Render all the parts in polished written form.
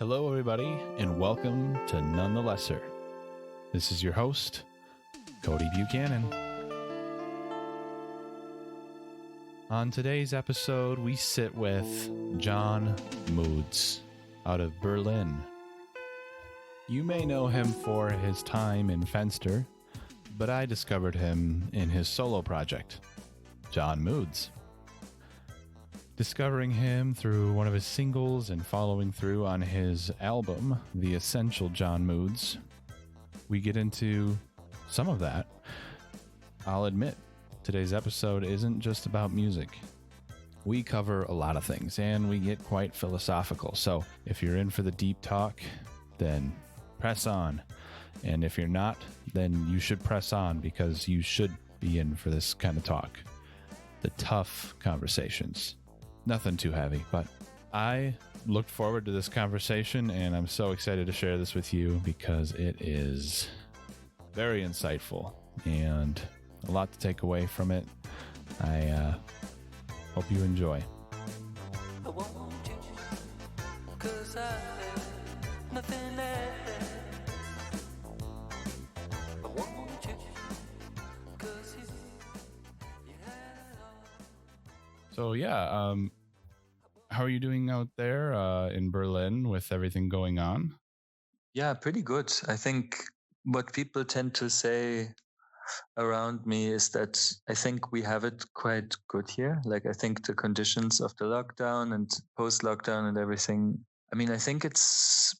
Hello, everybody, and welcome to None the Lesser. This is your host, Cody Buchanan. On today's episode, we sit with John Moods out of Berlin. You may know him for his time in Fenster, but I discovered him in his solo project, John Moods. Discovering him through one of his singles and following through on his album, The Essential John Moods, we get into some of that. I'll admit, today's episode isn't just about music. We cover a lot of things, and we get quite philosophical. So if you're in for the deep talk, then press on. And if you're not, then you should press on, because you should be in for this kind of talk. The tough conversations. Nothing too heavy, but I looked forward to this conversation, and I'm so excited to share this with you because it is very insightful and a lot to take away from it. I hope you enjoy. I won't change you, 'cause I have nothing left. I won't change you, 'cause you had it all. So yeah, how are you doing out there in Berlin with everything going on? Yeah, pretty good. I think what people tend to say around me is that I think we have it quite good here. Like, I think the conditions of the lockdown and post-lockdown and everything, I mean, I think it's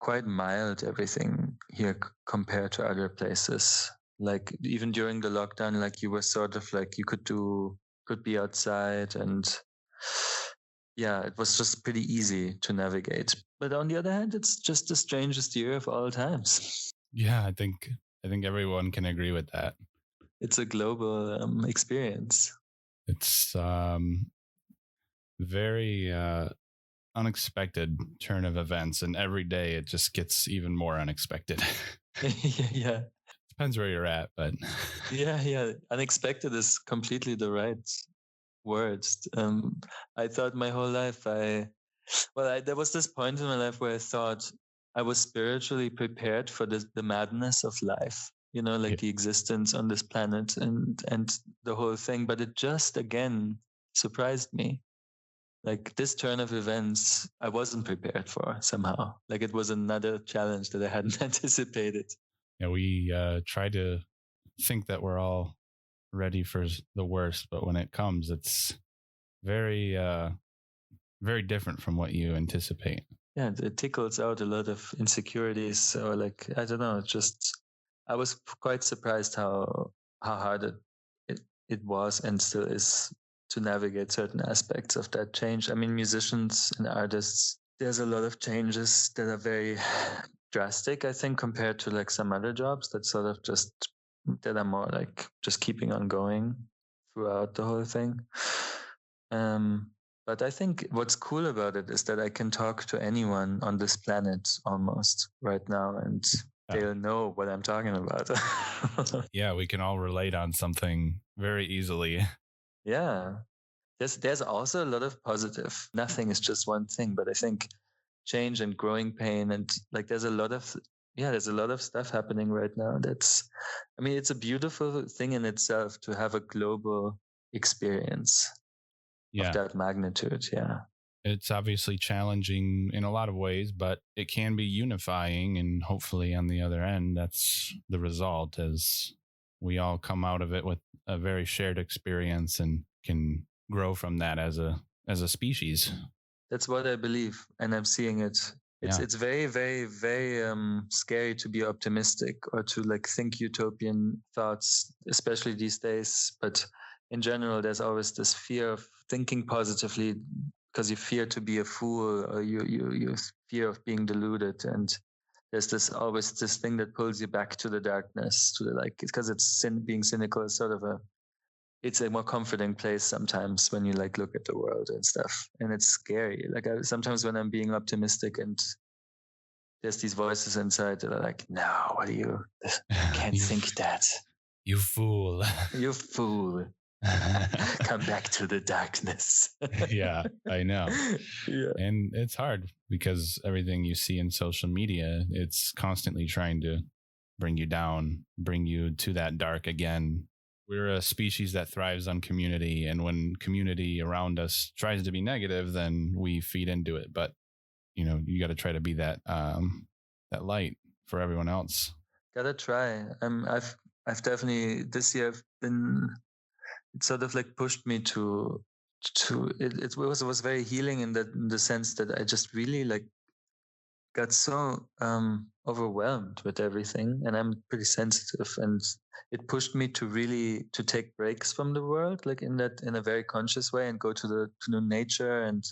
quite mild, everything here compared to other places. Like, even during the lockdown, like, you were sort of like, you could be outside, and yeah, it was just pretty easy to navigate. But on the other hand, it's just the strangest year of all times. Yeah, I think everyone can agree with that. It's a global experience. It's very unexpected turn of events, and every day it just gets even more unexpected. Yeah. Depends where you're at, but Yeah. Unexpected is completely the right words. I thought my whole life there was this point in my life where I thought I was spiritually prepared for the madness of life, like Yeah. the existence on this planet and the whole thing. But it just again surprised me. Like, this turn of events, I wasn't prepared for somehow. Like, it was another challenge that I hadn't anticipated. yeah, we try to think that we're all ready for the worst, but when it comes, it's very very different from what you anticipate. Yeah, it tickles out a lot of insecurities, or like, I don't know, I was quite surprised how hard it was and still is to navigate certain aspects of that change. I mean, musicians and artists, there's a lot of changes that are very drastic, I think, compared to like some other jobs that sort of that are more like just keeping on going throughout the whole thing. But I think what's cool about it is that I can talk to anyone on this planet almost right now, and they'll know what I'm talking about. Yeah, we can all relate on something very easily. Yeah. There's also a lot of positive. Nothing is just one thing, but I think change and growing pain, and like there's a lot of stuff happening right now. It's a beautiful thing in itself to have a global experience of that magnitude. Yeah. It's obviously challenging in a lot of ways, but it can be unifying, and hopefully on the other end, that's the result, as we all come out of it with a very shared experience and can grow from that as a species. That's what I believe, and I'm seeing it. It's very, very, very scary to be optimistic or to like think utopian thoughts, especially these days. But in general, there's always this fear of thinking positively because you fear to be a fool, or you fear of being deluded, and there's always this thing that pulls you back to the darkness, to the because it's being cynical is sort of it's a more comforting place sometimes when you like look at the world and stuff, and it's scary. Like, sometimes when I'm being optimistic and there's these voices inside that are like, no, what are you can't think that. You fool. You fool. Come back to the darkness. Yeah, I know. Yeah. And it's hard because everything you see in social media, it's constantly trying to bring you down, bring you to that dark again. We're a species that thrives on community. And when community around us tries to be negative, then we feed into it. But, you know, you got to try to be that light for everyone else. Gotta try. I've definitely this year it sort of like pushed me to it was very healing in the sense that I just really like got so overwhelmed with everything, and I'm pretty sensitive, and it pushed me to really to take breaks from the world, like in a very conscious way, and go to the nature and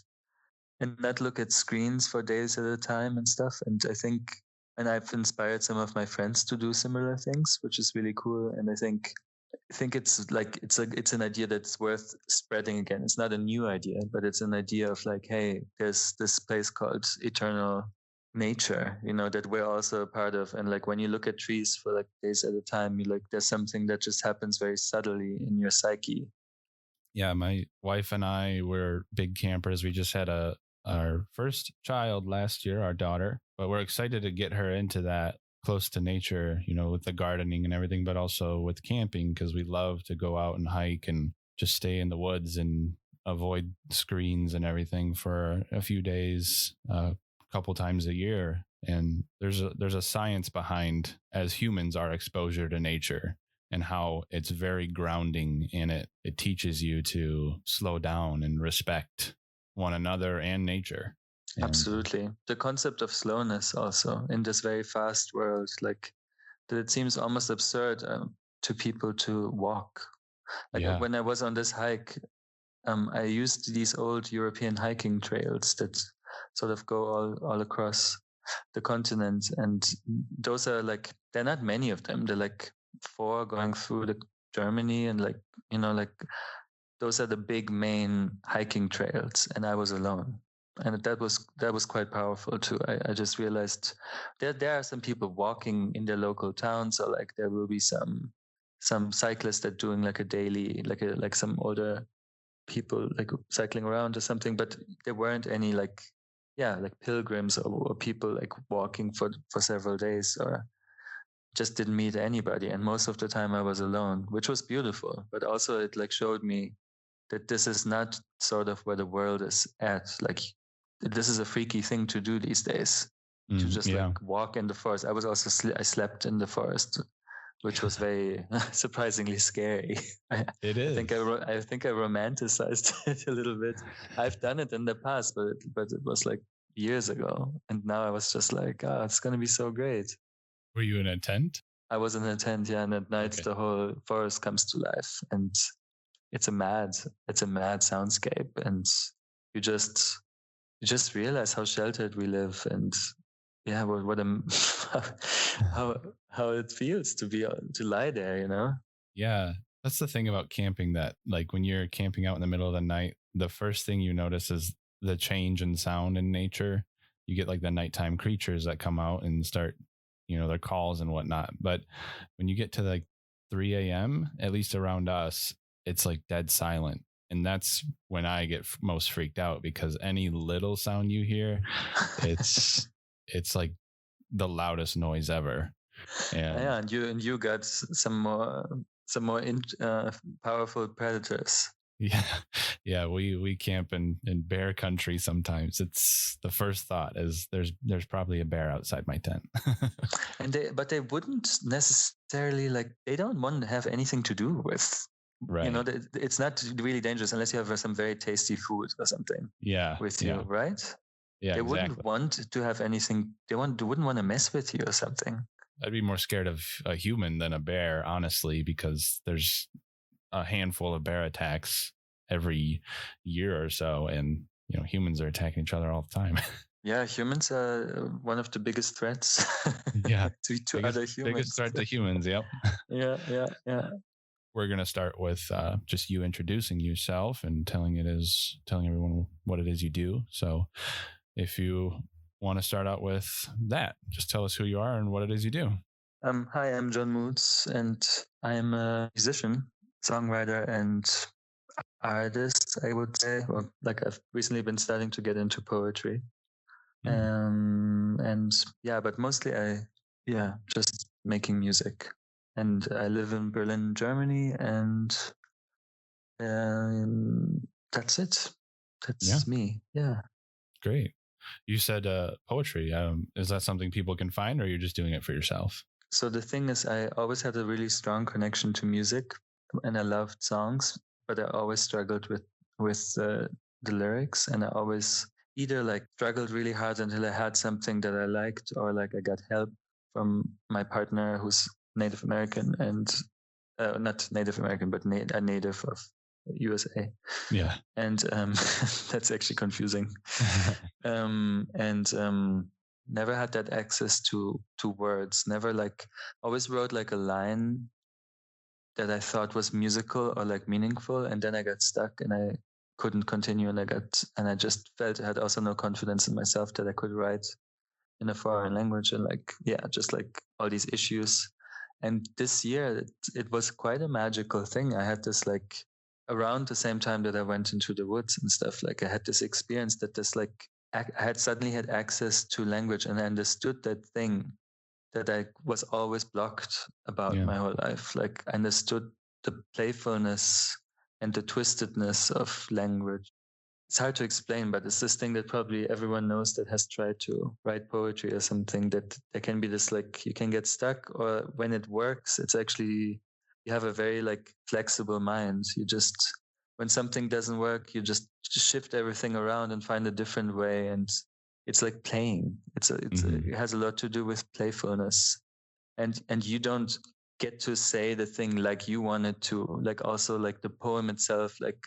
not look at screens for days at a time and stuff. And I think, and I've inspired some of my friends to do similar things, which is really cool. And I think it's like it's an idea that's worth spreading again. It's not a new idea, but it's an idea of like, hey, there's this place called eternal nature, you know, that we're also a part of. And like when you look at trees for like days at a time, you like there's something that just happens very subtly in your psyche. Yeah, my wife and I were big campers. We just had our first child last year, our daughter, but we're excited to get her into that close to nature, you know, with the gardening and everything, but also with camping because we love to go out and hike and just stay in the woods and avoid screens and everything for a few days, a couple times a year. And there's a science behind, as humans, our exposure to nature and how it's very grounding, and it teaches you to slow down and respect one another and nature. And absolutely. The concept of slowness also in this very fast world, like that it seems almost absurd to people to walk. Like yeah, when I was on this hike, I used these old European hiking trails that sort of go all across the continent. And those are like, there are not many of them. They're like 4 going through Germany, and like, you know, like those are the big main hiking trails. And I was alone. And that was quite powerful too. I just realized there are some people walking in their local towns, or like there will be some cyclists that doing like a daily, like some older people like cycling around or something, but there weren't any like pilgrims or people like walking for several days, or just didn't meet anybody. And most of the time I was alone, which was beautiful, but also it like showed me that this is not sort of where the world is at. Like this is a freaky thing to do these days, to just like walk in the forest. I was also I slept in the forest, which was very surprisingly scary. it is. I think I romanticized it a little bit. I've done it in the past, but it was like years ago, and now I was just like, oh, it's gonna be so great. Were you in a tent? I was in a tent, yeah, and at night the whole forest comes to life, and it's a mad soundscape, and you just realize how sheltered we live, and yeah, what how it feels to lie there, you know? Yeah, that's the thing about camping, that like when you're camping out in the middle of the night, the first thing you notice is the change in sound in nature. You get like the nighttime creatures that come out and start, you know, their calls and whatnot. But when you get to like 3 a.m., at least around us, it's like dead silent. And that's when I get most freaked out, because any little sound you hear, it's like the loudest noise ever. Yeah, and you got some more powerful predators. Yeah, we camp in bear country sometimes. It's the first thought is there's probably a bear outside my tent. And they wouldn't necessarily, like, they don't want to have anything to do with, right. You know, it's not really dangerous unless you have some very tasty food or something. Yeah, with you, right? Yeah, they exactly. Wouldn't want to have anything. They wouldn't want to mess with you or something. I'd be more scared of a human than a bear, honestly, because there's a handful of bear attacks every year or so, and you know, humans are attacking each other all the time. Yeah, humans are one of the biggest threats. Yeah, to other humans. Biggest threat to humans. Yep. Yeah. We're gonna start with just you introducing yourself and telling everyone what it is you do. So, if you want to start out with that, just tell us who you are and what it is you do. Hi, I'm John Moods, and I'm a musician. songwriter and artist, I would say. Well, like I've recently been starting to get into poetry. And yeah, but mostly just making music. And I live in Berlin, Germany, and that's it. That's me. Yeah. Great. You said poetry. Is that something people can find, or you're just doing it for yourself? So the thing is, I always had a really strong connection to music, and I loved songs, but I always struggled with the lyrics, and I always either like struggled really hard until I had something that I liked, or like I got help from my partner who's Native American and not Native American, but a native of USA. Yeah. And that's actually confusing. Never had that access to words. Never like always wrote like a line that I thought was musical or like meaningful, and then I got stuck and I couldn't continue, and I just felt I had also no confidence in myself that I could write in a foreign language, and like just like all these issues. And this year it was quite a magical thing. I had this like around the same time that I went into the woods and stuff, like I had this experience that this like I had suddenly had access to language, and I understood that thing that I was always blocked about my whole life. Like I understood the playfulness and the twistedness of language. It's hard to explain, but it's this thing that probably everyone knows that has tried to write poetry or something, that there can be this like you can get stuck, or when it works, it's actually you have a very like flexible mind. You just when something doesn't work, you just shift everything around and find a different way, and it's like playing. It has a lot to do with playfulness, and you don't get to say the thing like you want it to. Like also like the poem itself like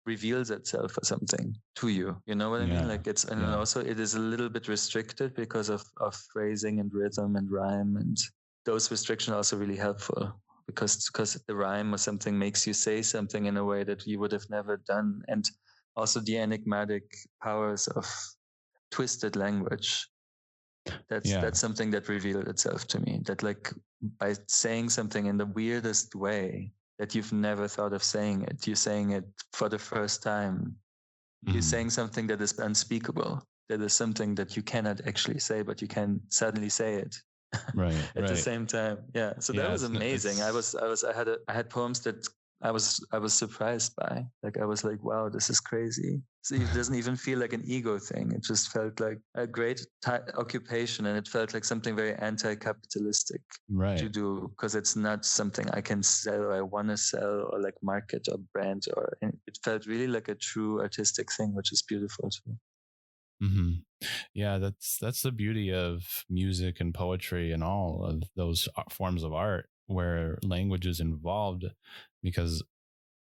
reveals itself or something to you. You know what I mean? Like it's and also it is a little bit restricted because of phrasing and rhythm and rhyme, and those restrictions are also really helpful because the rhyme or something makes you say something in a way that you would have never done, and also the enigmatic powers of twisted language. That's something that revealed itself to me, that like by saying something in the weirdest way that you've never thought of saying it, you're saying it for the first time. You're saying something that is unspeakable, that is something that you cannot actually say, but you can suddenly say it at the same time. Yeah. So that was amazing. I had poems that I was surprised by. Like I was like, wow, this is crazy. So it doesn't even feel like an ego thing. It just felt like a great occupation, and it felt like something very anti-capitalistic to do, because it's not something I can sell or I want to sell or like market or brand, or it felt really like a true artistic thing, which is beautiful too. Yeah, that's the beauty of music and poetry and all of those forms of art where language is involved, because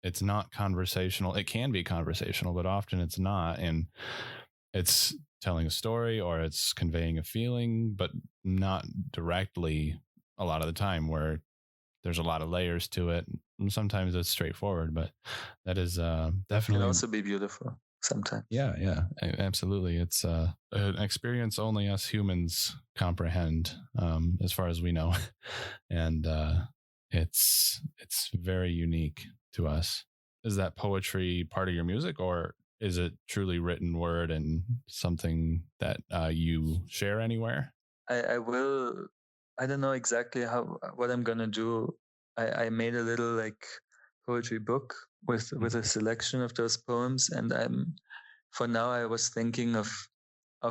it's not conversational. It can be conversational, but often it's not. And it's telling a story or it's conveying a feeling, but not directly a lot of the time, where there's a lot of layers to it. And sometimes it's straightforward, but that is definitely. That can also be beautiful sometimes. Yeah, absolutely. It's an experience only us humans comprehend, as far as we know. And it's very unique to us. Is that poetry part of your music, or is it truly written word and something that you share anywhere? I will. I don't know exactly what I'm gonna do. I made a little like poetry book with a selection of those poems, and for now I was thinking of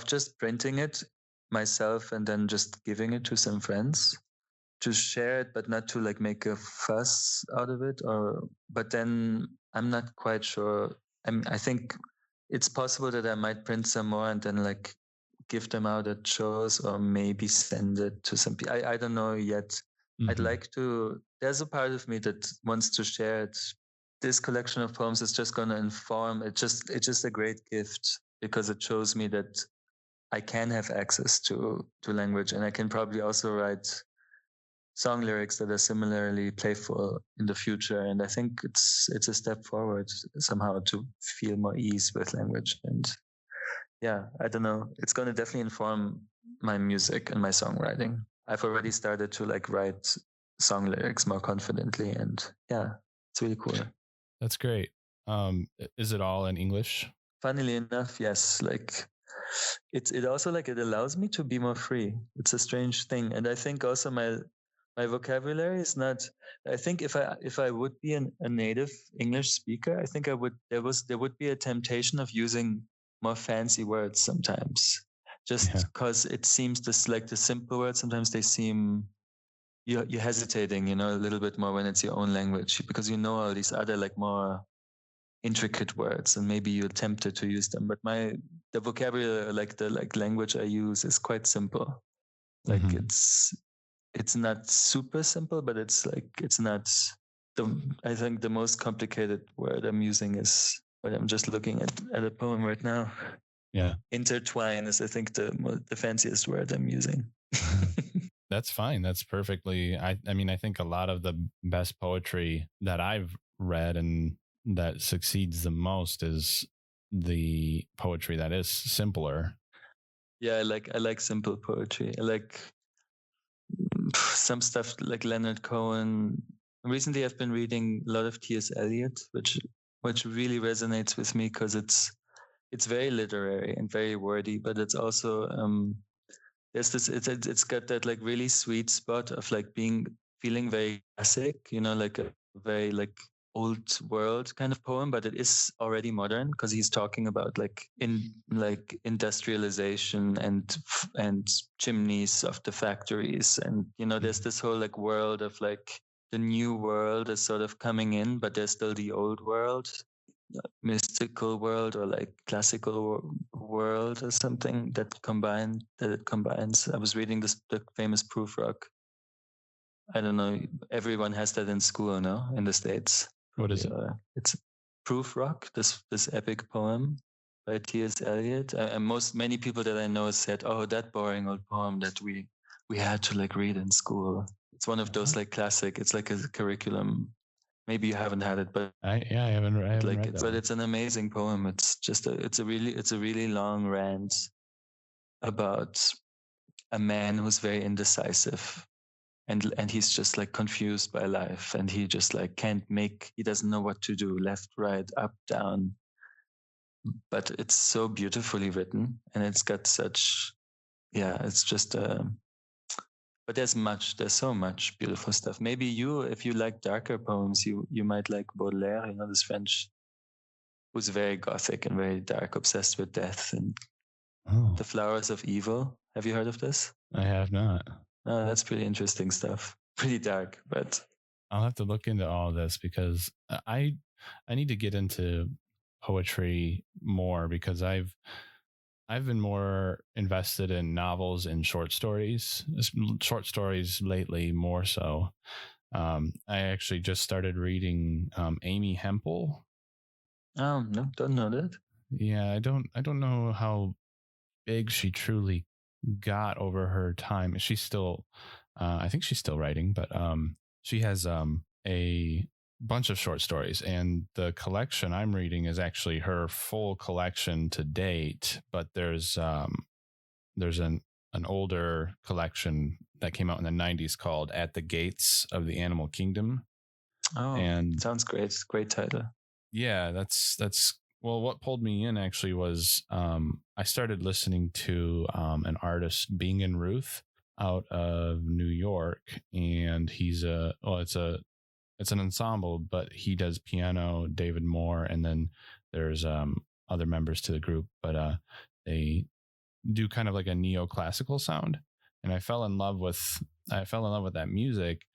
just printing it myself and then just giving it to some friends to share it, but not to like make a fuss out of it. But then I'm not quite sure. I think it's possible that I might print some more and then like give them out at shows, or maybe send it to some people. I don't know yet. I'd like to. There's a part of me that wants to share it. This collection of poems is just going to inform. It's just a great gift, because it shows me that I can have access to language, and I can probably also write song lyrics that are similarly playful in the future. And I think it's a step forward somehow to feel more ease with language. And yeah, I don't know. It's going to definitely inform my music and my songwriting. I've already started to like write song lyrics more confidently, and yeah, It's really cool. That's great. Is it all in English? Funnily enough, yes. Like it also like it allows me to be more free. It's a strange thing, and I think also my vocabulary is not. I think if I would be a native English speaker, I think I would. There would be a temptation of using more fancy words sometimes, just because it seems this like the simple words. Sometimes they seem you're hesitating, a little bit more when it's your own language because you know all these other like more intricate words and maybe you're tempted to use them. But the vocabulary, like the language I use, is quite simple. Like it's not super simple, but it's not I think the most complicated word I'm using is. But I'm just looking at a poem right now. Yeah. Intertwine is, I think, the fanciest word I'm using. That's fine. That's perfectly. I mean, I think a lot of the best poetry that I've read and that succeeds the most is the poetry that is simpler. Yeah, I like simple poetry. I like some stuff like Leonard Cohen. Recently, I've been reading a lot of T.S. Eliot, which really resonates with me because it's very literary and very wordy, but it's also there's this it's got that like really sweet spot of like feeling very classic, like a very like old world kind of poem, but it is already modern because he's talking about like industrialization and chimneys of the factories, and there's this whole like world of like the new world is sort of coming in, but there's still the old world, mystical world or like classical world or something that it combines. I was reading the famous Proof Rock. I don't know. Everyone has that in school, no? In the States. What is it? It's Proof Rock. This epic poem by T.S. Eliot. And many people that I know said, "Oh, that boring old poem that we had to like read in school." It's one of those like classic. It's like a curriculum. Maybe you haven't had it, but I haven't read that. But it's an amazing poem. It's just it's a really long rant about a man who's very indecisive, and he's just like confused by life, and he just like he doesn't know what to do, left, right, up, down. But it's so beautifully written, and it's got such, it's just but there's so much beautiful stuff. Maybe if you like darker poems, you might like Baudelaire, this French, who's very gothic and very dark, obsessed with death and The Flowers of Evil. Have you heard of this? I have not. Oh, that's pretty interesting stuff. Pretty dark, but I'll have to look into all of this because I need to get into poetry more because I've been more invested in novels and short stories lately, more so. I actually just started reading Amy Hempel. Oh, no, don't know that. Yeah, I don't know how big she truly got over her time. She's still, I think she's still writing, but she has a bunch of short stories, and the collection I'm reading is actually her full collection to date. But there's an older collection that came out in the 90s called At the Gates of the Animal Kingdom. Oh, and sounds great. Great title. Yeah, that's well, what pulled me in actually was I started listening to an artist, Bing & Ruth, out of New York, and he's it's an ensemble, but he does piano, David Moore, and then there's other members to the group, but they do kind of like a neoclassical sound, and I fell in love with that music.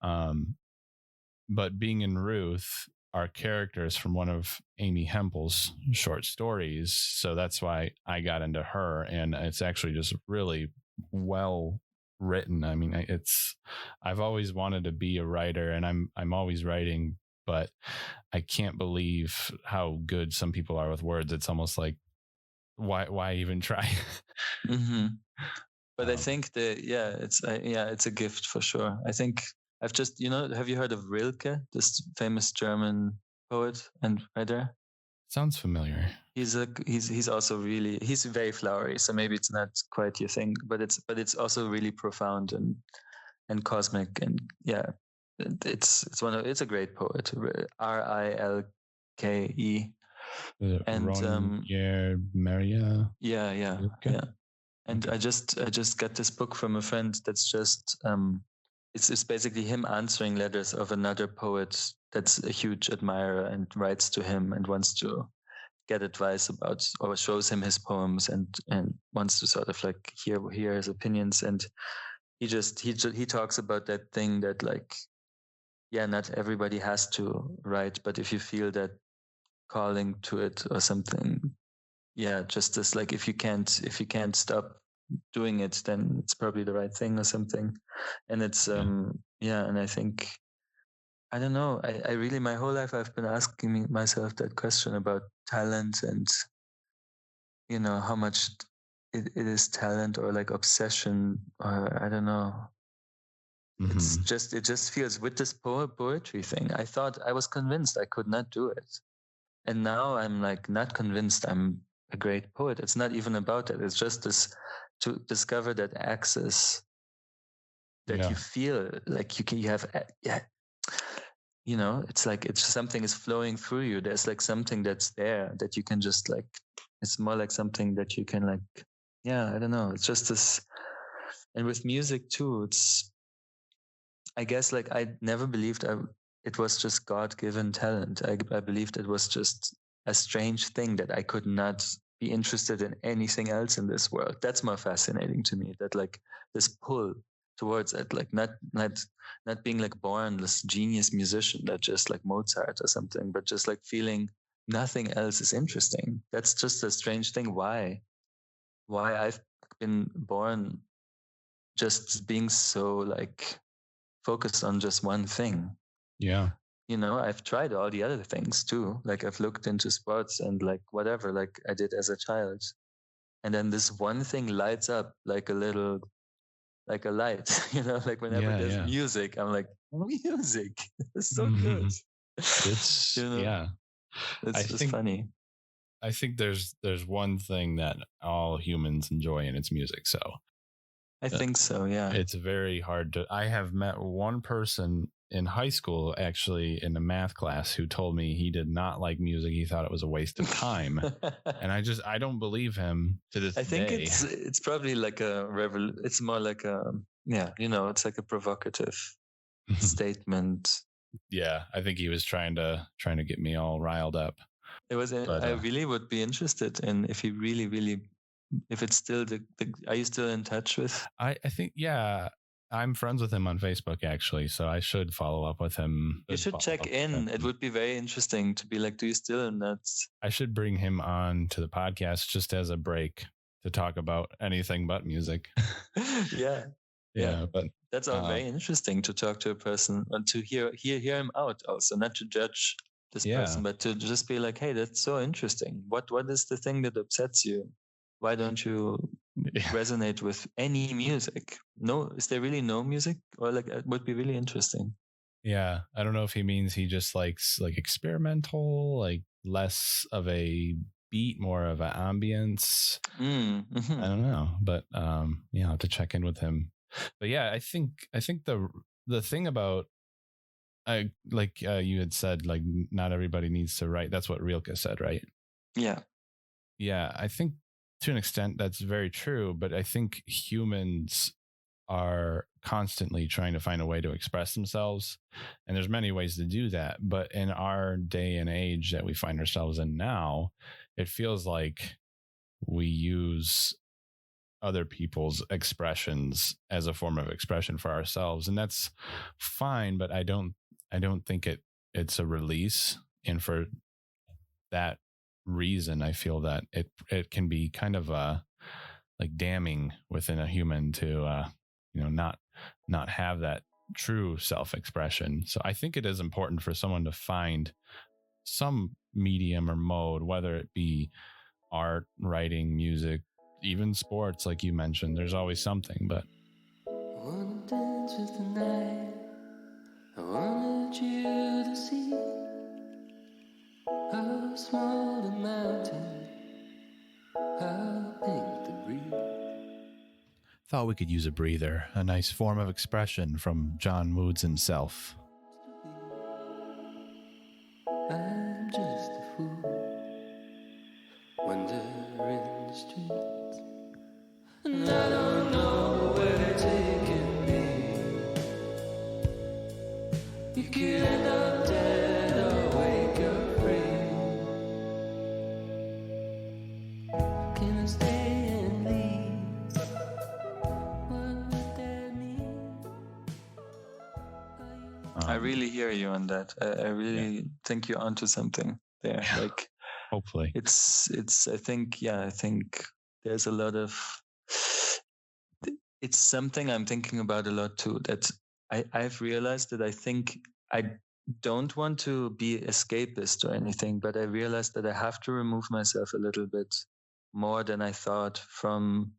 But Bing & Ruth are characters from one of Amy Hempel's short stories, so that's why I got into her, and it's actually just really well written. I mean, I've always wanted to be a writer, and I'm always writing, but I can't believe how good some people are with words. It's almost like why even try? Mm-hmm. But I think it's a gift for sure. I think I've just, have you heard of Rilke, this famous German poet and writer? Sounds familiar. He's also he's very flowery, so maybe it's not quite your thing, but it's also really profound and cosmic, and it's a great poet, Rilke. And Maria. yeah. And Okay. I just got this book from a friend that's just it's basically him answering letters of another poet that's a huge admirer and writes to him and wants to get advice about, or shows him his poems and wants to sort of like hear his opinions. And he talks about that thing that, like, yeah, not everybody has to write, but if you feel that calling to it or something, yeah, just as like if you can't stop doing it, then it's probably the right thing or something. And it's and I think, I don't know, I really, my whole life I've been asking myself that question about talent, and how much it is talent or like obsession, or I don't know. It just feels, with this poetry thing, I was convinced I could not do it, and now I'm like not convinced I'm a great poet. It's not even about it. It's just this, to discover that access, that you feel like you have, it's like it's something is flowing through you. There's like something that's there that you can just like, it's more like something that you can like, I don't know. It's just this. And with music too, it's, I guess, like, I never believed it was just God-given talent. I believed it was just a strange thing that I could not be interested in anything else in this world. That's more fascinating to me, that like this pull towards it, like not being like born this genius musician that just like Mozart or something, but just like feeling nothing else is interesting. That's just a strange thing. Why I've been born just being so like focused on just one thing. Yeah. I've tried all the other things too. Like I've looked into sports and like whatever, like I did as a child. And then this one thing lights up like a little, like a light, like whenever there's music, I'm like, music, it's so good. It's, it's just funny. I think there's one thing that all humans enjoy, and it's music. So I think so, yeah. It's very hard to. I have met one person in high school, actually, in a math class, who told me he did not like music. He thought it was a waste of time, and I don't believe him to this day. I think it's probably like it's more like a it's like a provocative statement. Yeah, I think he was trying to get me all riled up. It was. I really would be interested in if he really. If it's still are you still in touch with? I think, yeah, I'm friends with him on Facebook, actually, so I should follow up with him. You should check in. It would be very interesting to be like, do you still in that? I should bring him on to the podcast just as a break to talk about anything but music. Yeah, but that's all very interesting to talk to a person and to hear him out also, not to judge this person, but to just be like, hey, that's so interesting. What is the thing that upsets you? Why don't you resonate with any music? No, is there really no music? Or like, it would be really interesting. Yeah, I don't know if he means he just likes like experimental, like less of a beat, more of an ambience. I don't know, but I'll have to check in with him. But yeah, I think the thing about, you had said, like, not everybody needs to write. That's what Rilke said, right? Yeah. I think to an extent that's very true, but I think humans are constantly trying to find a way to express themselves, and there's many ways to do that. But in our day and age that we find ourselves in now, it feels like we use other people's expressions as a form of expression for ourselves, and that's fine, but I don't think it's a release. And for that reason, I feel that it can be kind of like damning within a human to not have that true self-expression. So I think it is important for someone to find some medium or mode, whether it be art, writing, music, even sports, like you mentioned. There's always something. But I wanna dance with the night, I wanted you to see how small the mountain, how pink the breeze. Thought we could use a breather, a nice form of expression from John Moods himself. and I don't know where they're taking me. You could end up dead or wake up free. Can I stay and leave? What would that mean? I really hear you on that. I really think you're onto something there. Yeah. Like, hopefully. it's. I think there's a lot of. It's something I'm thinking about a lot too. That I've realized that I think I don't want to be escapist or anything, but I realized that I have to remove myself a little bit more than I thought from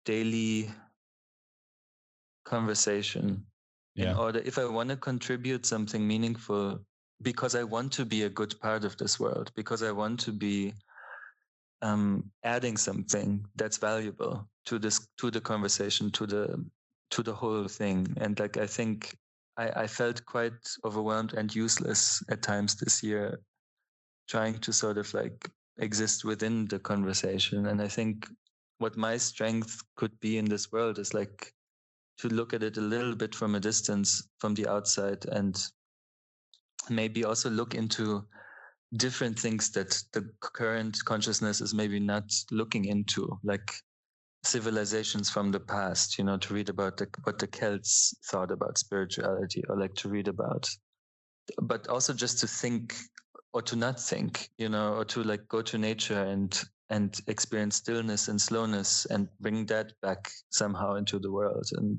daily conversation in order, if I want to contribute something meaningful, because I want to be a good part of this world, because I want to be adding something that's valuable to the conversation, to the whole thing. And like, I think I felt quite overwhelmed and useless at times this year, trying to sort of like exist within the conversation. And I think what my strength could be in this world is like to look at it a little bit from a distance, from the outside, and maybe also look into different things that the current consciousness is maybe not looking into, like civilizations from the past, to read about what the Celts thought about spirituality, or like to read about, but also just to think, or to not think, or to like go to nature and experience stillness and slowness and bring that back somehow into the world. And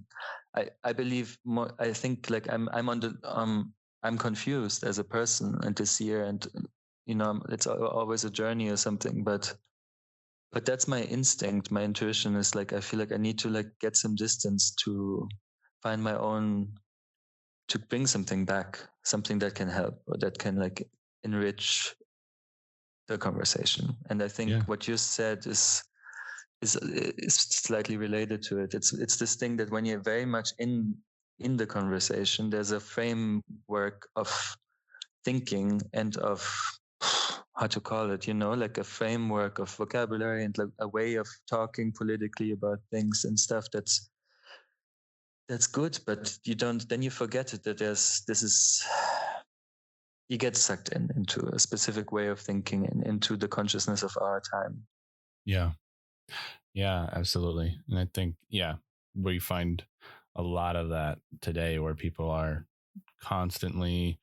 I believe more, I think like I'm on the I'm confused as a person, and this year, and it's always a journey or something, but that's my instinct. My intuition is like, I feel like I need to like get some distance to find my own, to bring something back, something that can help, or that can like enrich the conversation. And I think what you said is slightly related to it. It's this thing that when you're very much in the conversation, there's a framework of thinking and of how to call it, like a framework of vocabulary and like a way of talking politically about things and stuff that's good, but then you forget it, that you get sucked into a specific way of thinking and into the consciousness of our time. Yeah, absolutely. And I think, we find a lot of that today, where people are constantly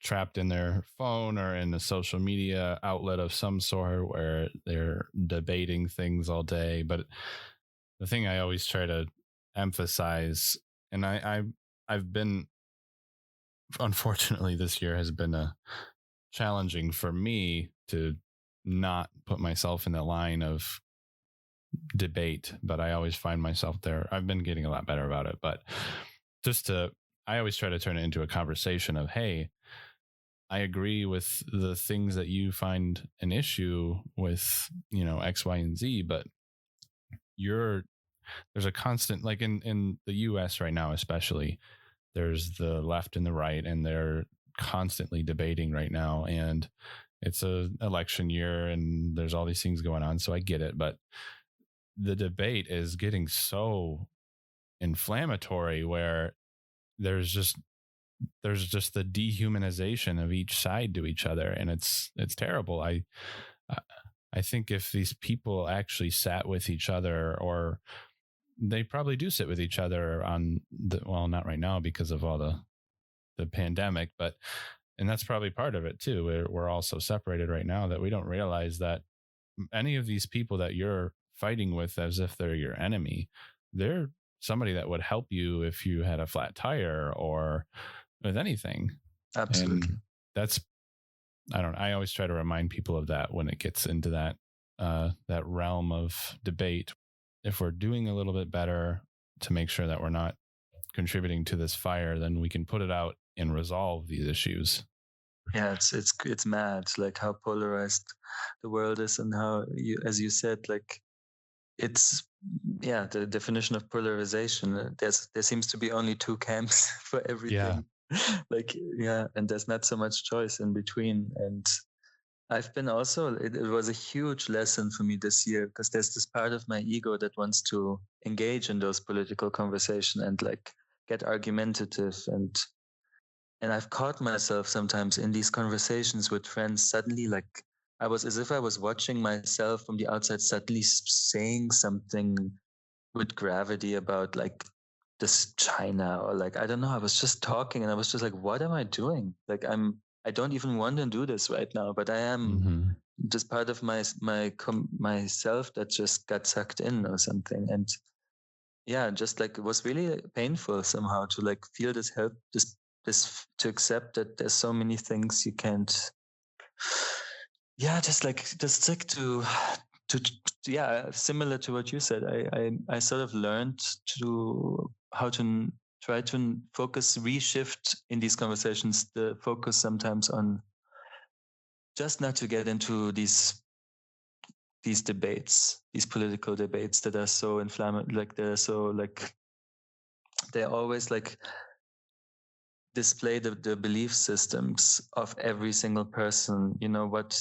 trapped in their phone or in a social media outlet of some sort, where they're debating things all day. But the thing I always try to emphasize, and I've been, unfortunately, this year has been challenging for me to not put myself in the line of debate, but I always find myself there. I've been getting a lot better about it, but I always try to turn it into a conversation of, hey, I agree with the things that you find an issue with, X, Y, and Z, but there's a constant, like in the US right now, especially, there's the left and the right, and they're constantly debating right now. And it's an election year and there's all these things going on. So I get it, but the debate is getting so inflammatory, where there's just the dehumanization of each side to each other, and it's terrible. I think if these people actually sat with each other, or they probably do sit with each other well, not right now because of all the pandemic, and that's probably part of it too. We're all so separated right now that we don't realize that any of these people that you're fighting with as if they're your enemy, they're somebody that would help you if you had a flat tire or with anything. Absolutely. And I always try to remind people of that when it gets into that realm of debate. If we're doing a little bit better to make sure that we're not contributing to this fire, then we can put it out and resolve these issues. Yeah, it's mad, like how polarized the world is, and how as you said, like it's the definition of polarization. There seems to be only two camps for everything. And there's not so much choice in between. And I've been also, it was a huge lesson for me this year, because there's this part of my ego that wants to engage in those political conversation and like get argumentative, and I've caught myself sometimes in these conversations with friends suddenly, like I was as if I was watching myself from the outside, suddenly saying something with gravity about like this China, or like I don't know, I was just talking and I was just like, what am I doing? Like I don't even want to do this right now, but I am just part of myself that just got sucked in or something. And yeah, just like it was really painful somehow to like feel this help, this to accept that there's so many things you can't, yeah, just like just stick to yeah, similar to what you said. I sort of learned to how to try to focus, reshift in these conversations the focus sometimes on just not to get into these debates, these political debates that are so inflammatory, like they're so like they always like display the belief systems of every single person. You know what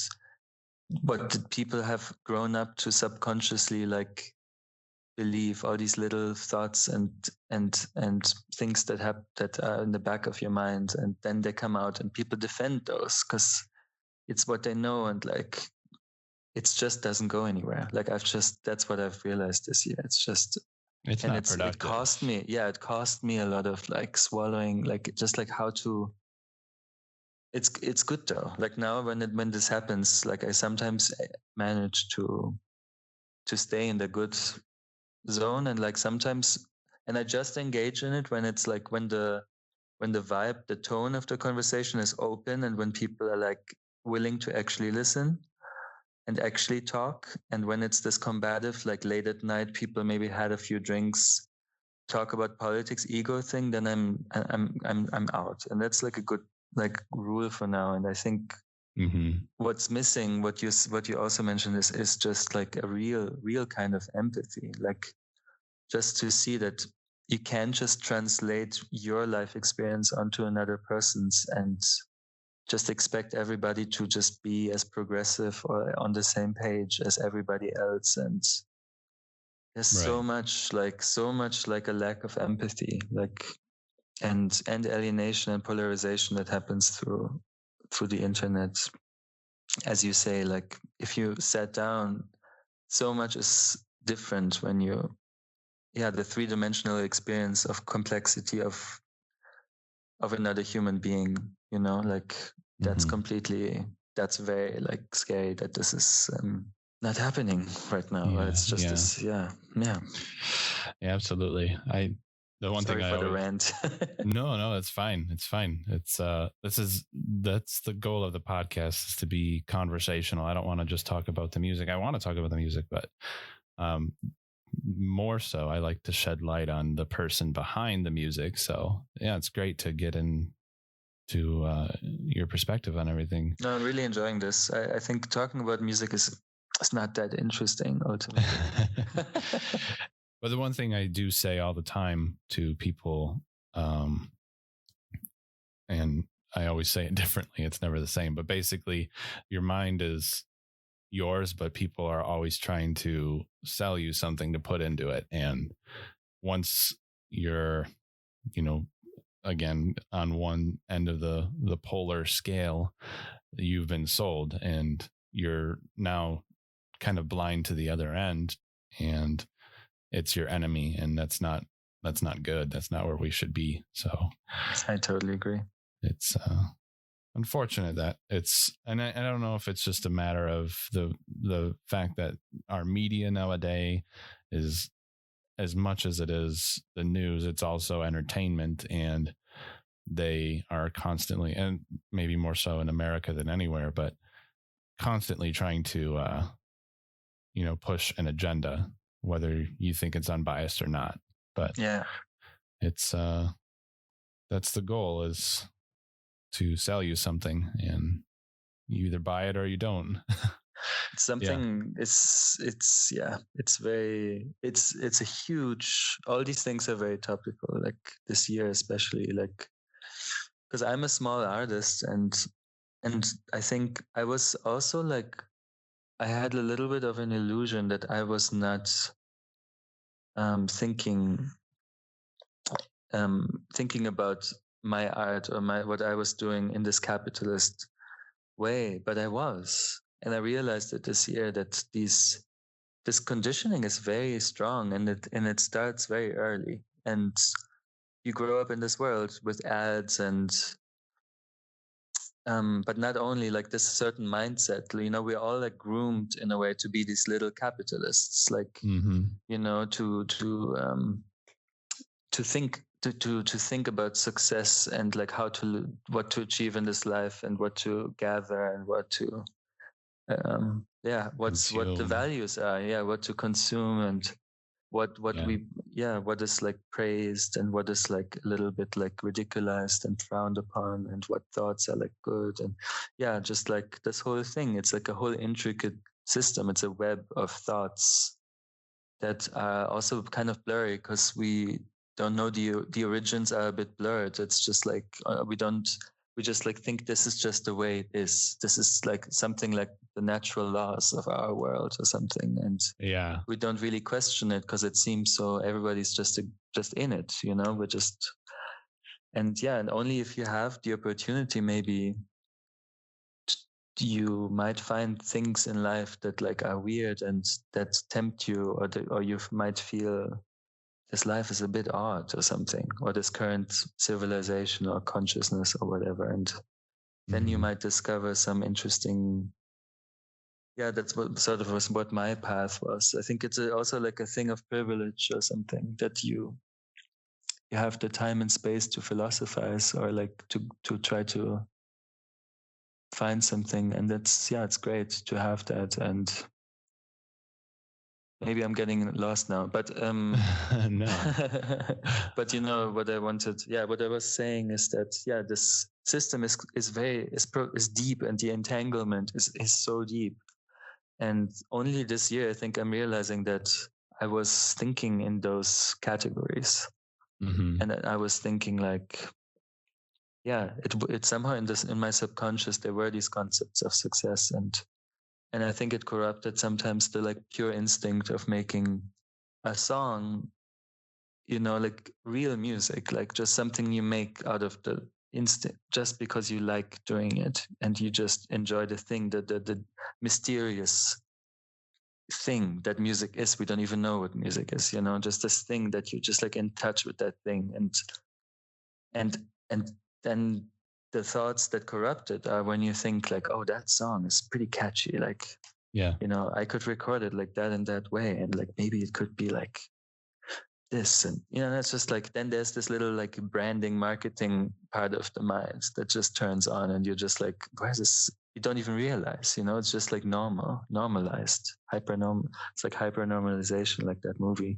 did people have grown up to subconsciously like believe, all these little thoughts and things that are in the back of your mind, and then they come out and people defend those because it's what they know, and like it just doesn't go anywhere. Like that's what I've realized this year. It's And not productive. it cost me a lot of like swallowing, like just like how to. It's good though. Like now when this happens, like I sometimes manage to stay in the good zone, and like sometimes, and I just engage in it when it's like when the vibe, the tone of the conversation is open, and when people are like willing to actually listen and actually talk, and when it's this combative, like late at night, people maybe had a few drinks, talk about politics, ego thing, then I'm out, and that's like a good like rule for now. And I think what's missing, what you also mentioned, is just like a real kind of empathy, like just to see that you can't just translate your life experience onto another person's and just expect everybody to just be as progressive or on the same page as everybody else. And there's so much like a lack of empathy, like and alienation and polarization that happens through the internet. As you say, like if you sat down, so much is different when you, yeah, the three-dimensional experience of complexity of another human being, you know, like that's completely, that's very like scary that this is not happening right now. Yeah, It's just this, yeah. Absolutely. The one Sorry thing for I the always, rant. no, it's fine. It's fine. It's that's the goal of the podcast, is to be conversational. I don't want to just talk about the music. I want to talk about the music, but more so I like to shed light on the person behind the music. So yeah, it's great to get into your perspective on everything. No, I'm really enjoying this. I think talking about music is not that interesting ultimately. But the one thing I do say all the time to people, and I always say it differently, it's never the same, but basically your mind is yours, but people are always trying to sell you something to put into it. And once you're, again, on one end of the polar scale, you've been sold, and you're now kind of blind to the other end, and it's your enemy, and that's not good. That's not where we should be. So I totally agree. It's unfortunate that and I don't know if it's just a matter of the fact that our media nowadays is, as much as it is the news, it's also entertainment, and they are constantly, and maybe more so in America than anywhere, but constantly trying to push an agenda, whether you think it's unbiased or not. But yeah, it's that's the goal, is to sell you something, and you either buy it or you don't. Something it's a huge, all these things are very topical, like this year especially, like because I'm a small artist, and and I think I was also like, I had a little bit of an illusion that I was not thinking about my art or what I was doing in this capitalist way, but I was, and I realized it this year that this conditioning is very strong, and it starts very early, and you grow up in this world with ads and but not only like this certain mindset, you know, we're all like groomed in a way to be these little capitalists, like you know, to think to think about success and like what to achieve in this life and what to gather and what to what the Consume. values are, what to consume and what Yeah. we what is like praised and what is like a little bit like ridiculized and frowned upon, and what thoughts are like good, and just like this whole thing, it's like a whole intricate system. It's a web of thoughts that are also kind of blurry because we don't know, the origins are a bit blurred. It's just like we just like think this is just the way it is. This is like something like the natural laws of our world or something, and we don't really question it because it seems so everybody's just in it, you know. We're just and only if you have the opportunity, maybe you might find things in life that like are weird and that tempt you, or you might feel this life is a bit odd or something, or this current civilization or consciousness or whatever, and then you might discover some interesting. That's what sort of was what my path was. I think it's also like a thing of privilege or something, that you have the time and space to philosophize or like to try to find something, and that's it's great to have that. And maybe I'm getting lost now, but No. but you know what I wanted. What I was saying is that this system is deep, and the entanglement is so deep. And only this year, I think I'm realizing that I was thinking in those categories, and I was thinking like, it somehow in my subconscious there were these concepts of success, and I think it corrupted sometimes the like pure instinct of making a song, you know, like real music, like just something you make out of the instinct, just because you like doing it and you just enjoy the thing, the mysterious thing that music is. We don't even know what music is, you know, just this thing that you're just like in touch with that thing, and then the thoughts that corrupt it are when you think like, oh, that song is pretty catchy, like you know, I could record it like that in that way, and like maybe it could be like this, and you know, that's just like, then there's this little like branding marketing part of the mind that just turns on, and you're just like, where's this? You don't even realize, you know, it's just like normalized, hypernormal. It's like hypernormalization, like that movie,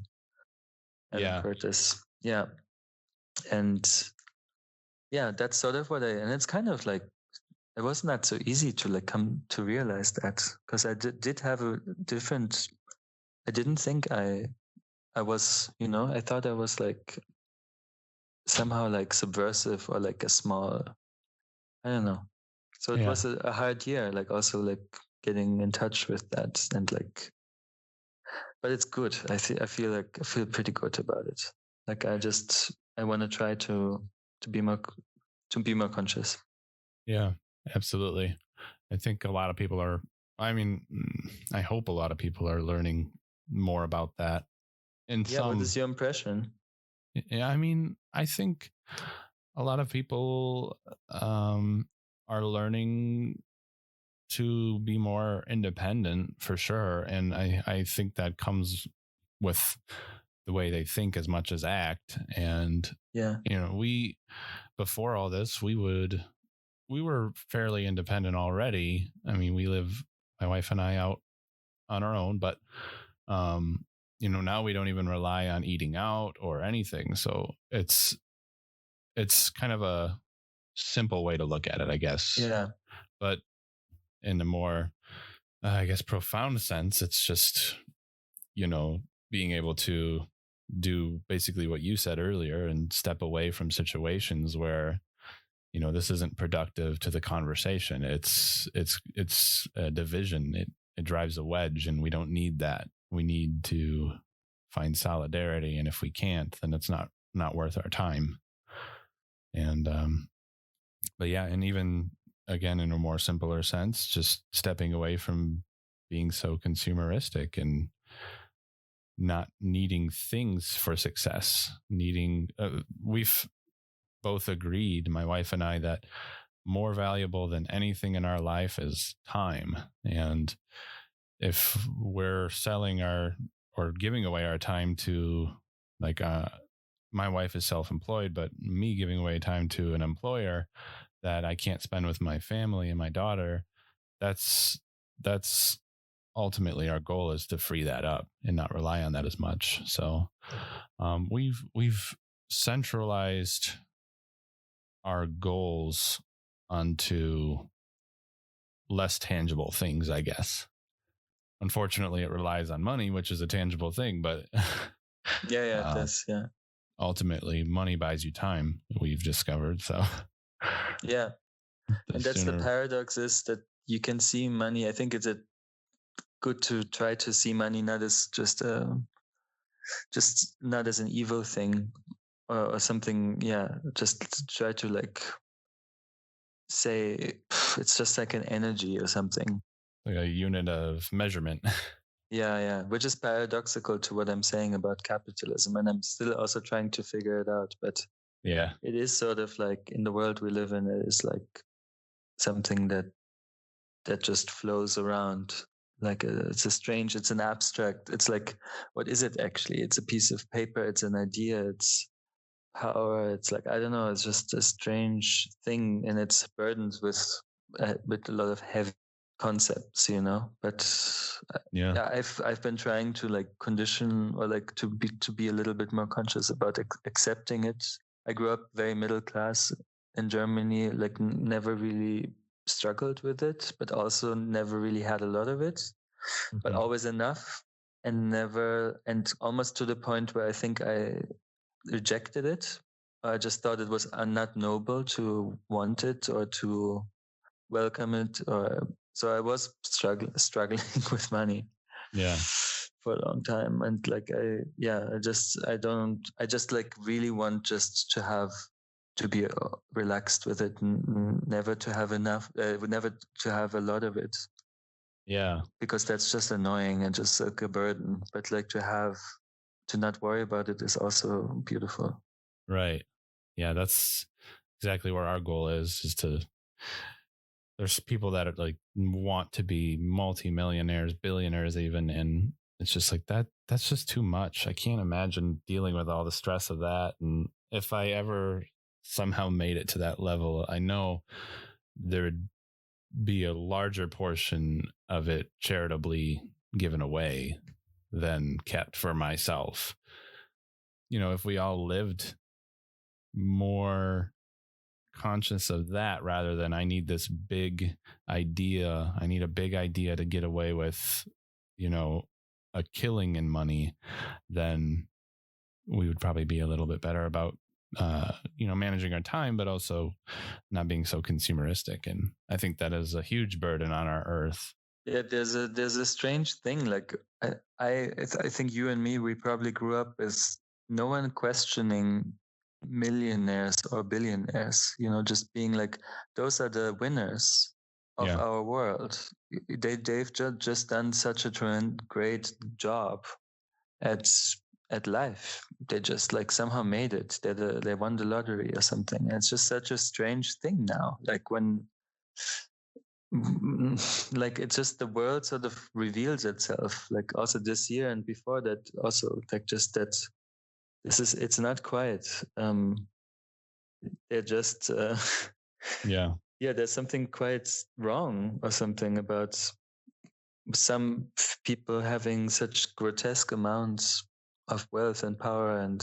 Adam Curtis. And that's sort of and it's kind of like, it wasn't that so easy to like come to realize that, because I did have a different. I didn't think I was, you know, I thought I was like somehow like subversive or like a small, I don't know. So it was a hard year, like also like getting in touch with that, and like, but it's good. I feel pretty good about it. Like I want to try to be more conscious. Yeah, absolutely. I think a lot of people are, I mean, I hope a lot of people are learning more about that. And what is your impression? Yeah, I mean, I think a lot of people are learning to be more independent for sure. And I think that comes with the way they think as much as act. And, you know, before all this, we were fairly independent already. I mean, my wife and I, out on our own, but, you know, now we don't even rely on eating out or anything. So it's kind of a simple way to look at it, I guess. Yeah. But in a more, I guess, profound sense, it's just, you know, being able to do basically what you said earlier and step away from situations where, this isn't productive to the conversation. It's a division. It drives a wedge, and we don't need that. We need to find solidarity, and if we can't, then it's not worth our time. And but yeah, and even again, in a more simpler sense, just stepping away from being so consumeristic and not needing things for success. We've both agreed, my wife and I, that more valuable than anything in our life is time. And if we're selling or giving away our time to, like, my wife is self-employed, but me giving away time to an employer that I can't spend with my family and my daughter, that's ultimately our goal, is to free that up and not rely on that as much. So we've centralized our goals onto less tangible things, I guess. Unfortunately, it relies on money, which is a tangible thing, but it does. Yeah. Ultimately, money buys you time, we've discovered. So yeah. And that's the paradox, is that you can see money. I think it's good to try to see money not as just not as an evil thing or something. Yeah, just try to like say it's just like an energy or something, like a unit of measurement. yeah, which is paradoxical to what I'm saying about capitalism, and I'm still also trying to figure it out. But yeah, it is sort of like, in the world we live in, it is like something that just flows around. Like it's an abstract. It's like, what is it actually? It's a piece of paper. It's an idea. It's power. It's like, I don't know. It's just a strange thing, and it's burdened with a lot of heavy concepts, But yeah, I've been trying to like condition, or like to be a little bit more conscious about accepting it. I grew up very middle class in Germany, like never really struggled with it, but also never really had a lot of it, but always enough, and almost to the point where I think I rejected it. I just thought it was not noble to want it or to welcome it, so I was struggling with money. Yeah. For a long time, and like I just like really want just to be relaxed with it, and never to have enough, never to have a lot of it. Yeah. Because that's just annoying and just like a burden. But like to not worry about it is also beautiful. Right. Yeah, that's exactly where our goal is to, there's people that are like want to be multimillionaires, billionaires even, and it's just like that's just too much. I can't imagine dealing with all the stress of that. And if I ever somehow made it to that level, I know there would be a larger portion of it charitably given away than kept for myself. If we all lived more conscious of that, rather than I need this big idea, I need a big idea to get away with, a killing in money, then we would probably be a little bit better about managing our time, but also not being so consumeristic. And I think that is a huge burden on our earth. Yeah, there's a strange thing. Like I think you and me, we probably grew up as no one questioning millionaires or billionaires, just being like, those are the winners of our world. They've just done such a great job at life. They just like somehow made it. They won the lottery or something. And it's just such a strange thing now. Like when like it's just the world sort of reveals itself, like also this year and before that also, like just that it's not quiet. They're just yeah, there's something quite wrong or something about some people having such grotesque amounts of wealth and power. And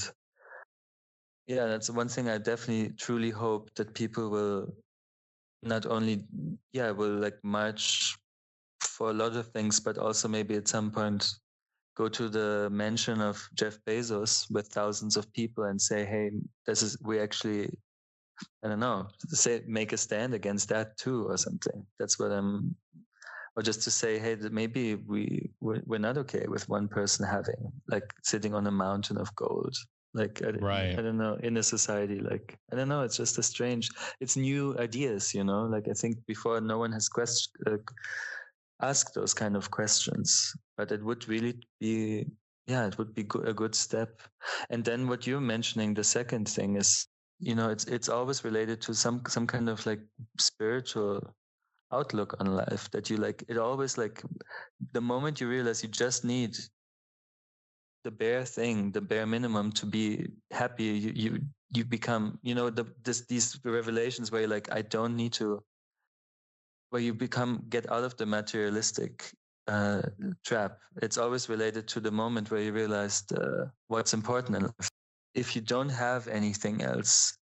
yeah, that's one thing I definitely truly hope, that people will not only will like march for a lot of things, but also maybe at some point go to the mansion of Jeff Bezos with thousands of people and say, hey, we actually I don't know, say, make a stand against that too, or something. That's what I'm, or just to say, hey, that maybe we're not okay with one person having, like, sitting on a mountain of gold. Like, Right. I don't know, in a society, like, I don't know, it's just a strange, it's new ideas, you know, like, I think before no one has asked those kind of questions, but it would really be, yeah, it would be a good step. And then what you're mentioning, the second thing is, you know, it's always related to some kind of like spiritual outlook on life, that you like, it always, like, the moment you realize you just need the bare thing, the bare minimum to be happy, you become, you know, these revelations where you're like, I don't need to, where you get out of the materialistic trap. It's always related to the moment where you realized what's important in life. If you don't have anything else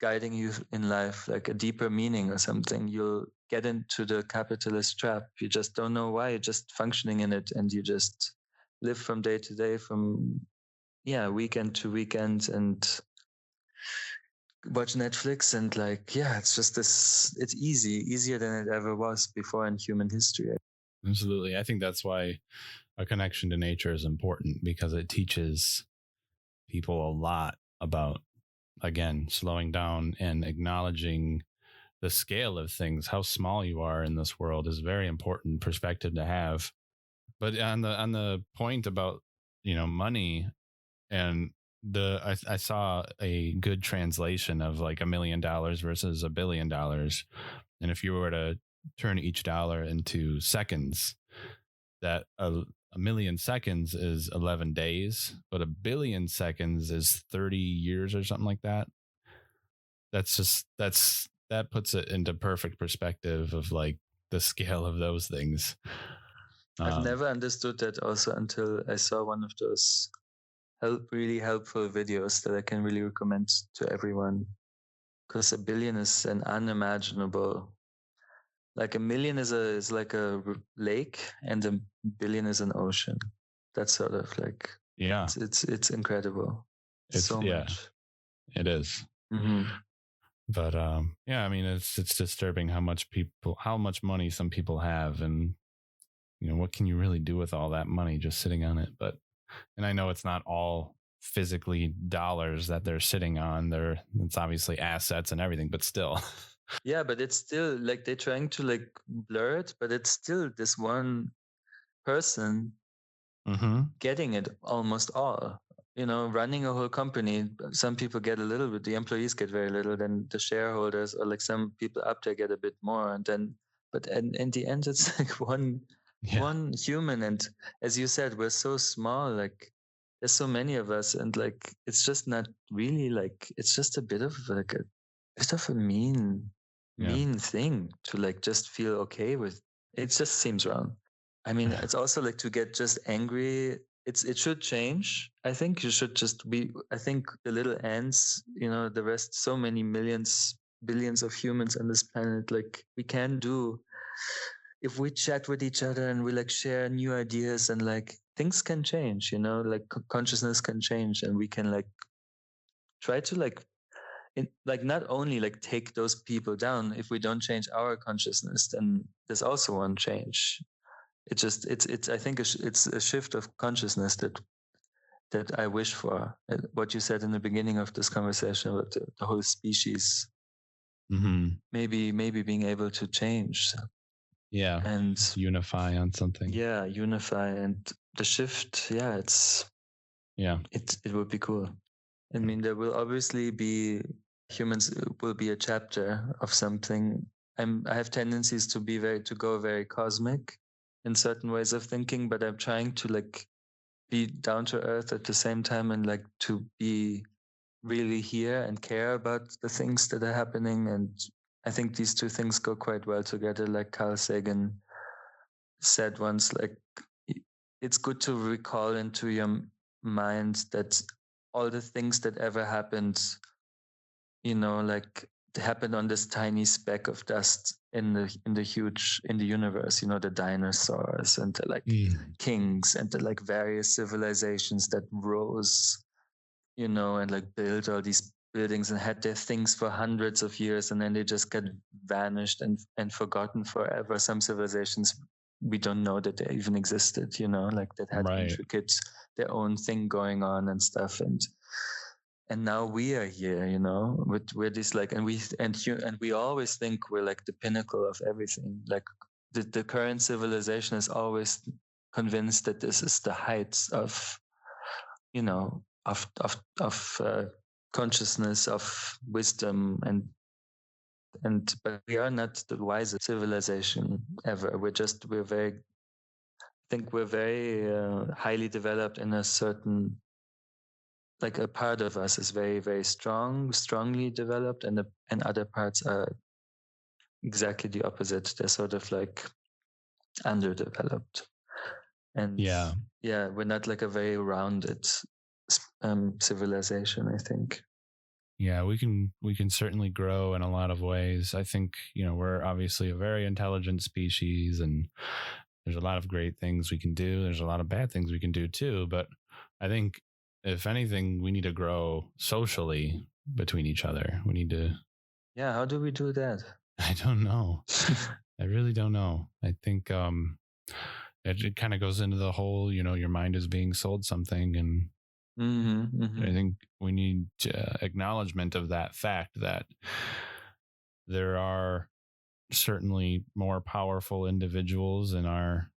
guiding you in life, like a deeper meaning or something, you'll get into the capitalist trap. You just don't know why. You're just functioning in it, and you just live from day to day, from weekend to weekend, and watch Netflix, and like, yeah, it's just this, it's easier than it ever was before in human history. Absolutely. I think that's why a connection to nature is important, because it teaches people a lot about, again, slowing down and acknowledging the scale of things. How small you are in this world is a very important perspective to have. But on the point about, you know, money, and I saw a good translation of like $1 million versus $1 billion. And if you were to turn each dollar into seconds, that a million seconds is 11 days, but 1 billion seconds is 30 years or something like that. That puts it into perfect perspective of like the scale of those things. I've never understood that also until I saw one of those really helpful videos that I can really recommend to everyone, because 1 billion is an unimaginable, like 1 million is like a lake, and 1 billion is an ocean. That's sort of like, yeah, it's incredible. It's so yeah, much. It is. Mm-hmm. But yeah, I mean, it's disturbing how much money some people have, and you know, what can you really do with all that money just sitting on it? But, and I know it's not all physically dollars that they're sitting on. It's obviously assets and everything, but still. Yeah, but it's still like they're trying to like blur it, but it's still this one person getting it almost all. You know, running a whole company, some people get a little bit, the employees get very little, then the shareholders, or like some people up there, get a bit more, and then, but in the end, it's like one human. And as you said, we're so small, like there's so many of us, and like it's just not really, like, it's just a bit of like a bit of a mean thing to like just feel okay with. It just seems wrong. I mean, it's also like to get just angry. It should change. I think you should just be. I think the little ants, you know, the rest, so many millions, billions of humans on this planet, like we can do. If we chat with each other and we like share new ideas, and like things can change, you know, like consciousness can change, and we can like try to like not only like take those people down. If we don't change our consciousness, then there's also one change. It's I think it's a shift of consciousness that I wish for. What you said in the beginning of this conversation about the whole species, maybe being able to change, and unify on something. Unify, and the shift. It would be cool. I mean, there will obviously be humans will be a chapter of something. I have tendencies to go very cosmic in certain ways of thinking, but I'm trying to like be down to earth at the same time, and like to be really here and care about the things that are happening. And I think these two things go quite well together. Like Carl Sagan said once, like it's good to recall into your mind that all the things that ever happened, you know, like happened on this tiny speck of dust in the universe. You know, the dinosaurs, and the like kings, and the like various civilizations that rose, you know, and like built all these buildings and had their things for hundreds of years, and then they just get vanished and forgotten forever. Some civilizations we don't know that they even existed, you know, like that had intricate their own thing going on and stuff. And now we are here, you know, we're this like, and we always think we're like the pinnacle of everything. Like the current civilization is always convinced that this is the heights of, you know, of consciousness, of wisdom, but we are not the wisest civilization ever. We're very highly developed in a certain, like a part of us is very, very strongly developed, and other parts are exactly the opposite. They're sort of like underdeveloped. And we're not like a very rounded civilization, I think. Yeah, we can certainly grow in a lot of ways. I think, you know, we're obviously a very intelligent species, and there's a lot of great things we can do. There's a lot of bad things we can do too. But I think, if anything, we need to grow socially between each other. We need to. Yeah, how do we do that? I don't know. I really don't know. I think it kind of goes into the whole, you know, your mind is being sold something, and I think we need acknowledgement of that fact that there are certainly more powerful individuals in our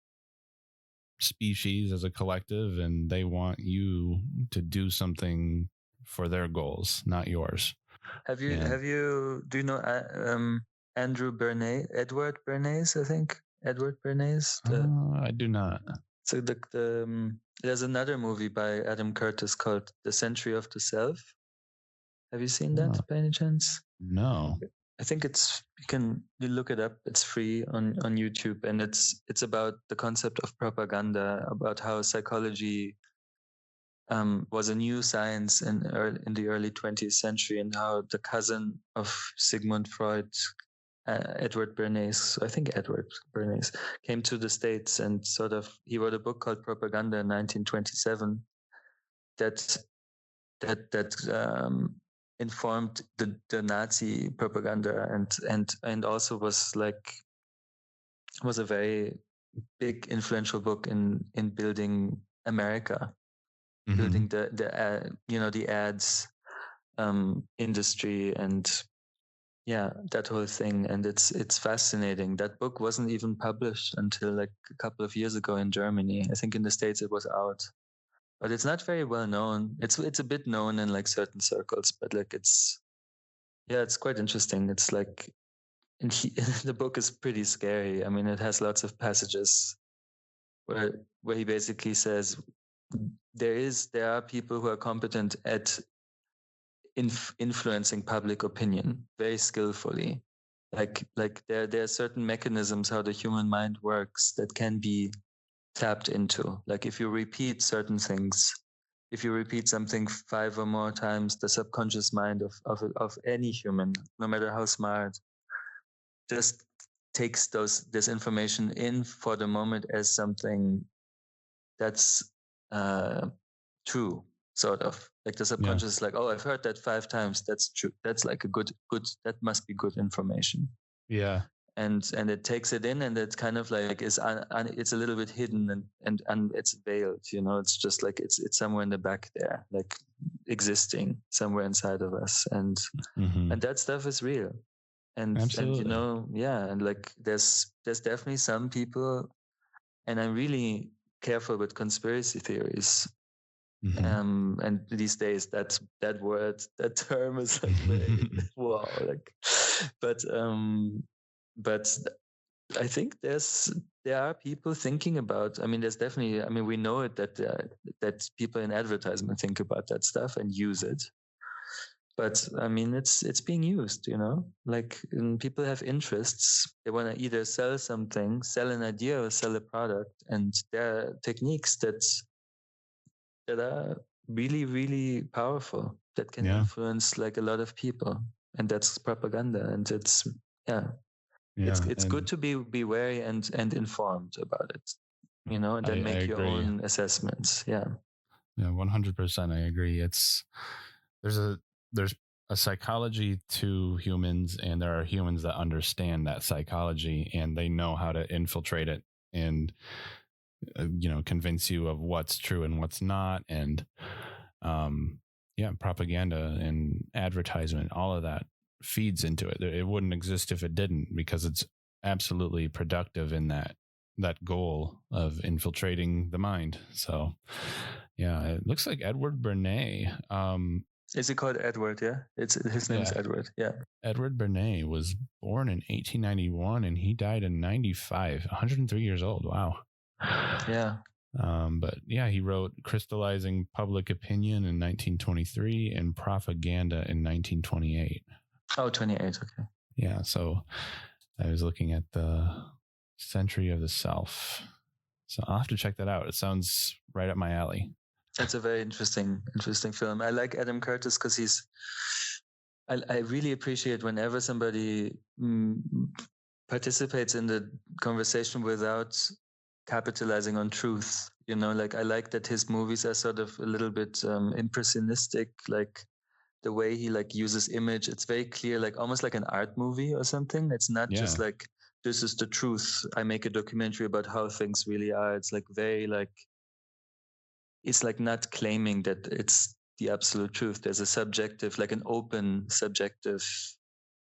species as a collective, and they want you to do something for their goals, not yours. Do you know Edward Bernays, I think? Edward Bernays? I do not. So there's another movie by Adam Curtis called The Century of the Self. Have you seen that by any chance? No. I think you look it up. It's free on YouTube, and it's about the concept of propaganda, about how psychology was a new science in the early 20th century, and how the cousin of Sigmund Freud, Edward Bernays, I think Edward Bernays, came to the States, and he wrote a book called Propaganda in 1927 that informed the Nazi propaganda, and also was a very big influential book in building America, building the ads industry, and that whole thing. And it's fascinating. That book wasn't even published until like a couple of years ago in Germany. I think in the States it was out, but it's not very well known. It's a bit known in like certain circles, but like it's quite interesting. It's like the book is pretty scary. I mean, it has lots of passages where he basically says there are people who are competent at influencing public opinion very skillfully. Like there are certain mechanisms how the human mind works that can be tapped into. Like if you repeat certain things, if you repeat something 5 or more times, the subconscious mind of any human, no matter how smart, just takes this information in for the moment as something that's true, sort of. Like the subconscious is like, oh, I've heard that 5 times. That's true. That's like a good. That must be good information. Yeah. And it takes it in, and it's kind of like it's a little bit hidden and it's veiled. You know, it's just like it's somewhere in the back there, like existing somewhere inside of us, and that stuff is real. And you know, and like there's definitely some people, and I'm really careful with conspiracy theories. And these days that term is like very, wow, like, but I think there are people thinking about, I mean, there's definitely, I mean, we know it that people in advertisement think about that stuff and use it. But I mean, it's being used, you know, like people have interests. They want to either sell something, sell an idea, or sell a product. And there are techniques that are really, really powerful that can influence like a lot of people. And that's propaganda. And it's good to be wary and informed about it, you know, and then make your own assessments. Yeah. Yeah, 100%. I agree. There's a psychology to humans, and there are humans that understand that psychology and they know how to infiltrate it and convince you of what's true and what's not. And propaganda and advertisement, all of that feeds into it. It wouldn't exist if it didn't, because it's absolutely productive in that goal of infiltrating the mind. So it looks like Edward Bernays. Is it called Edward? Yeah, his name's Edward. Yeah, Edward Bernays was born in 1891 and he died in 95, 103 years old. Wow. Yeah. But he wrote Crystallizing Public Opinion in 1923 and Propaganda in 1928. Oh, 28. Okay. Yeah. So I was looking at the Century of the Self. So I'll have to check that out. It sounds right up my alley. That's a very interesting film. I like Adam Curtis because I really appreciate whenever somebody participates in the conversation without capitalizing on truth. Like I like that his movies are sort of a little bit impressionistic, like the way he like uses image. It's very clear, like almost like an art movie or something. It's not just like, this is the truth, I make a documentary about how things really are. It's like very like, it's like not claiming that it's the absolute truth. There's a subjective, like an open subjective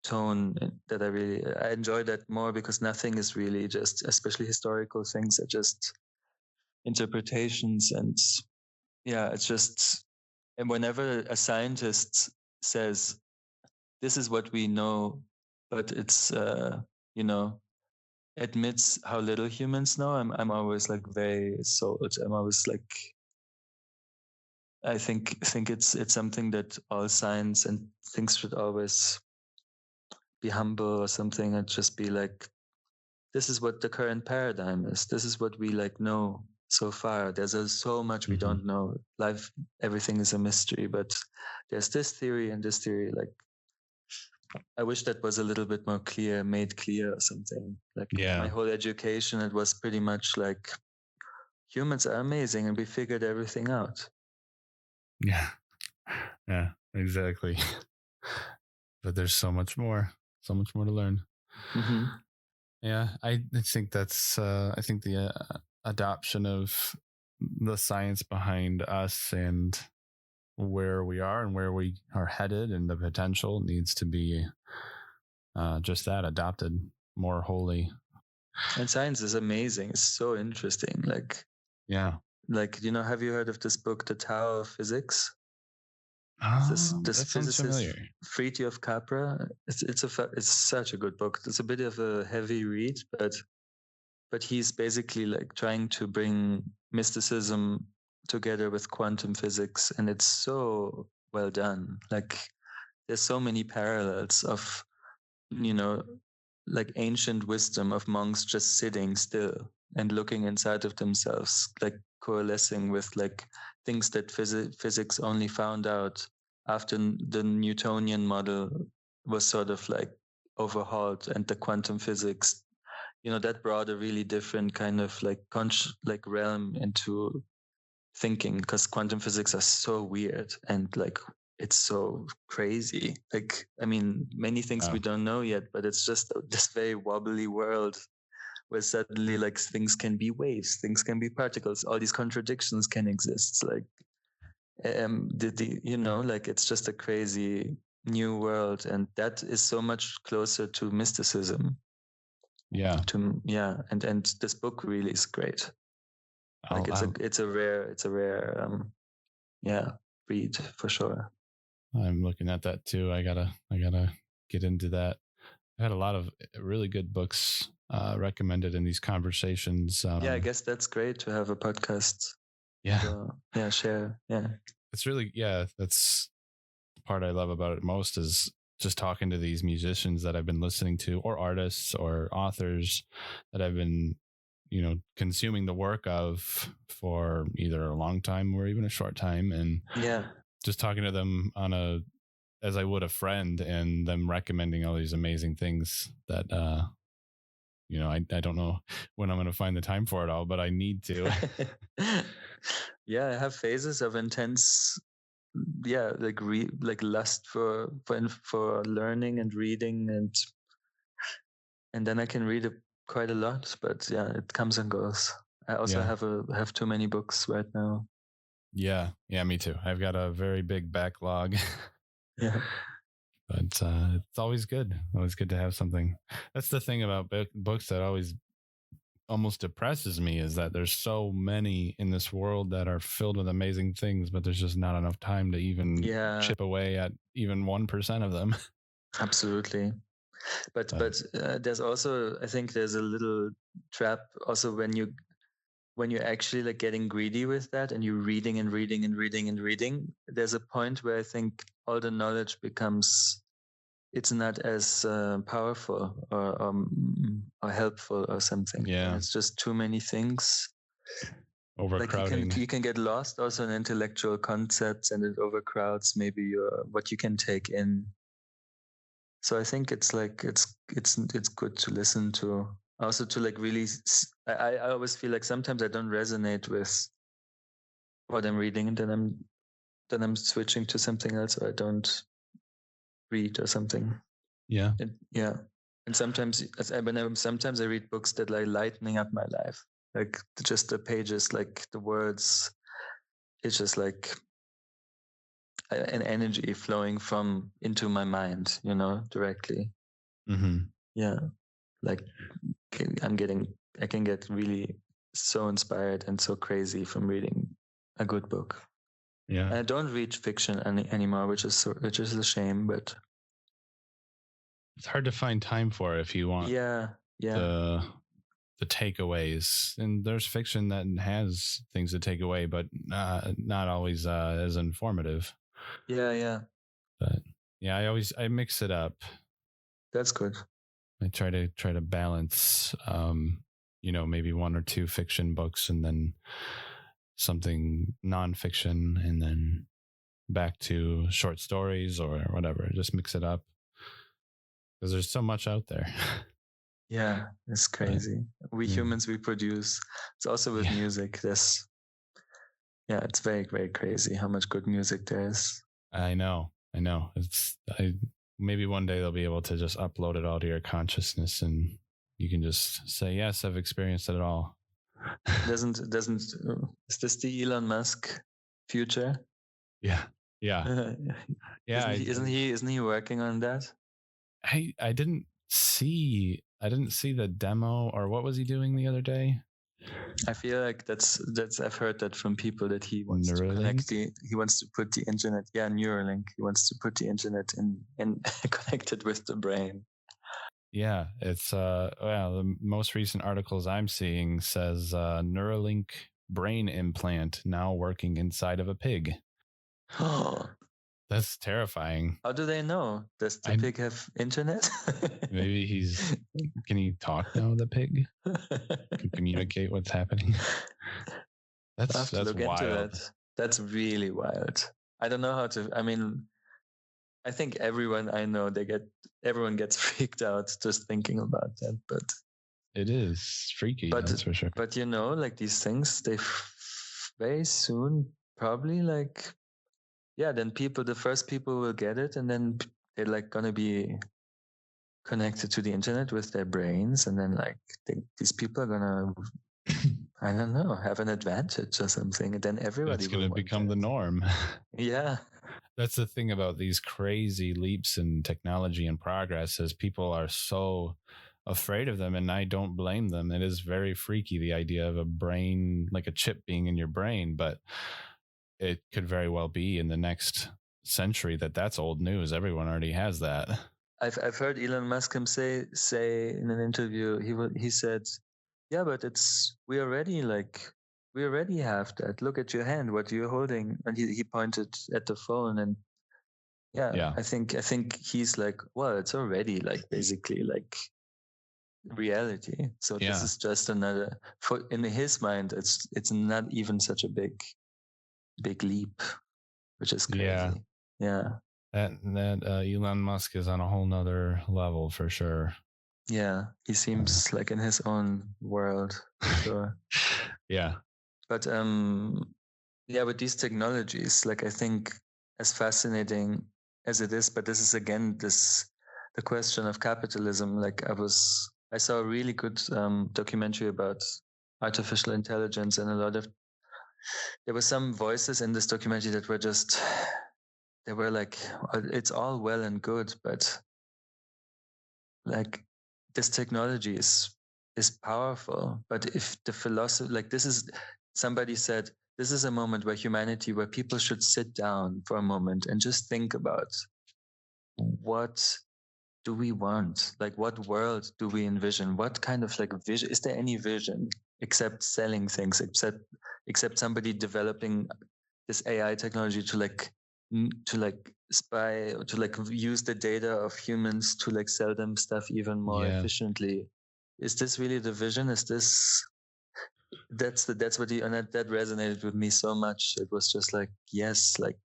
tone that I enjoy that more, because nothing is really just, especially historical things, are just interpretations. And it's just, and whenever a scientist says, this is what we know, but it's, admits how little humans know, I'm always like very sold. I'm always like, I think it's something that all science and things should always be humble or something, and just be like, this is what the current paradigm is. This is what we like know so far. There's so much we don't know. Life, everything is a mystery, but there's this theory and this theory. Like, I wish that was a little bit more clear, made clear or something. Like my whole education, it was pretty much like, humans are amazing and we figured everything out. Yeah, exactly. But there's so much more to learn. Yeah, I think that's I think the adoption of the science behind us and where we are and where we are headed and the potential needs to be just that, adopted more wholly. And science is amazing. It's so interesting. Like, like, have you heard of this book, The Tao of Physics? This physicist Fritjof Capra. It's such a good book. It's a bit of a heavy read, but he's basically like trying to bring mysticism together with quantum physics, and it's so well done. Like, there's so many parallels of, like ancient wisdom of monks just sitting still and looking inside of themselves, like coalescing with like things that physics only found out after the Newtonian model was sort of like overhauled, and the quantum physics, that brought a really different kind of like realm into thinking, because quantum physics are so weird and like it's so crazy. Like, I mean, many things we don't know yet, but it's just this very wobbly world where suddenly like things can be waves, things can be particles, all these contradictions can exist. Like, like it's just a crazy new world, and that is so much closer to mysticism. And this book really is great. Like it's a rare read for sure. I'm looking at that too. I gotta get into that. I had a lot of really good books recommended in these conversations. I guess that's great to have a podcast. Share. It's really, that's the part I love about it most, is just talking to these musicians that I've been listening to, or artists or authors that I've been, consuming the work of for either a long time or even a short time. And just talking to them as I would a friend, and them recommending all these amazing things that, I don't know when I'm going to find the time for it all, but I need to. I have phases of intense like lust for learning and reading, and then I can read quite a lot, but yeah, it comes and goes. I also have too many books right now. Yeah, me too. I've got a very big backlog. Yeah. But it's always good to have something. That's the thing about books that always almost depresses me, is that there's so many in this world that are filled with amazing things, but there's just not enough time to even chip away at even 1% of them. Absolutely. But there's also, I think there's a little trap also when you're actually like getting greedy with that, and you're reading and reading and reading and reading. There's a point where I think all the knowledge becomes, it's not as powerful or helpful or something. Yeah, and it's just too many things. Overcrowding. Like you can get lost also in intellectual concepts, and it overcrowds maybe what you can take in. So I think it's like it's good to listen to, also to like really. I always feel like sometimes I don't resonate with what I'm reading, and then I'm switching to something else, or I don't read or something. Yeah. And sometimes I read books that are lightening up my life, like just the pages, like the words. It's just like an energy flowing into my mind, directly. Mm-hmm. Yeah, like I can get really so inspired and so crazy from reading a good book. Yeah, and I don't read fiction anymore, which is a shame, but it's hard to find time for if you want. The takeaways, and there's fiction that has things to take away, but not always as informative. But yeah, I mix it up. That's good. I try to balance maybe one or two fiction books, and then something nonfiction, and then back to short stories or whatever. Just mix it up, because there's so much out there. Yeah, it's crazy. Humans, we produce. It's also with music. It's very, very crazy how much good music there is. I know. Maybe one day they'll be able to just upload it all to your consciousness, and you can just say, yes, I've experienced it all. Is this the Elon Musk future? Yeah. Isn't he working on that? I didn't see the demo, or what was he doing the other day? I feel like that's I've heard that from people, that he wants Neuralink? he wants to put the internet, Neuralink. He wants to put the internet in connected with the brain. Yeah, it's the most recent articles I'm seeing says Neuralink brain implant now working inside of a pig. Oh, that's terrifying. How do they know? Does the pig have internet? Maybe can he talk now, the pig? Can communicate what's happening? That's look wild. Into that. That's really wild. I don't know how to. I mean, I think everyone I know, everyone gets freaked out just thinking about that. But it is freaky, that's for sure. But like these things, they very soon probably then the first people will get it, and then they're like gonna be connected to the internet with their brains, and then these people are gonna I don't know, have an advantage or something, and then everybody that's gonna become the norm. Yeah. That's the thing about these crazy leaps in technology and progress, is people are so afraid of them, and I don't blame them. It is very freaky, the idea of a brain, like a chip being in your brain, but it could very well be in the next century that's old news. Everyone already has that. I've heard Elon Musk say in an interview, he said, yeah, but we already have that. Look at your hand, what you're holding. And he pointed at the phone, and I think he's like, well, it's already basically reality. So this is just another, in his mind, it's not even such a big leap, which is crazy. That Elon Musk is on a whole nother level for sure. Yeah, he seems like in his own world, for sure. Yeah. But with these technologies, I think as fascinating as it is, but this is again the question of capitalism. Like I saw a really good documentary about artificial intelligence, and there were some voices in this documentary that were just, they were like, it's all well and good, but like this technology is powerful, but if the philosophy, like somebody said, this is a moment where people should sit down for a moment and just think about, what do we want? Like, what world do we envision? What kind of like vision? Is there any vision except selling things, except somebody developing this AI technology to spy, or to like use the data of humans to like sell them stuff even more efficiently? Is this really the vision? Is this, that's what and that resonated with me so much. It was just like, yes, like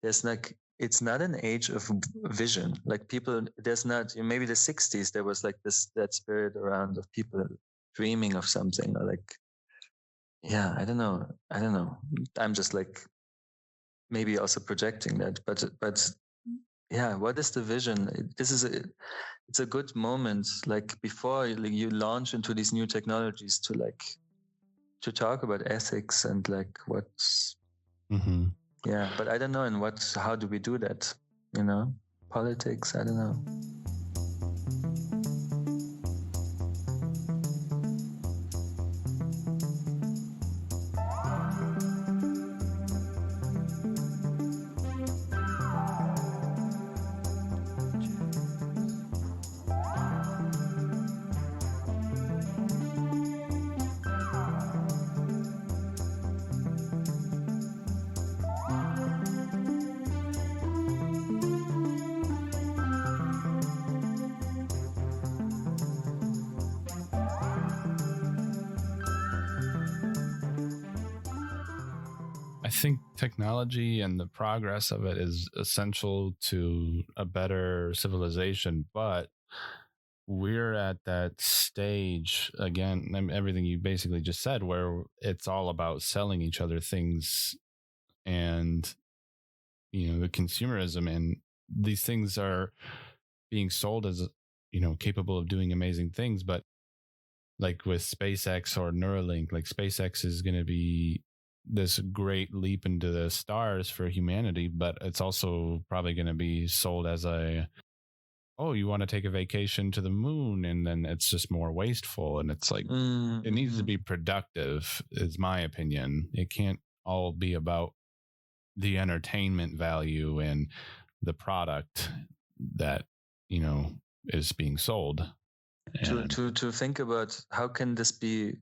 there's like, it's not an age of vision. Like people, there's not, maybe the 60s, there was like that spirit around of people dreaming of something, or like, yeah, I don't know. I'm just like maybe also projecting that, but yeah, what is the vision? It's a good moment, like before you launch into these new technologies, to talk about ethics and like what's, yeah, but I don't know how do we do that? Politics, I don't know. I think technology and the progress of it is essential to a better civilization, but we're at that stage again, everything you basically just said, where it's all about selling each other things, and the consumerism, and these things are being sold as capable of doing amazing things. But like with SpaceX or Neuralink, like SpaceX is going to be this great leap into the stars for humanity, but it's also probably going to be sold as oh, you want to take a vacation to the moon, and then it's just more wasteful. And it's like, it needs to be productive, is my opinion. It can't all be about the entertainment value and the product that is being sold. To think about how can this be,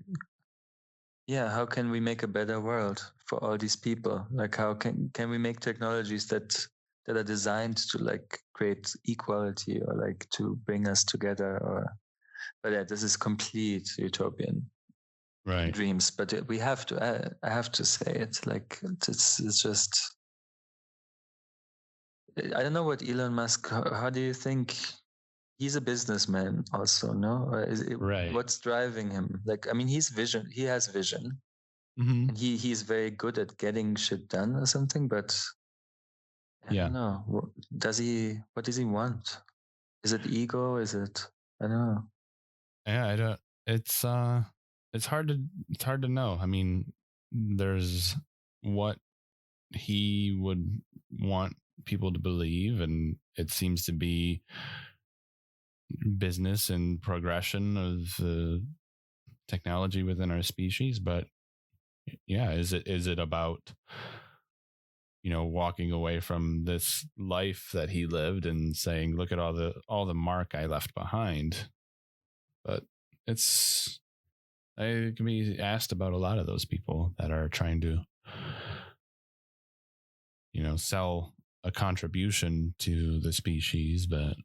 how can we make a better world for all these people? Like, how can we make technologies that are designed to like create equality, or like to bring us together? But yeah, this is complete utopian dreams. But we have to, I have to say it, like it's just, I don't know what Elon Musk, how do you think? He's a businessman also, no? Or what's driving him? Like, I mean, he has vision. And he's very good at getting shit done or something, but I don't know. What does he want? Is it ego? Is it, I don't know. Yeah, I don't, it's hard to know. I mean, there's what he would want people to believe, and it seems to be business and progression of the technology within our species. But yeah, is it about walking away from this life that he lived and saying, look at all the mark I left behind? But I can be asked about a lot of those people that are trying to sell a contribution to the species, but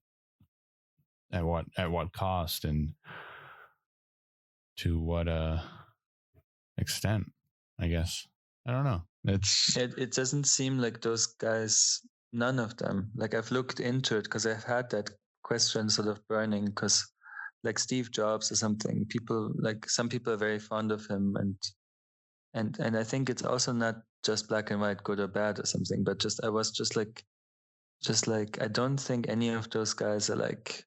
at what cost, and to what extent, I guess. I don't know. It doesn't seem like those guys, none of them. Like, I've looked into it because I've had that question sort of burning, because like Steve Jobs or something, some people are very fond of him, and I think it's also not just black and white, good or bad or something, but I was just like I don't think any of those guys are like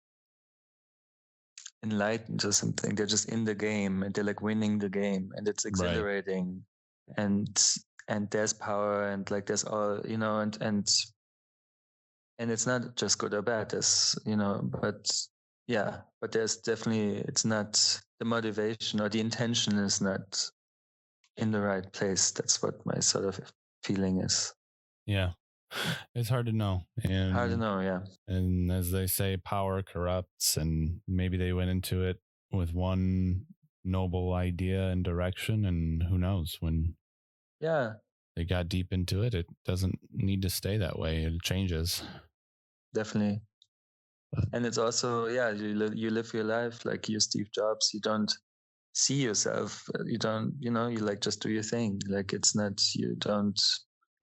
enlightened or something. They're just in the game and they're like winning the game, and it's exhilarating, and there's power, and like there's all, you know, and it's not just good or bad. There's, you know, but there's definitely, it's not, the motivation or the intention is not in the right place. That's what my sort of feeling is. Yeah. It's hard to know. And hard to know, yeah. And as they say, power corrupts, and maybe they went into it with one noble idea and direction, and who knows, when they got deep into it, it doesn't need to stay that way. It changes. Definitely. And it's also, you live your life like you're Steve Jobs. You don't see yourself. You don't, you know, you like just do your thing. Like it's not, you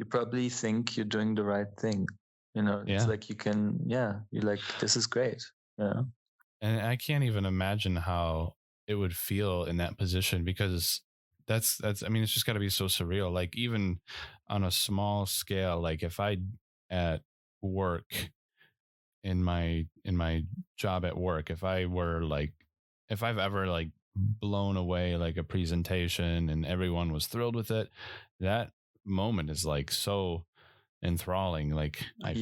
probably think you're doing the right thing. You know, it's like you can, you're like, this is great. Yeah. And I can't even imagine how it would feel in that position, because that's, I mean, it's just got to be so surreal. Like even on a small scale, like if I at work, in my job at work, if I've ever like blown away like a presentation and everyone was thrilled with it, that moment is like so enthralling. Like I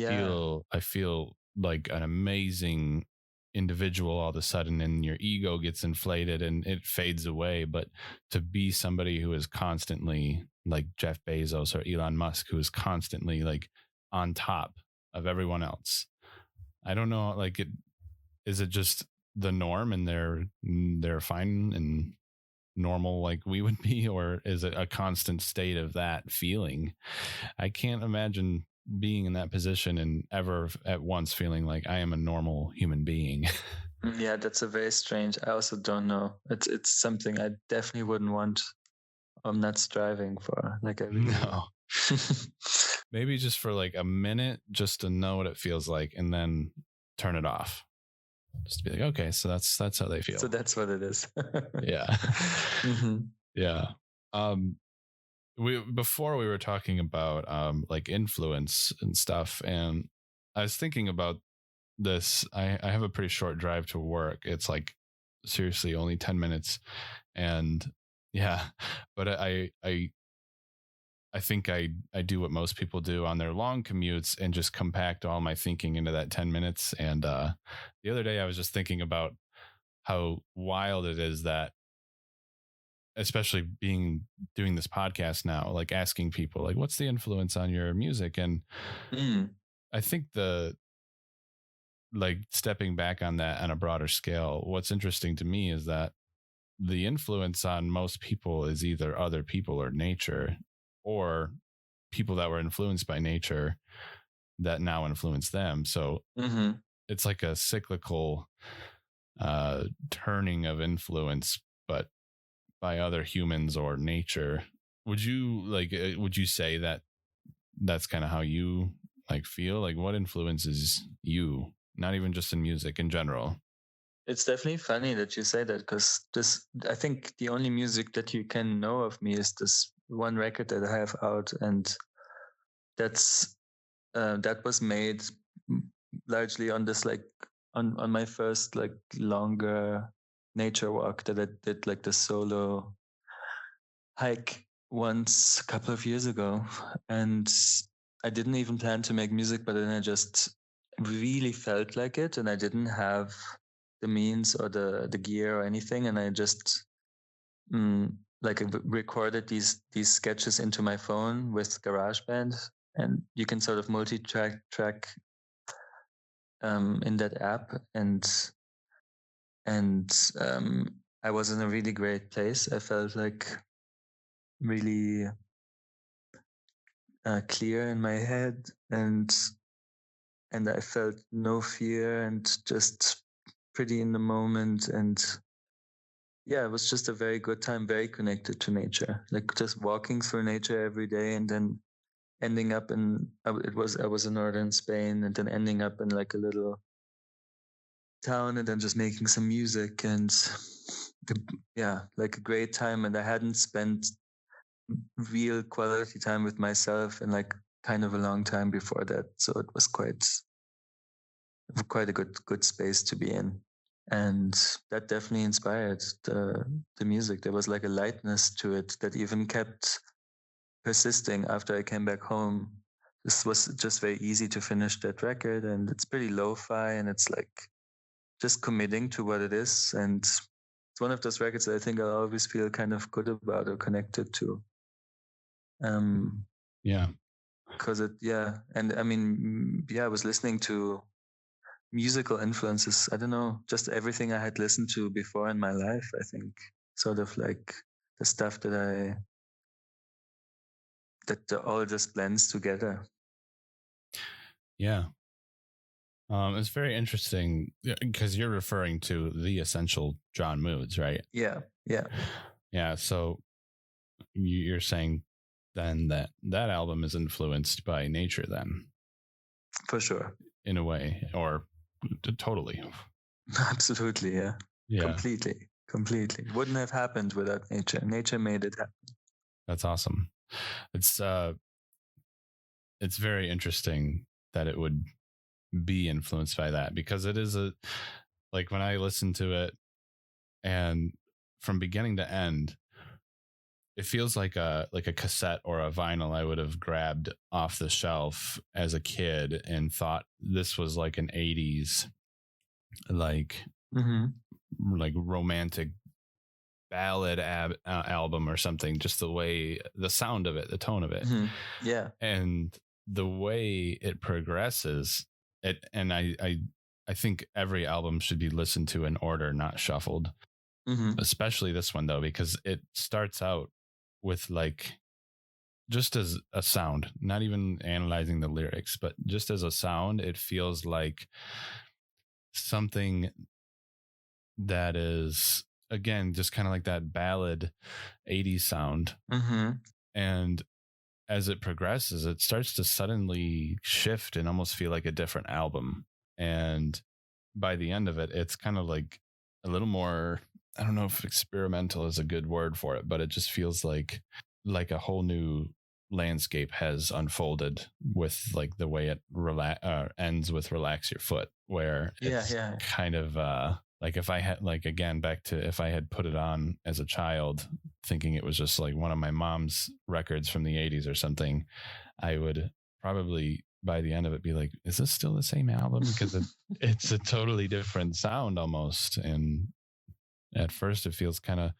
feel like an amazing individual all of a sudden, and your ego gets inflated and it fades away. But to be somebody who is constantly like Jeff Bezos or Elon Musk, who is constantly like on top of everyone else, I don't know, like is it just the norm and they're fine and normal like we would be, or is it a constant state of that feeling? I can't imagine being in that position and ever at once feeling like I am a normal human being. Yeah, that's a very strange. I also don't know. It's something I definitely wouldn't want. I'm not striving for. Like I really no. Maybe just for like a minute, just to know what it feels like, and then turn it off. Just to be like, okay, so that's how they feel. So that's what it is. Yeah. Yeah. Before we were talking about like influence and stuff, and I was thinking about this. I have a pretty short drive to work. It's like seriously only 10 minutes, and but I think I do what most people do on their long commutes and just compact all my thinking into that 10 minutes. And the other day I was just thinking about how wild it is that, especially doing this podcast now, like asking people like, what's the influence on your music? And I think like stepping back on that on a broader scale, what's interesting to me is that the influence on most people is either other people or nature, or people that were influenced by nature that now influence them. So it's like a cyclical turning of influence, but by other humans or nature. Would you say that that's kind of how you like feel? Like what influences you, not even just in music, in general? It's definitely funny that you say that, because I think the only music that you can know of me is this one record that I have out, and that was made largely on this like on my first like longer nature walk that I did, like the solo hike once a couple of years ago, and I didn't even plan to make music, but then I just really felt like it, and I didn't have the means or the gear or anything, and I just like recorded these sketches into my phone with GarageBand, and you can sort of multi-track in that app, and I was in a really great place. I felt like really clear in my head, and I felt no fear and just pretty in the moment, and it was just a very good time, very connected to nature, like just walking through nature every day, and then ending up I was in northern Spain, and then ending up in like a little town, and then just making some music, and like a great time. And I hadn't spent real quality time with myself in like kind of a long time before that. So it was quite a good space to be in. And that definitely inspired the music. There was like a lightness to it that even kept persisting after I came back home. This was just very easy to finish that record, and it's pretty lo-fi, and it's like just committing to what it is. And it's one of those records that I think I'll always feel kind of good about or connected to. Yeah. Because and I mean, I was listening to musical influences. I don't know, just everything I had listened to before in my life. I think sort of like the stuff that all just blends together. Yeah. It's very interesting because you're referring to the essential John Moods, right? Yeah. So you're saying then that album is influenced by nature, then, for sure, in a way, or totally. Absolutely, yeah. Completely. Wouldn't have happened without nature. Nature made it happen. That's awesome. It's very interesting that it would be influenced by that, because it is like when I listen to it, and from beginning to end, it feels like a cassette or a vinyl I would have grabbed off the shelf as a kid and thought this was like an 80s like romantic ballad album or something, just the way, the sound of it, the tone of it. Yeah. And the way it progresses, and I think every album should be listened to in order, not shuffled. Especially this one, though, because it starts out with like, just as a sound, not even analyzing the lyrics, but just as a sound, it feels like something that is, again, just kind of like that ballad 80s sound. And as it progresses, it starts to suddenly shift and almost feel like a different album. And by the end of it, it's kind of like a little more, I don't know if experimental is a good word for it, but it just feels like a whole new landscape has unfolded with like the way it ends with Relax Your Foot, where it's kind of like, if I had, like, again, back to if I had put it on as a child thinking it was just like one of my mom's records from the 80s or something, I would probably by the end of it be like, is this still the same album? Because it's a totally different sound almost. And at first it feels kind of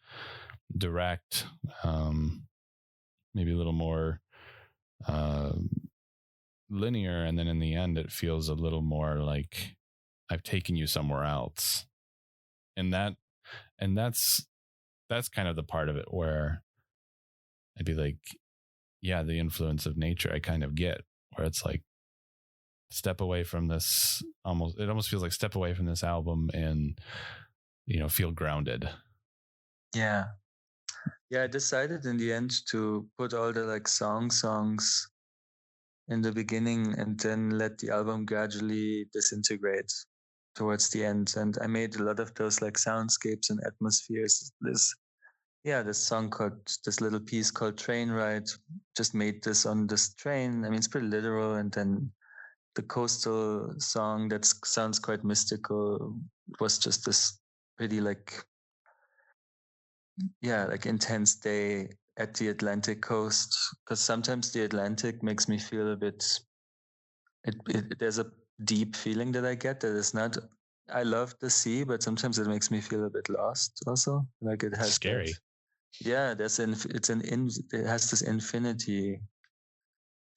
direct, maybe a little more linear, and then in the end it feels a little more like I've taken you somewhere else. And that's kind of the part of it where I'd be like, yeah, the influence of nature I kind of get, where it's like, step away from this, it almost feels like step away from this album and, feel grounded. Yeah, I decided in the end to put all the like songs in the beginning and then let the album gradually disintegrate towards the end. And I made a lot of those like soundscapes and atmospheres. This little piece called Train Ride, just made this on this train. I mean, it's pretty literal. And then the coastal song that sounds quite mystical was just this pretty like intense day at the Atlantic coast, because sometimes the Atlantic makes me feel a bit, there's a deep feeling that I get that is not, I love the sea, but sometimes it makes me feel a bit lost also. Like it has scary. It has this infinity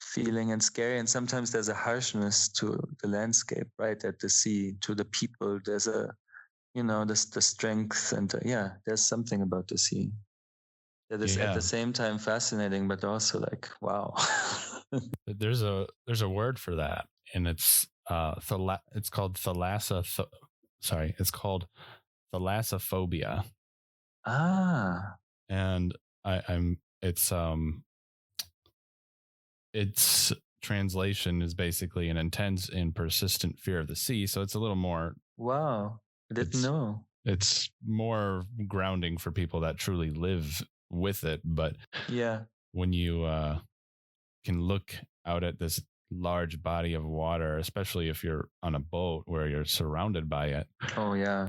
feeling and scary. And sometimes there's a harshness to the landscape, right? At the sea, to the people, there's a, the strength and there's something about the sea that is at the same time fascinating, but also like, wow. There's a word for that, and it's called thalassophobia. And its translation is basically an intense and persistent fear of the sea. So it's a little more, wow, I didn't know. It's more grounding for people that truly live with it. But when you can look out at this large body of water, especially if you're on a boat where you're surrounded by it. Oh yeah.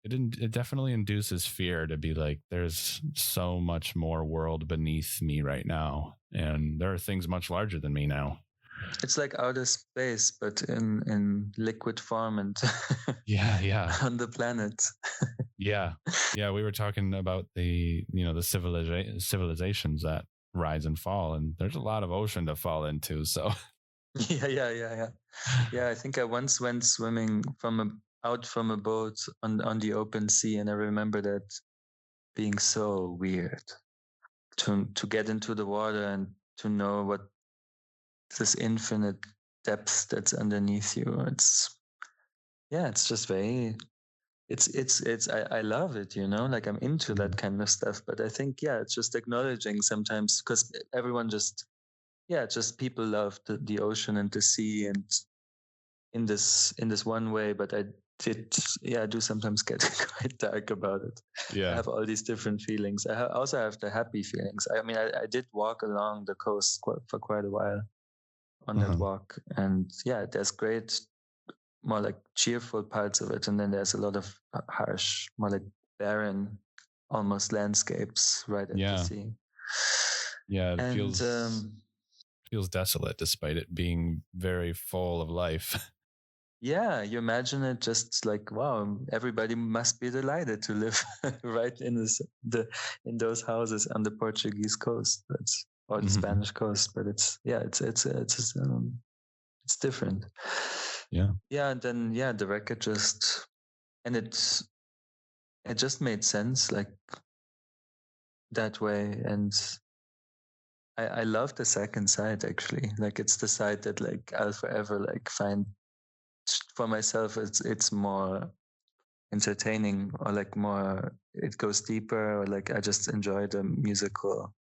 It definitely induces fear to be like, there's so much more world beneath me right now, and there are things much larger than me now. It's like outer space, but in liquid form and Yeah. on the planet. Yeah. We were talking about the civilizations that rise and fall, and there's a lot of ocean to fall into. So Yeah, I think I once went swimming out from a boat on the open sea, and I remember that being so weird to get into the water and to know what this infinite depth that's underneath you. It's just very I love it, like I'm into that kind of stuff. But I think, it's just acknowledging sometimes, because everyone just people love the ocean and the sea, and in this one way. But I do sometimes get quite dark about it. I have all these different feelings. I also have the happy feelings. I mean, I did walk along the coast for quite a while on that walk, and there's great, more like cheerful parts of it, and then there's a lot of harsh, more like barren, almost landscapes right at the sea. It feels desolate despite it being very full of life. Yeah, you imagine it just like, wow, everybody must be delighted to live right in those houses on the Portuguese coast, or the Spanish coast. But it's different. Yeah, and then the record it just made sense like that way. And I love the second side, actually. Like, it's the side that like I'll forever like find for myself. It's more entertaining, or like more, it goes deeper, or like I just enjoy the musical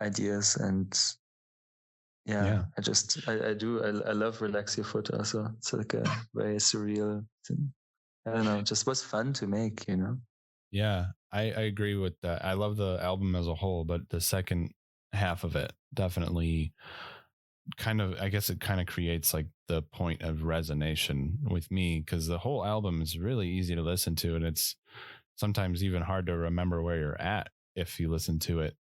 ideas. And I love Relax Your Foot also. It's like a very surreal thing. I don't know, it just was fun to make, Yeah, I agree with that. I love the album as a whole, but the second half of it definitely I guess it kind of creates like the point of resonation with me, because the whole album is really easy to listen to, and it's sometimes even hard to remember where you're at if you listen to it,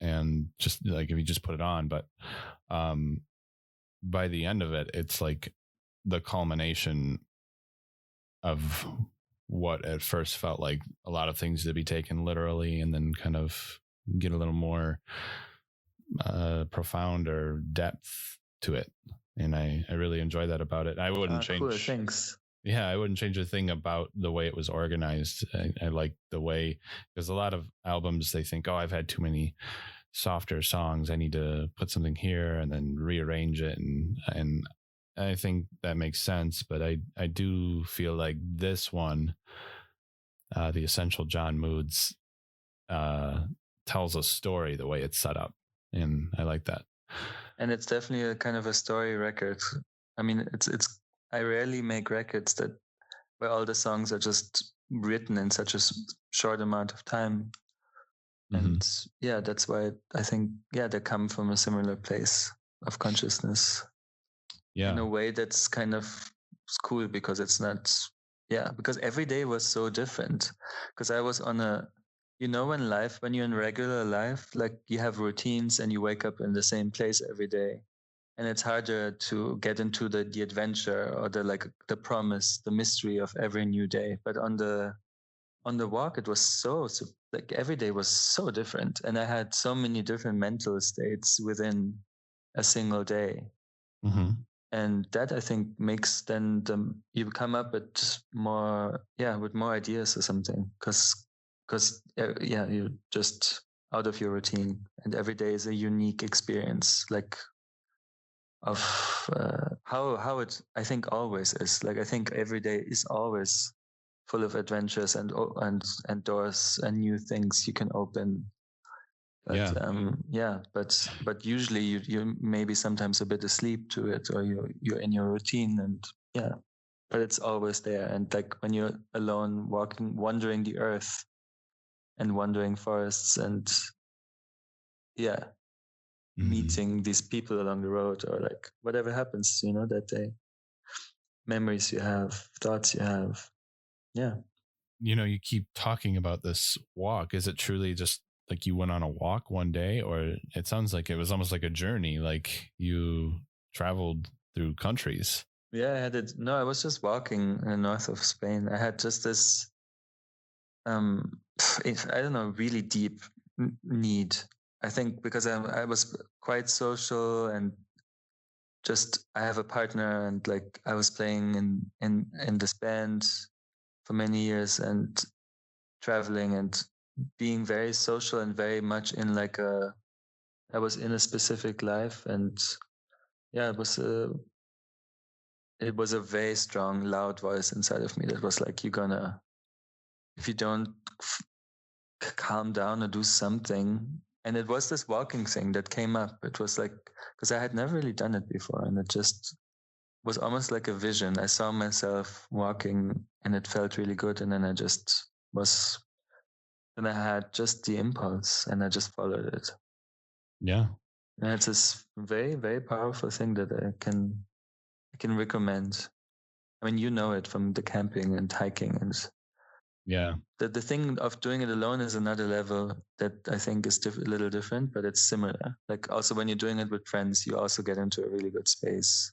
and just like if you just put it on. But by the end of it, it's like the culmination of what at first felt like a lot of things to be taken literally, and then kind of get a little more profound or depth to it. And I really enjoy that about it. I wouldn't change. Cool, thanks. Yeah, I wouldn't change a thing about the way it was organized. I like the way, because a lot of albums, they think, oh, I've had too many softer songs, I need to put something here and then rearrange it, and I think that makes sense. But I do feel like this one, the Essential John Moods, tells a story the way it's set up, and I like that. And it's definitely a kind of a story record. I mean, it's I rarely make records where all the songs are just written in such a short amount of time. And that's why I think they come from a similar place of consciousness. In a way that's kind of cool, because it's not because every day was so different. Because I was on when you're in regular life, like you have routines and you wake up in the same place every day, and it's harder to get into the adventure, or the promise, the mystery of every new day. But on the walk, it was so like every day was so different, and I had so many different mental states within a single day. And that, I think, makes then you come up with more ideas or something, because you're just out of your routine, and every day is a unique experience, like of how it, I think, always is. Like, I think every day is always full of adventures and doors and new things you can open. But but usually you maybe sometimes a bit asleep to it, or you're in your routine, and but it's always there. And like when you're alone, wandering the earth and wandering forests, and yeah, meeting these people along the road, or like whatever happens, that day. Memories you have, thoughts you have. Yeah. You keep talking about this walk. Is it truly just like you went on a walk one day, or it sounds like it was almost like a journey, like you traveled through countries? Yeah, I had it. No, I was just walking in the north of Spain. I had just this, I don't know, really deep need. I think because I was quite social, and just I have a partner, and like I was playing in this band for many years, and traveling and being very social, and very much in like I was in a specific life, and yeah, it was a very strong, loud voice inside of me that was like, if you don't calm down or do something. And it was this walking thing that came up. It was like, because I had never really done it before, and it just was almost like a vision. I saw myself walking, and it felt really good. And then then I had just the impulse, and I just followed it. Yeah. And it's this very, very powerful thing that I can recommend. I mean, you know it from the camping and hiking, and yeah, the thing of doing it alone is another level that I think is a little different, but it's similar. Like also when you're doing it with friends, you also get into a really good space.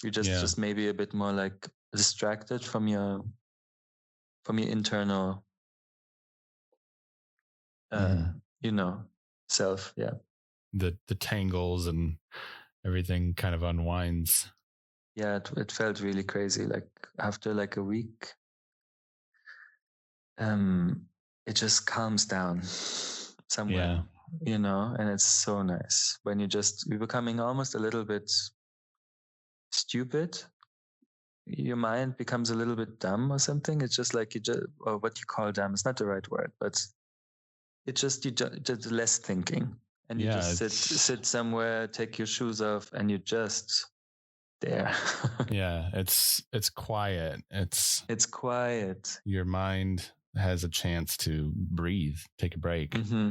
You're just maybe a bit more like distracted from your internal, self. Yeah. The tangles and everything kind of unwinds. Yeah, it felt really crazy. Like after like a week, it just calms down somewhere, and it's so nice when you're becoming almost a little bit stupid. Your mind becomes a little bit dumb or something. It's just like or what you call dumb is not the right word, but it's just just less thinking, and you just sit somewhere, take your shoes off, and you just there. Yeah, it's quiet. It's quiet. Your mind has a chance to breathe, take a break. Mm-hmm.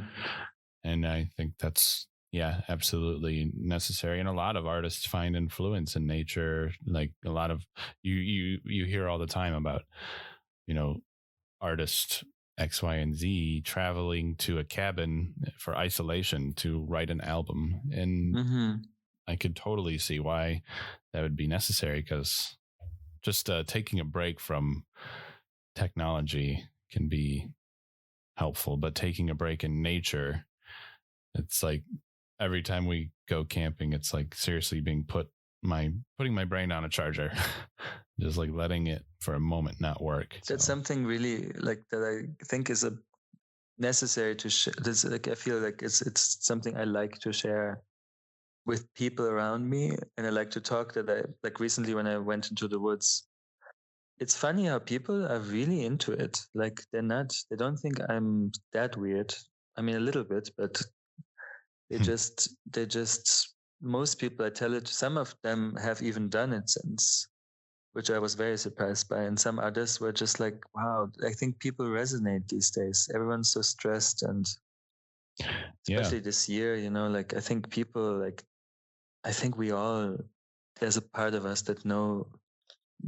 And I think that's absolutely necessary. And a lot of artists find influence in nature. Like a lot of you hear all the time about, artist X, Y, and Z traveling to a cabin for isolation to write an album. And I could totally see why that would be necessary, because just taking a break from technology can be helpful, but taking a break in nature, it's like every time we go camping, it's like seriously putting my brain on a charger, just like letting it for a moment not work. That's something really like that I think is a necessary to share. This, like, I feel like it's something I like to share with people around me, and I like to talk that I like recently when I went into the woods. It's funny how people are really into it. Like they don't think I'm that weird. I mean, a little bit, but they just, most people I tell it, some of them have even done it since, which I was very surprised by. And some others were just like, wow, I think people resonate these days. Everyone's so stressed, and especially this year, like I think people there's a part of us that know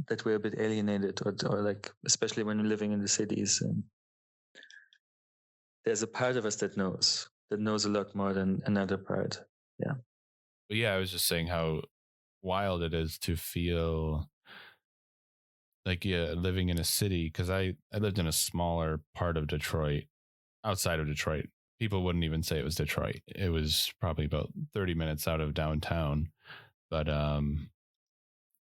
that we're a bit alienated, or like, especially when we're living in the cities, and there's a part of us that knows a lot more than another part. Yeah. But I was just saying how wild it is to feel like living in a city, because I lived in a smaller part of Detroit, outside of Detroit. People wouldn't even say it was Detroit. It was probably about 30 minutes out of downtown, but